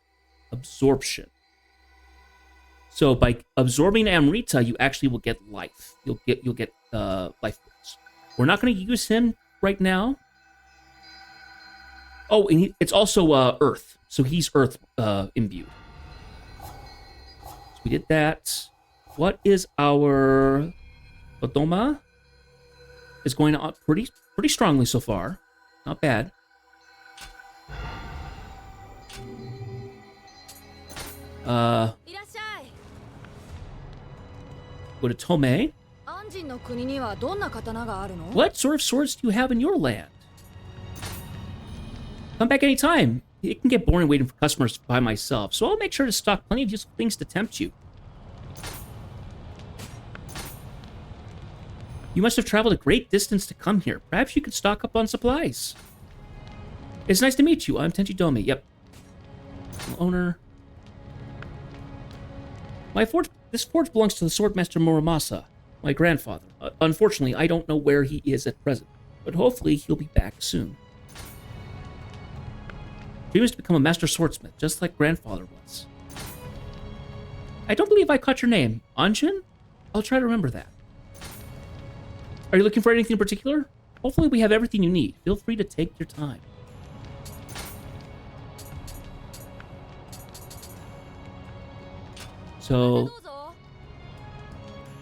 absorption. So by absorbing Amrita, you actually will get life. You'll get life points. We're not going to use him right now. Oh, and it's also Earth. So he's Earth imbued. So we did that. What is our Odoma? Is going on pretty strongly so far. Not bad. Go to Tome. What sort of swords do you have in your land? Come back anytime. It can get boring waiting for customers by myself, so I'll make sure to stock plenty of useful things to tempt you. You must have traveled a great distance to come here. Perhaps you could stock up on supplies. It's nice to meet you. I'm Tenchi Domi. Yep. Owner. This forge belongs to the Swordmaster Muramasa, my grandfather. Unfortunately, I don't know where he is at present, but hopefully he'll be back soon. Dream is to become a master swordsmith, just like grandfather was. I don't believe I caught your name. Anjin? I'll try to remember that. Are you looking for anything in particular? Hopefully we have everything you need. Feel free to take your time. So,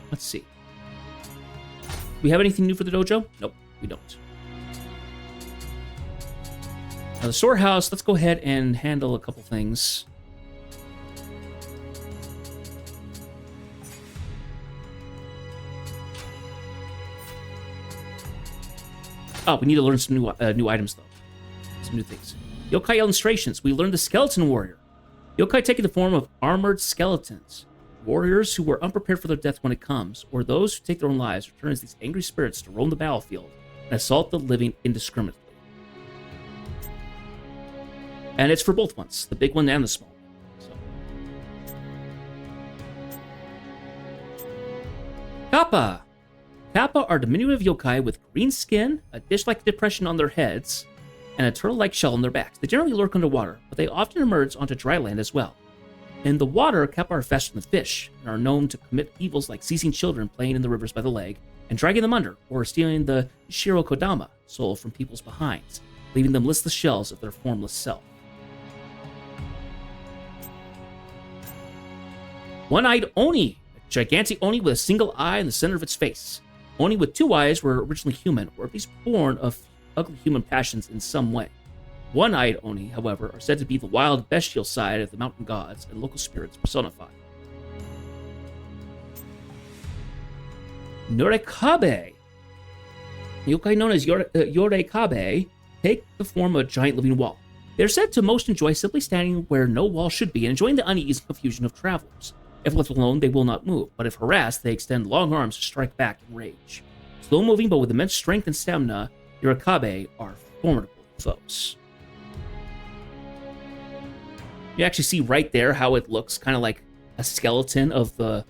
let's see. Do we have anything new for the dojo? Nope, we don't. Now the storehouse, let's go ahead and handle a couple things. Oh, we need to learn some new items, though. Some new things. Yokai illustrations. We learned the Skeleton Warrior. Yokai taking the form of armored skeletons. Warriors who were unprepared for their death when it comes, or those who take their own lives, return as these angry spirits to roam the battlefield and assault the living indiscriminately. And it's for both ones, the big one and the small one. So. Kappa! Kappa are diminutive yokai with green skin, a dish-like depression on their heads, and a turtle-like shell on their backs. They generally lurk underwater, but they often emerge onto dry land as well. In the water, Kappa are faster than fish, and are known to commit evils like seizing children playing in the rivers by the leg, and dragging them under, or stealing the Shirokodama soul from people's behinds, leaving them listless shells of their formless self. One-eyed Oni, a gigantic Oni with a single eye in the center of its face. Oni with two eyes were originally human, or at least born of ugly human passions in some way. One-eyed Oni, however, are said to be the wild, bestial side of the mountain gods and local spirits personified. Yorekabe. Yokai known as Yorekabe take the form of a giant living wall. They're said to most enjoy simply standing where no wall should be and enjoying the unease and confusion of travelers. If left alone, they will not move, but if harassed, they extend long arms to strike back in rage. Slow-moving, but with immense strength and stamina, Yorekabe are formidable foes. You actually see right there how it looks kind of like a skeleton of the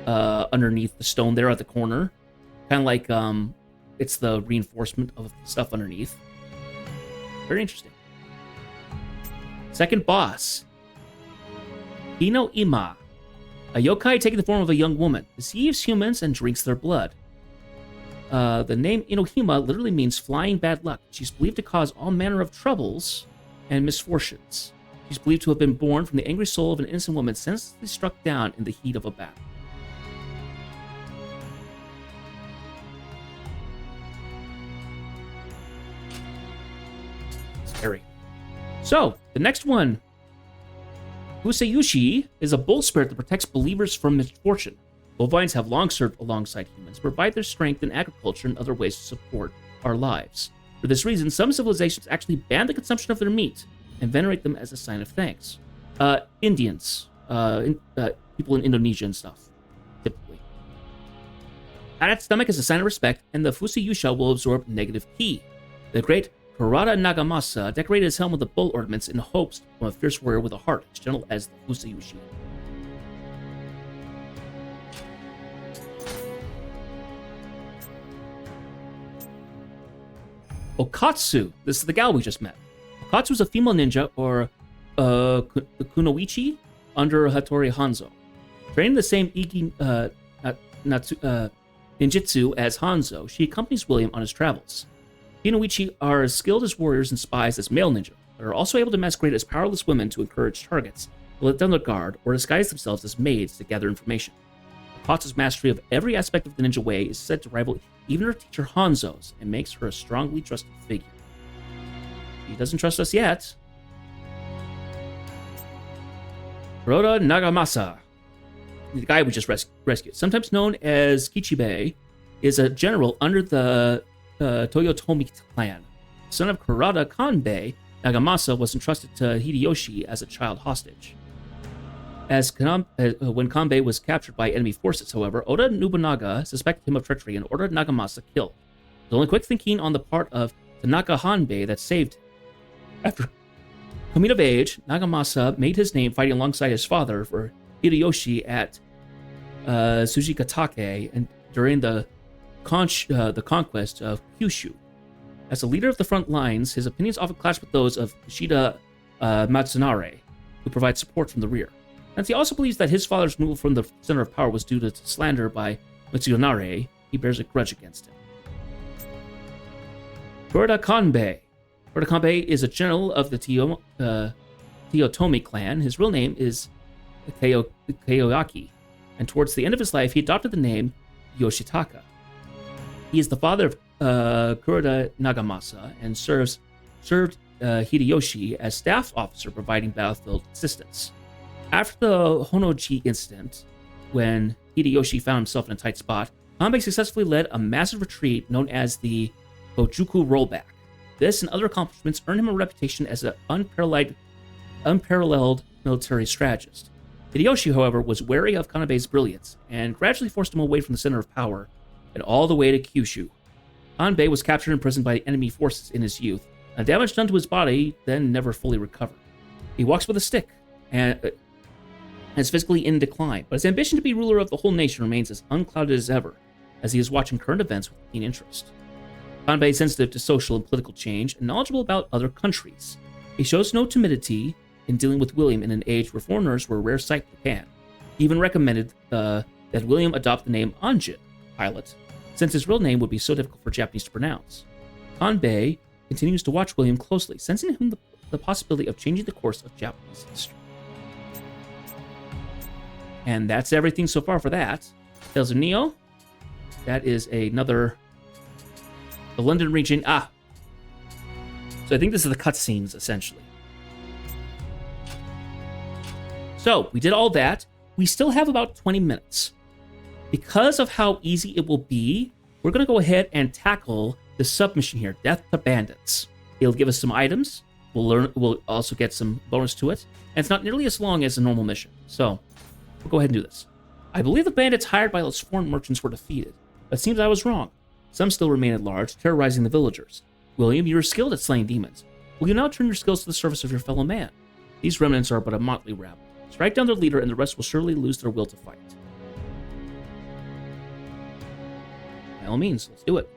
underneath the stone there at the corner. Kind of like it's the reinforcement of the stuff underneath. Very interesting. Second boss, Hino Ima, a yokai taking the form of a young woman, deceives humans and drinks their blood. The name Inohima literally means flying bad luck. She's believed to cause all manner of troubles and misfortunes. She's believed to have been born from the angry soul of an innocent woman senselessly struck down in the heat of a battle. Scary. So, the next one, Usayushi, is a bull spirit that protects believers from misfortune. Bovines have long served alongside humans, provide their strength in agriculture and other ways to support our lives. For this reason, some civilizations actually ban the consumption of their meat and venerate them as a sign of thanks. Indians, people in Indonesia and stuff, typically. Pat its stomach is a sign of respect, and the Fusayusha will absorb negative ki. The great Kurata Nagamasa decorated his helm with the bull ornaments in hopes to become a fierce warrior with a heart as gentle as the Fusayushi. Okatsu. This is the gal we just met. Okatsu is a female ninja, or kunoichi, under Hattori Hanzo. Training the same ninjutsu as Hanzo, she accompanies William on his travels. Kunoichi are as skilled as warriors and spies as male ninja, but are also able to masquerade as powerless women to encourage targets, to let down their guard, or disguise themselves as maids to gather information. Okatsu's mastery of every aspect of the ninja way is said to rival even her teacher Hanzo's, and makes her a strongly trusted figure. He doesn't trust us yet. Kuroda Nagamasa, the guy we just rescued, sometimes known as Kichibe, is a general under the Toyotomi clan. Son of Kurata Kanbei, Nagamasa was entrusted to Hideyoshi as a child hostage. When Kanbei was captured by enemy forces, however, Oda Nobunaga suspected him of treachery and ordered Nagamasa killed. It was only quick thinking on the part of Tanaka Hanbei that saved him. After coming of age, Nagamasa made his name fighting alongside his father for Hideyoshi at Sujikatake and during the conquest of Kyushu. As a leader of the front lines, his opinions often clashed with those of Ishida Matsunare, who provides support from the rear. And he also believes that his father's removal from the center of power was due to slander by Matsunare. He bears a grudge against him. Kurata Kanbei. Kurata Kanbei is a general of the Toyotomi clan. His real name is Kayoyaki, and towards the end of his life, he adopted the name Yoshitaka. He is the father of Kurata Nagamasa and served Hideyoshi as staff officer providing battlefield assistance. After the Honoji incident, when Hideyoshi found himself in a tight spot, Kanbei successfully led a massive retreat known as the Gojuku Rollback. This and other accomplishments earned him a reputation as an unparalleled military strategist. Hideyoshi, however, was wary of Kanbei's brilliance and gradually forced him away from the center of power and all the way to Kyushu. Kanbei was captured and imprisoned by enemy forces in his youth, and the damage done to his body then never fully recovered. He walks with a stick and is physically in decline, but his ambition to be ruler of the whole nation remains as unclouded as ever, as he is watching current events with keen interest. Kanbei is sensitive to social and political change and knowledgeable about other countries. He shows no timidity in dealing with William in an age where foreigners were a rare sight in Japan. He even recommended that William adopt the name Anjin, pilot, since his real name would be so difficult for Japanese to pronounce. Kanbei continues to watch William closely, sensing in him the possibility of changing the course of Japanese history. And that's everything so far for that. Tales of Neo. That is another... The London region. So So I think this is the cutscenes, essentially. So we did all that. We still have about 20 minutes. Because of how easy it will be, we're going to go ahead and tackle the submission here, Death to Bandits. It'll give us some items. We'll also get some bonus to it. And it's not nearly as long as a normal mission. So we'll go ahead and do this. I believe the bandits hired by those foreign merchants were defeated. But it seems I was wrong. Some still remain at large, terrorizing the villagers. William, you are skilled at slaying demons. Will you now turn your skills to the service of your fellow man? These remnants are but a motley rabble. Strike down their leader, and the rest will surely lose their will to fight. By all means, let's do it.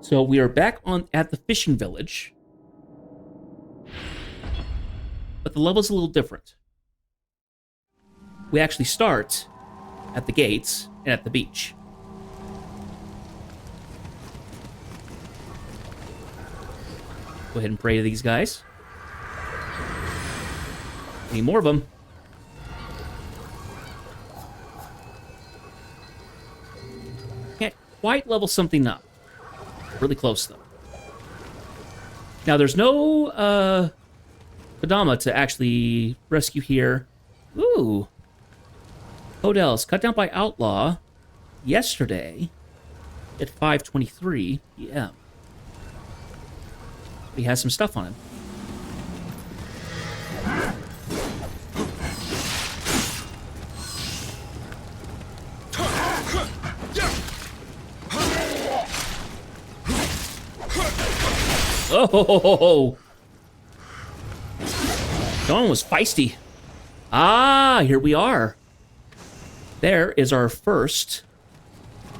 So we are back at the fishing village. But the level's a little different. We actually start at the gates and at the beach. Go ahead and pray to these guys. Need more of them. Can't quite level something up. Really close, though. Now, there's no Kodama to actually rescue here. Ooh. Hotels cut down by Outlaw yesterday at 5:23 p.m. He has some stuff on him. Oh! Dawn was feisty. Ah, here we are. There is our first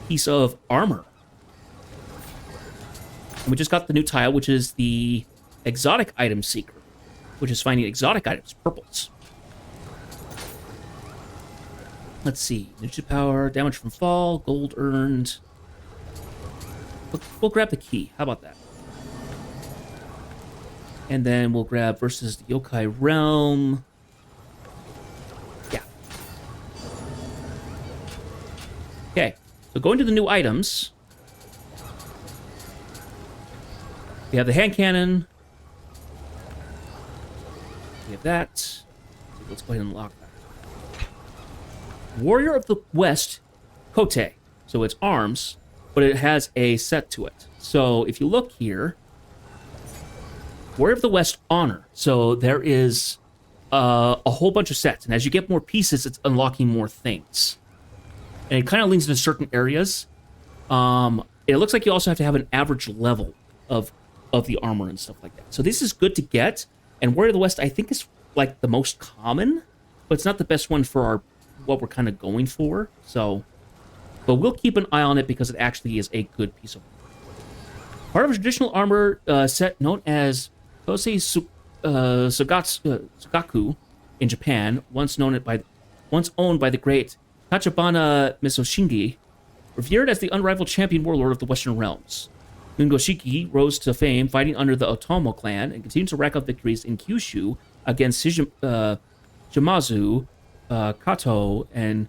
piece of armor. And we just got the new tile, which is the exotic item seeker, which is finding exotic items, purples. Let's see. Ninja power, damage from fall, gold earned. We'll grab the key. How about that? And then we'll grab versus the Yokai Realm. Yeah. Okay. So going to the new items. We have the hand cannon. We have that. Let's go ahead and lock that. Warrior of the West, Kote. So it's arms, but it has a set to it. So if you look here, Warrior of the West Honor. So there is a whole bunch of sets. And as you get more pieces, it's unlocking more things. And it kind of leans into certain areas. It looks like you also have to have an average level of the armor and stuff like that. So this is good to get. And Warrior of the West, I think, is like the most common. But it's not the best one for what we're kind of going for. So, but we'll keep an eye on it because it actually is a good piece of armor. Part of a traditional armor set known as Kosei Sugaku in Japan, once owned by the great Tachibana Misoshingi, revered as the unrivaled champion warlord of the Western realms. Nungoshiki rose to fame fighting under the Otomo clan and continued to rack up victories in Kyushu against Shimazu, Kato, and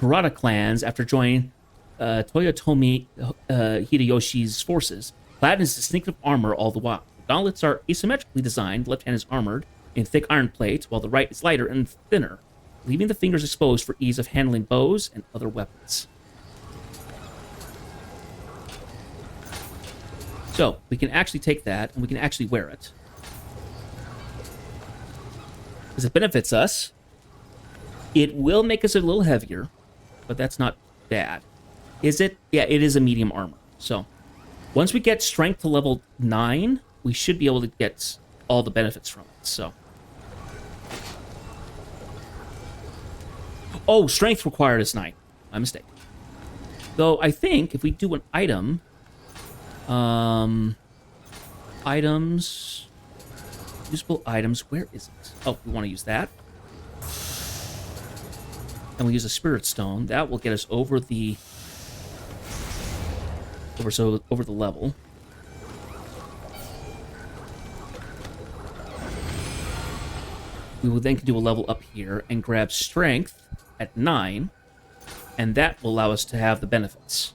Murata clans after joining Toyotomi Hideyoshi's forces, clad in his distinctive armor all the while. The gauntlets are asymmetrically designed. The left hand is armored in thick iron plate, while the right is lighter and thinner, leaving the fingers exposed for ease of handling bows and other weapons. So, we can actually take that, and we can actually wear it. Because it benefits us. It will make us a little heavier, but that's not bad. Is it? Yeah, it is a medium armor. So, once we get strength to level 9, we should be able to get all the benefits from it. So, oh, strength required is 9. My mistake. Though I think if we do an item, items, usable items. Where is it? Oh, we want to use that. And we use a spirit stone. That will get us over the level. We will then do a level up here and grab strength at 9, and that will allow us to have the benefits.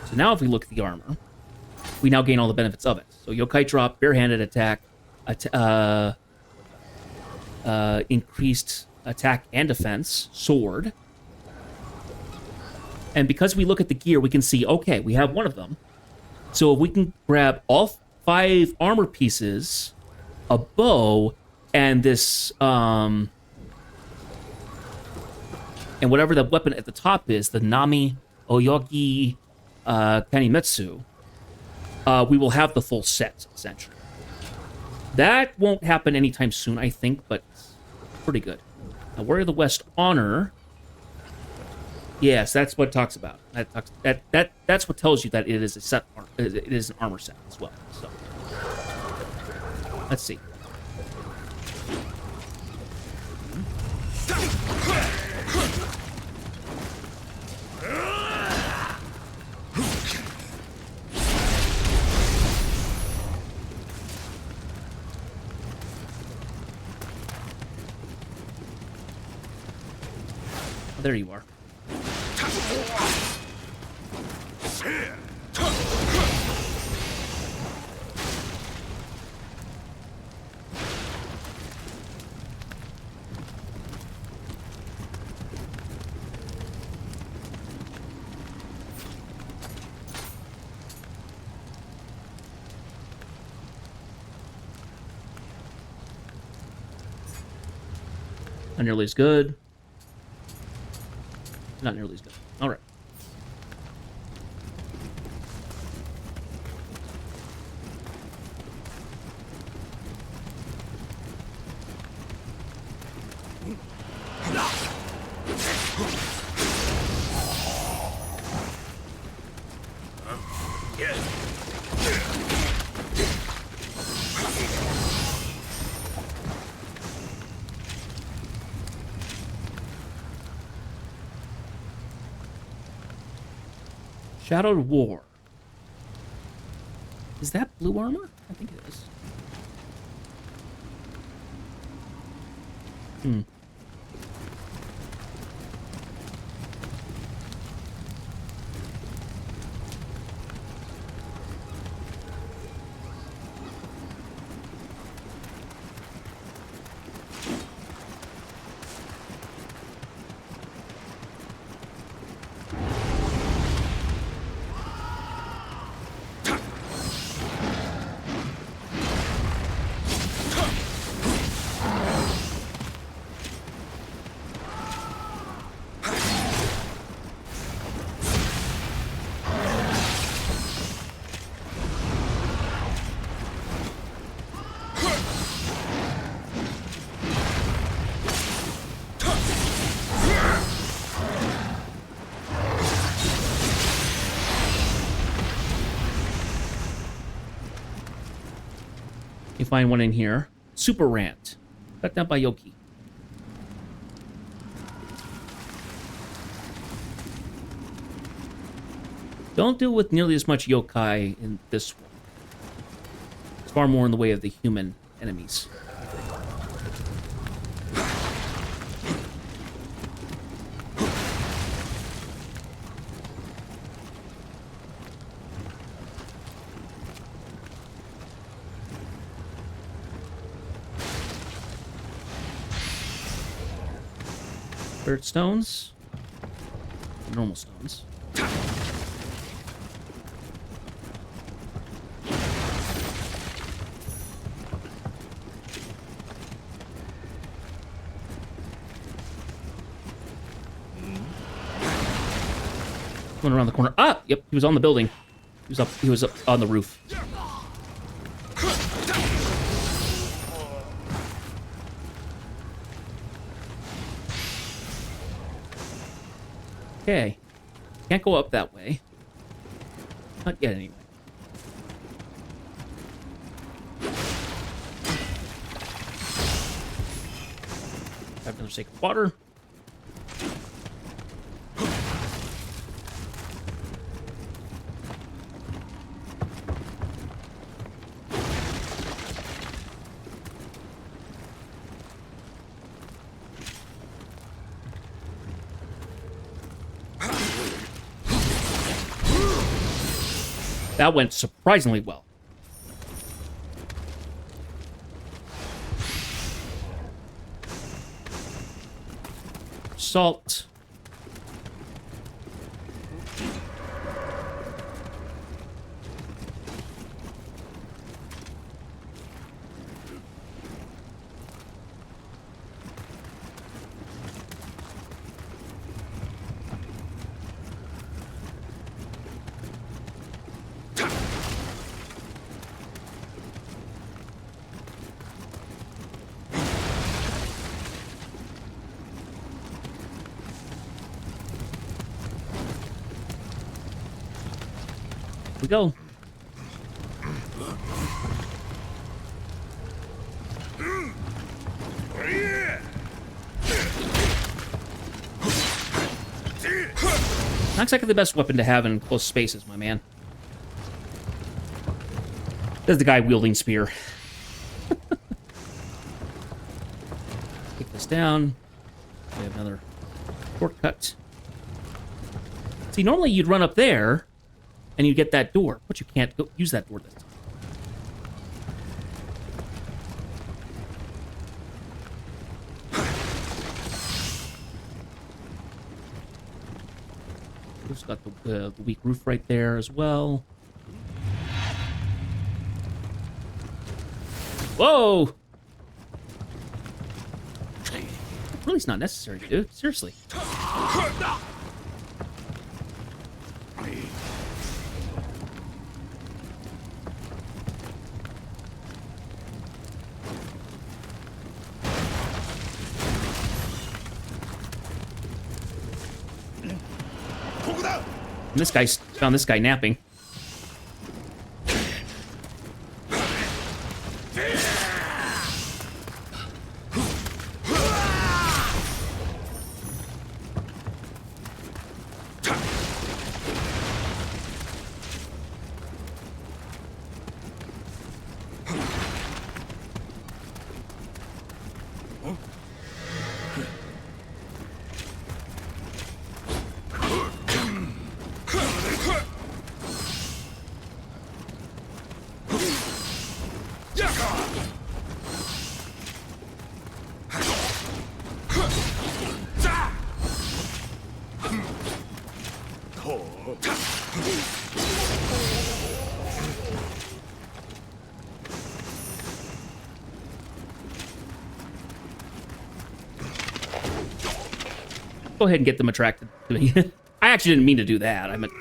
So now if we look at the armor, we now gain all the benefits of it. So yokai drop, barehanded attack, increased attack and defense, sword. And because we look at the gear, we can see, okay, we have one of them. So if we can grab all 5 armor pieces, a bow, and this, and whatever the weapon at the top is, the Nami Oyogi Kanimetsu, we will have the full set, essentially. That won't happen anytime soon, I think, but pretty good. Now, Warrior of the West Honor. Yes, that's what it talks about. That's what tells you that it is a set. It is an armor set as well. So, let's see. Oh, there you are. Not nearly as good. Not nearly as good. All right. Shadowed War. Is that blue armor? I think it is. You find one in here. Super Rant. Cut down by Yoki. Don't deal with nearly as much yokai in this one. It's far more in the way of the human enemies. Spirit stones. Normal stones. Going around the corner. Ah! Yep, he was on the building. He was up on the roof. Okay. Can't go up that way. Not yet, anyway. Have another sake of water. That went surprisingly well. Salt. We go. Not exactly the best weapon to have in close spaces, my man. There's the guy wielding spear. Take this down. We have another shortcut. See, normally you'd run up there and you get that door, but you can't go use that door this time. Who's got the weak roof right there as well? Whoa! Really, it's not necessary, dude. Seriously. And this guy's found this guy napping. Go ahead and get them attracted to me. I actually didn't mean to do that. I meant...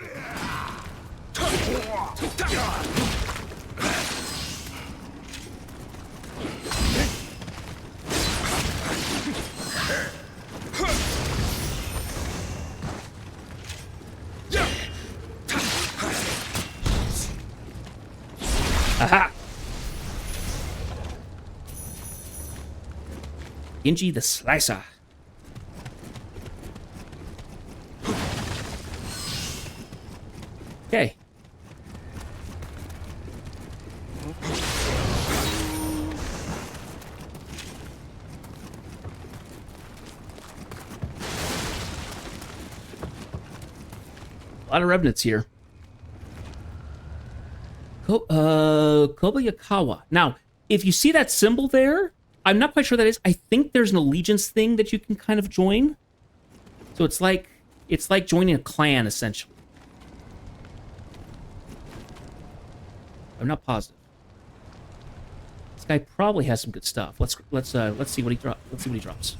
Aha! Anjin the Slicer. Okay. A lot of revenants here. Kobayakawa. Now, if you see that symbol there, I'm not quite sure what that is. I think there's an allegiance thing that you can kind of join. So it's like joining a clan, essentially. I'm not positive. This guy probably has some good stuff. Let's see what he drops. Let's see what he drops.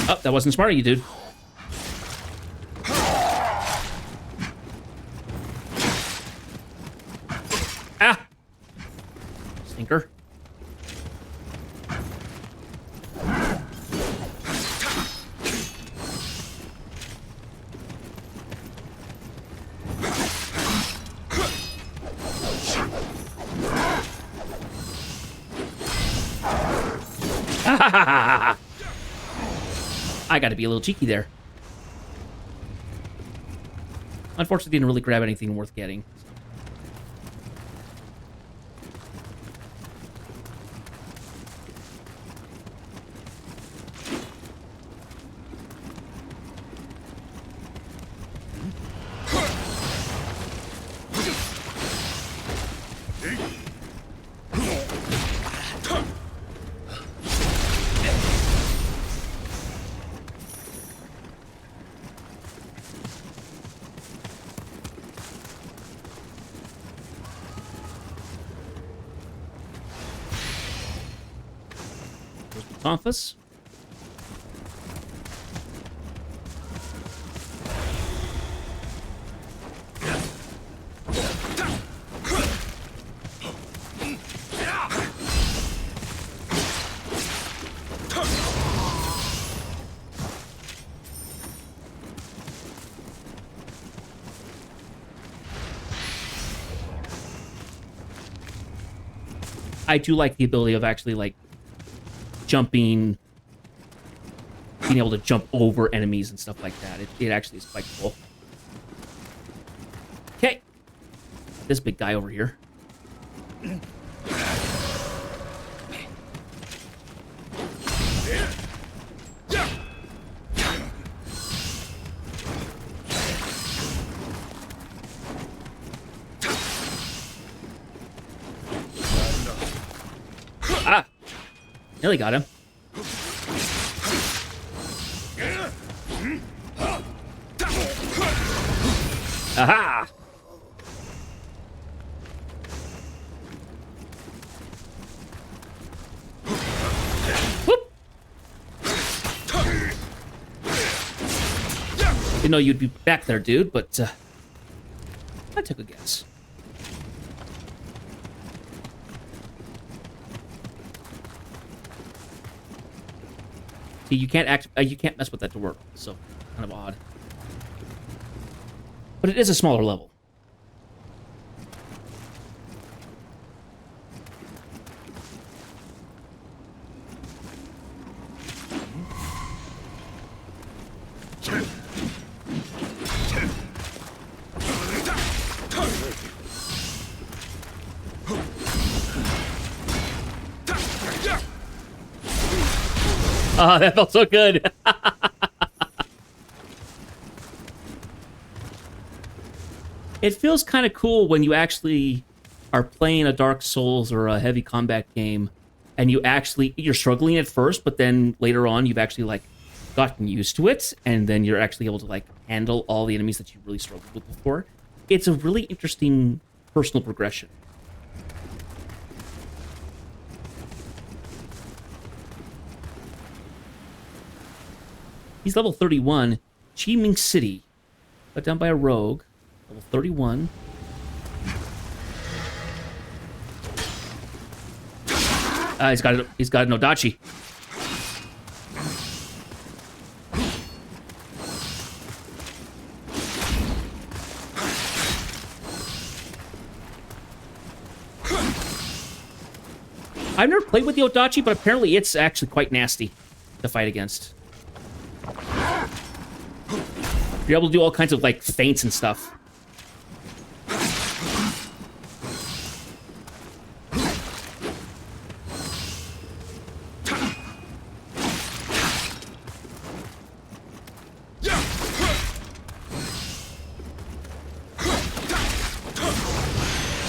Oh, that wasn't smart of you, dude. Ah! Stinker. I got to be a little cheeky there. Unfortunately, didn't really grab anything worth getting. office. I do like the ability of actually, like, jumping, being able to jump over enemies and stuff like that. It actually is quite cool. Okay. This big guy over here. Ah! Nearly got him. Aha! Whoop! Didn't know you'd be back there, dude, but I took a guess. See, you can't mess with that to work, so kind of odd. But it is a smaller level. Oh, that felt so good. It feels kind of cool when you actually are playing a Dark Souls or a heavy combat game, and you're struggling at first, but then later on you've actually, like, gotten used to it, and then you're actually able to, like, handle all the enemies that you really struggled with before. It's a really interesting personal progression. He's level 31. Qiming City. Got down by a rogue. Level 31. He's got an Odachi. I've never played with the Odachi, but apparently it's actually quite nasty to fight against. You're able to do all kinds of, like, feints and stuff.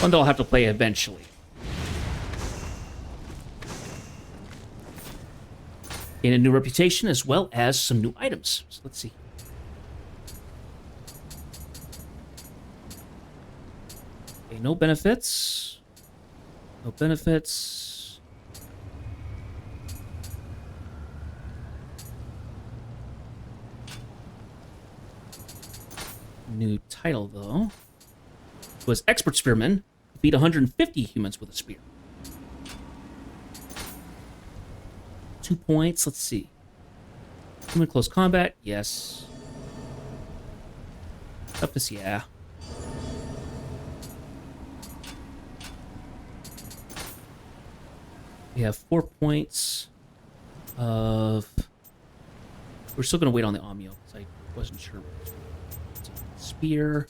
One that I'll have to play eventually. Gain a new reputation as well as some new items. So let's see. Okay, no benefits. No benefits. New title, though, was Expert Spearman. Beat 150 humans with a spear. 2 points. Let's see. Human close combat. Yes. Toughness. Yeah. We have 4 points of... We're still going to wait on the Amio, because I wasn't sure. Spear.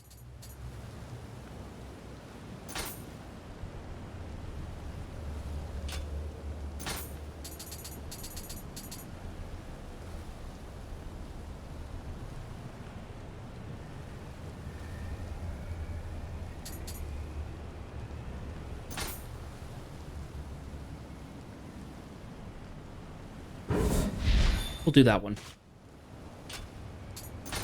We'll do that one.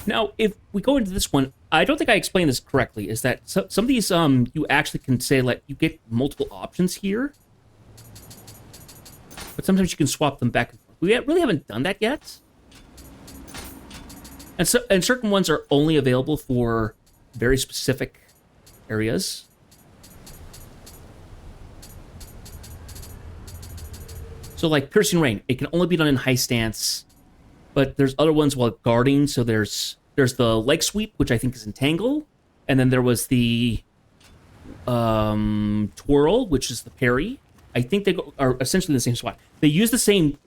Now, if we go into this one, I don't think I explained this correctly, is that some of these, you actually can say, like, you get multiple options here. But sometimes you can swap them back and forth. really haven't done that yet. And certain ones are only available for very specific areas. So like Piercing Rain, it can only be done in high stance, but there's other ones while guarding. So there's the leg sweep, which I think is Entangle, and then there was the twirl, which is the parry. I think they are essentially in the same spot. They use the same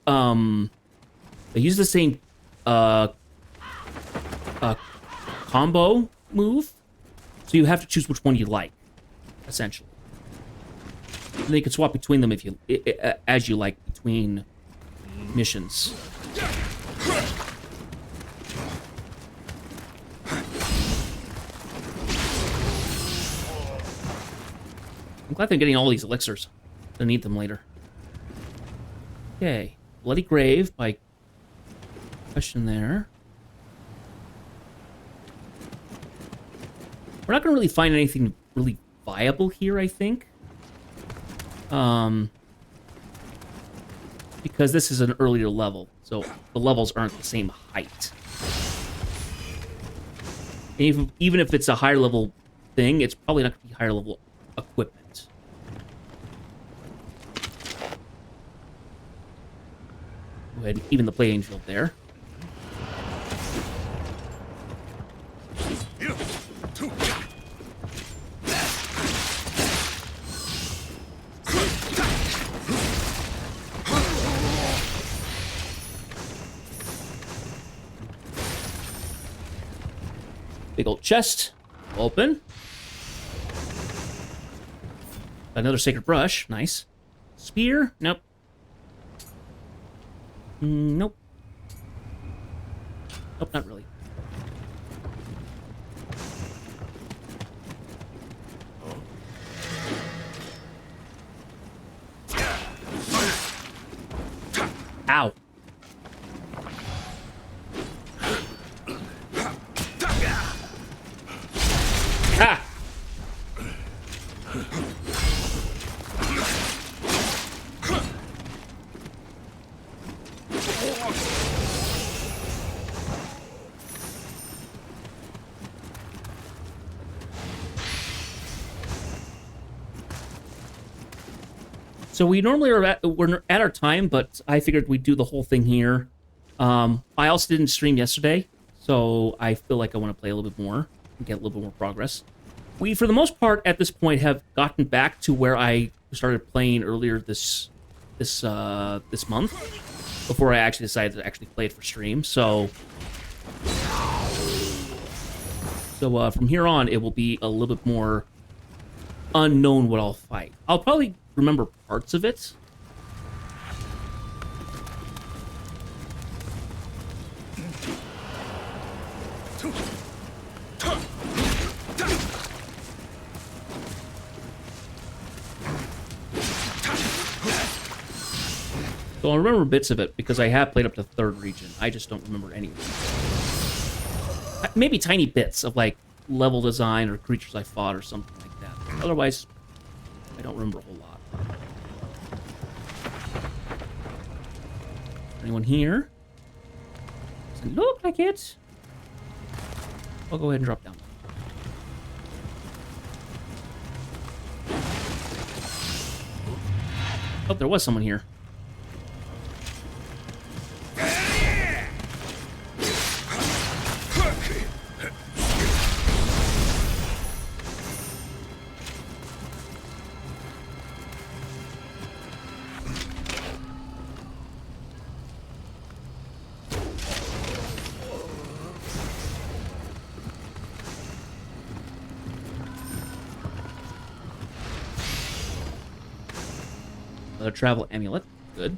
combo move, so you have to choose which one you like, essentially. And then you can swap between them if you as you like between missions. I'm glad they're getting all these elixirs. They'll need them later. Okay. Bloody Grave by question there. We're not going to really find anything really viable here, I think. Because this is an earlier level, so the levels aren't the same height. And even if it's a higher level thing, it's probably not going to be higher level equipment. Go ahead and even the playing field there. Big old chest. Open. Another Sacred Brush. Nice. Spear? Nope. Nope. Nope, not really. Ow. Ha! So we're at our time, but I figured we'd do the whole thing here. I also didn't stream yesterday, so I feel like I want to play a little bit more and get a little bit more progress. We, for the most part, at this point, have gotten back to where I started playing earlier this month, before I actually decided to actually play it for stream. So from here on, it will be a little bit more unknown what I'll fight. I'll probably remember parts of it. So I'll remember bits of it because I have played up to 3rd region. I just don't remember any of it. Maybe tiny bits of like level design or creatures I fought or something like that. Otherwise, I don't remember a whole lot. Anyone here? Doesn't look like it. I'll go ahead and drop down. Oh, there was someone here. Another travel amulet. Good.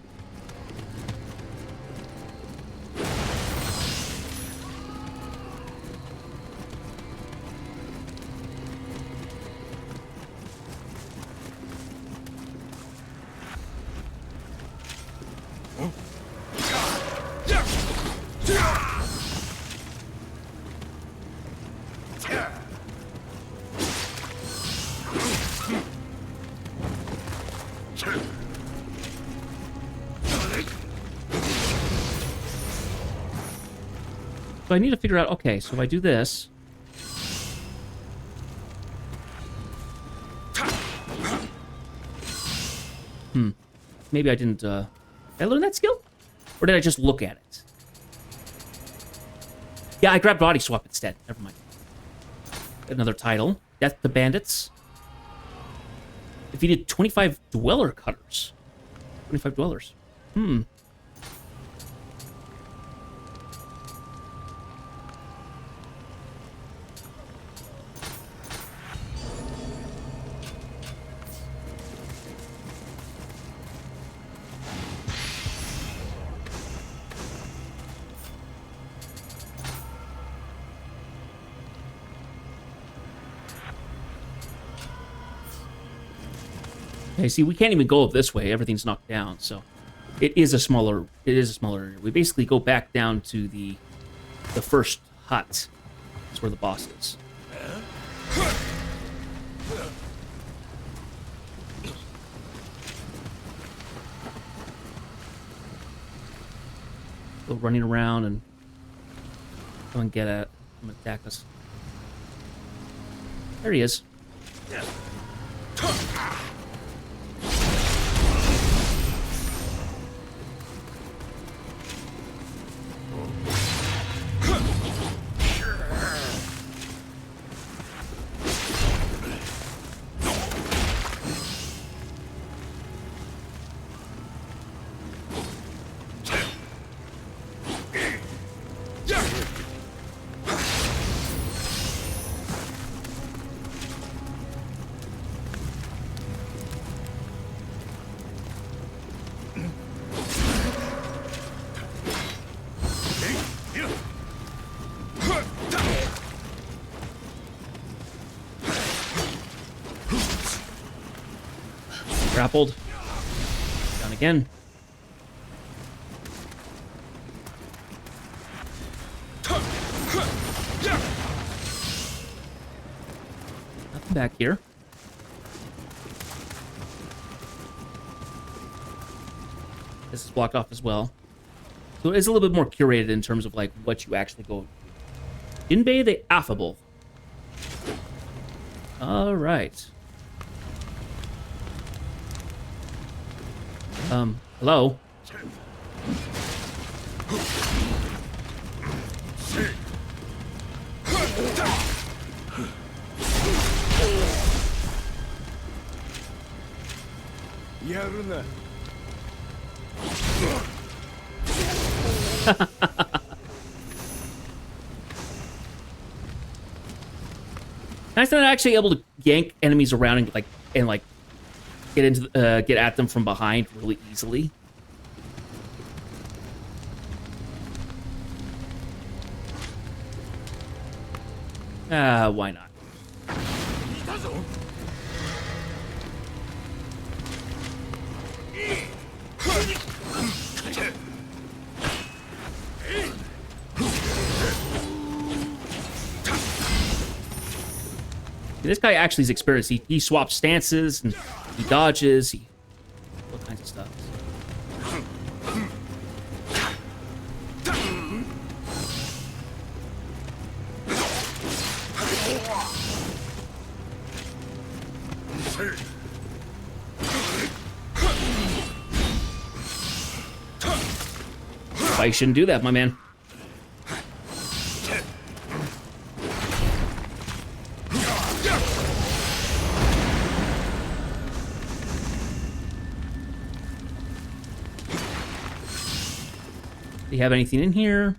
So I need to figure out, okay, so if I do this... Maybe I didn't, Did I learn that skill? Or did I just look at it? Yeah, I grabbed Body Swap instead. Never mind. Another title. Death to Bandits. Defeated 25 Dweller Cutters. 25 Dwellers. Okay, see, we can't even go up this way. Everything's knocked down, so it is a smaller area. We basically go back down to the first hut. That's where the boss is. Go running around and come and get at him, attack us. There he is. Grappled. Down again. Nothing back here. This is blocked off as well. So it's a little bit more curated in terms of like what you actually go. Jinbei the Affable. All right. Hello? Nice that I'm actually able to yank enemies around and like get at them from behind really easily. Why not? This guy actually is experienced. He swaps stances and he dodges. All kinds of stuff. I shouldn't do that, my man. Do you have anything in here?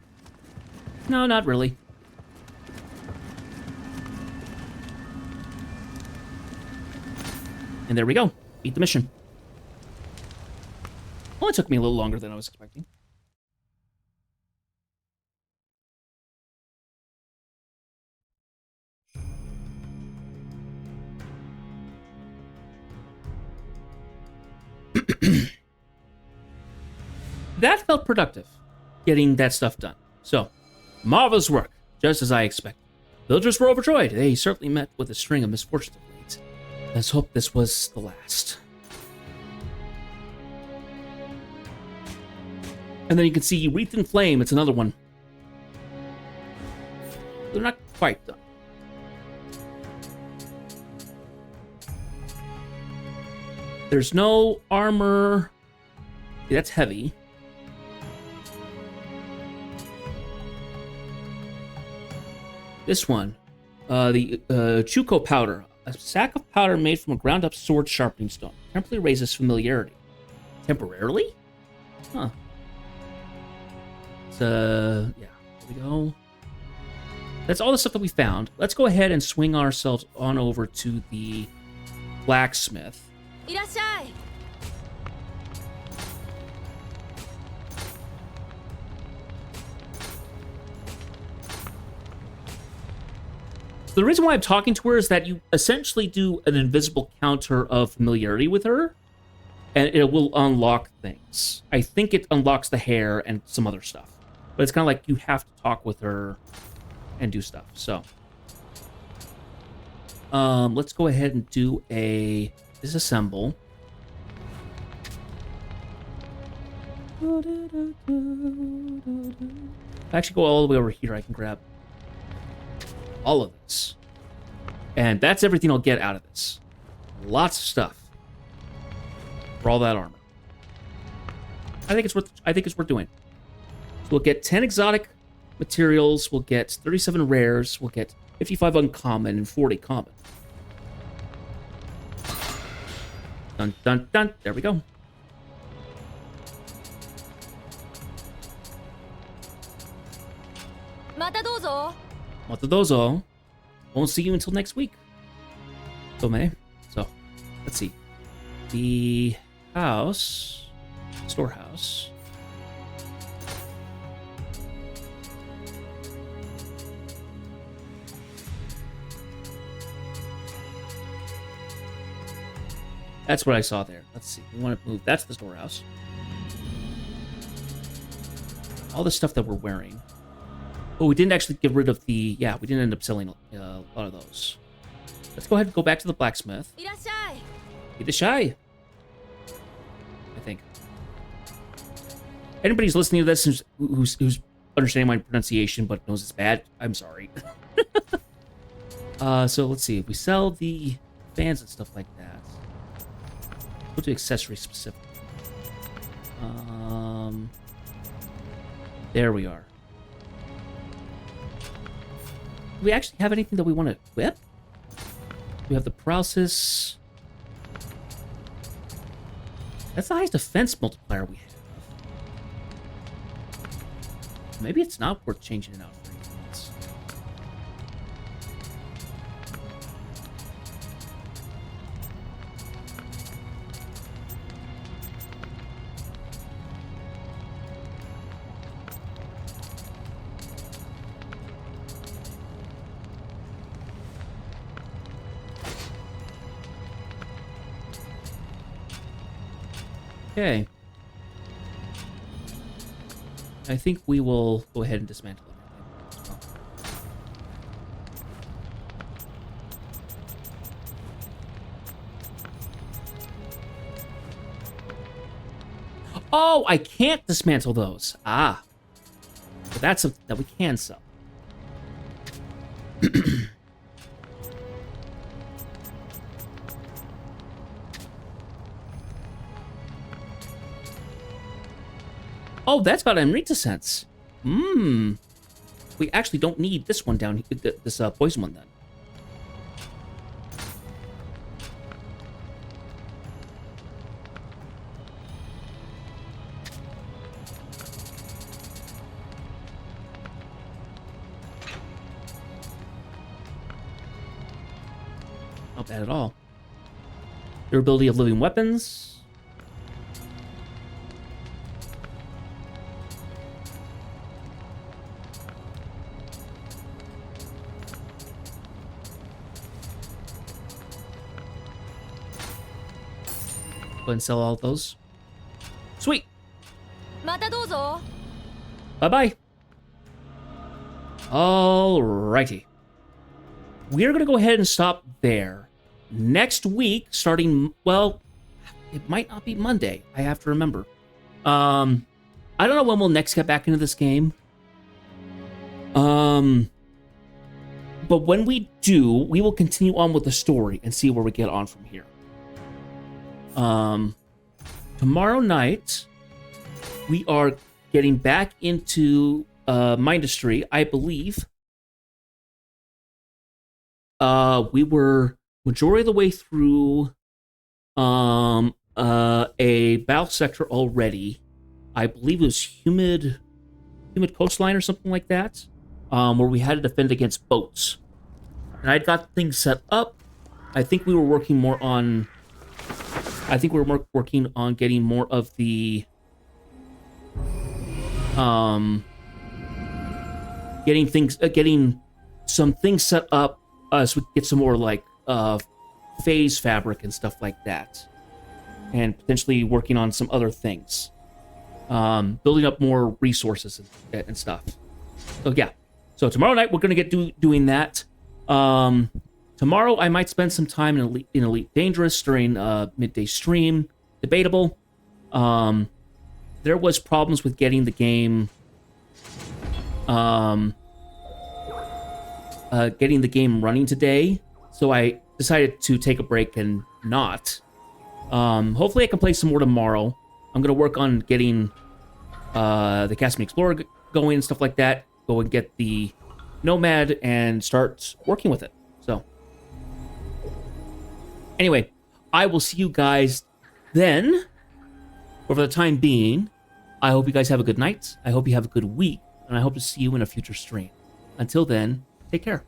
No, not really. And there we go. Beat the mission. Well, it took me a little longer than I was expecting. That felt productive, getting that stuff done. So, marvelous work, just as I expected. Villagers were overjoyed. They certainly met with a string of misfortunes of late. Let's hope this was the last. And then you can see Wreath in Flame. It's another one. They're not quite done. There's no armor. Yeah, that's heavy. This one. The Chuko powder. A sack of powder made from a ground-up sword sharpening stone. Temporarily raises familiarity. Temporarily? Huh. It's, yeah. Here we go. That's all the stuff that we found. Let's go ahead and swing ourselves on over to the blacksmith. いらっしゃい。 The reason why I'm talking to her is that you essentially do an invisible counter of familiarity with her, and it will unlock things. I think it unlocks the hair and some other stuff. But it's kind of like you have to talk with her and do stuff. So, let's go ahead and do a disassemble. If I actually go all the way over here, I can grab all of this. And that's everything I'll get out of this. Lots of stuff for all that armor. I think it's worth doing. So we'll get 10 exotic materials, we'll get 37 rares, we'll get 55 uncommon and 40 common. Dun dun dun. There we go. Matadozo. Won't see you until next week. So, let's see. The house, storehouse. That's what I saw there. Let's see. We want to move. That's the storehouse. All the stuff that we're wearing. Oh, we didn't actually get rid of the... Yeah, we didn't end up selling a lot of those. Let's go ahead and go back to the blacksmith. Irashai! I think. Anybody who's listening to this who's understanding my pronunciation but knows it's bad, I'm sorry. So let's see. If we sell the fans and stuff like that, go to accessories specific. There we are. Do we actually have anything that we want to equip? We have the paralysis. That's the highest defense multiplier we have. Maybe it's not worth changing it out for anything else. Okay. I think we will go ahead and dismantle everything. Oh, I can't dismantle those. Ah. But that's something that we can sell. Oh, that's about Amrita sense. We actually don't need this one down here, this poison one then. Not bad at all. Durability of living weapons. And sell all of those. Sweet. Bye-bye. Alrighty. We're gonna go ahead and stop there. Next week, starting, well, it might not be Monday. I have to remember. I don't know when we'll next get back into this game. But when we do, we will continue on with the story and see where we get on from here. Tomorrow night, we are getting back into Mindustry, I believe. We were majority of the way through a battle sector already. I believe it was humid coastline or something like that, where we had to defend against boats. And I'd got things set up. I think we were working more on. I think we were working on getting more of the getting some things set up so we could get some more like phase fabric and stuff like that, and potentially working on some other things, building up more resources and stuff. So yeah, so tomorrow night we're gonna get doing that. Tomorrow I might spend some time in Elite Dangerous during midday stream. Debatable. There was problems with getting the game running today, so I decided to take a break and not. Hopefully I can play some more tomorrow. I'm gonna work on getting the Caspian Explorer going and stuff like that. Go and get the Nomad and start working with it. So anyway, I will see you guys then. But for the time being, I hope you guys have a good night. I hope you have a good week, and I hope to see you in a future stream. Until then, take care.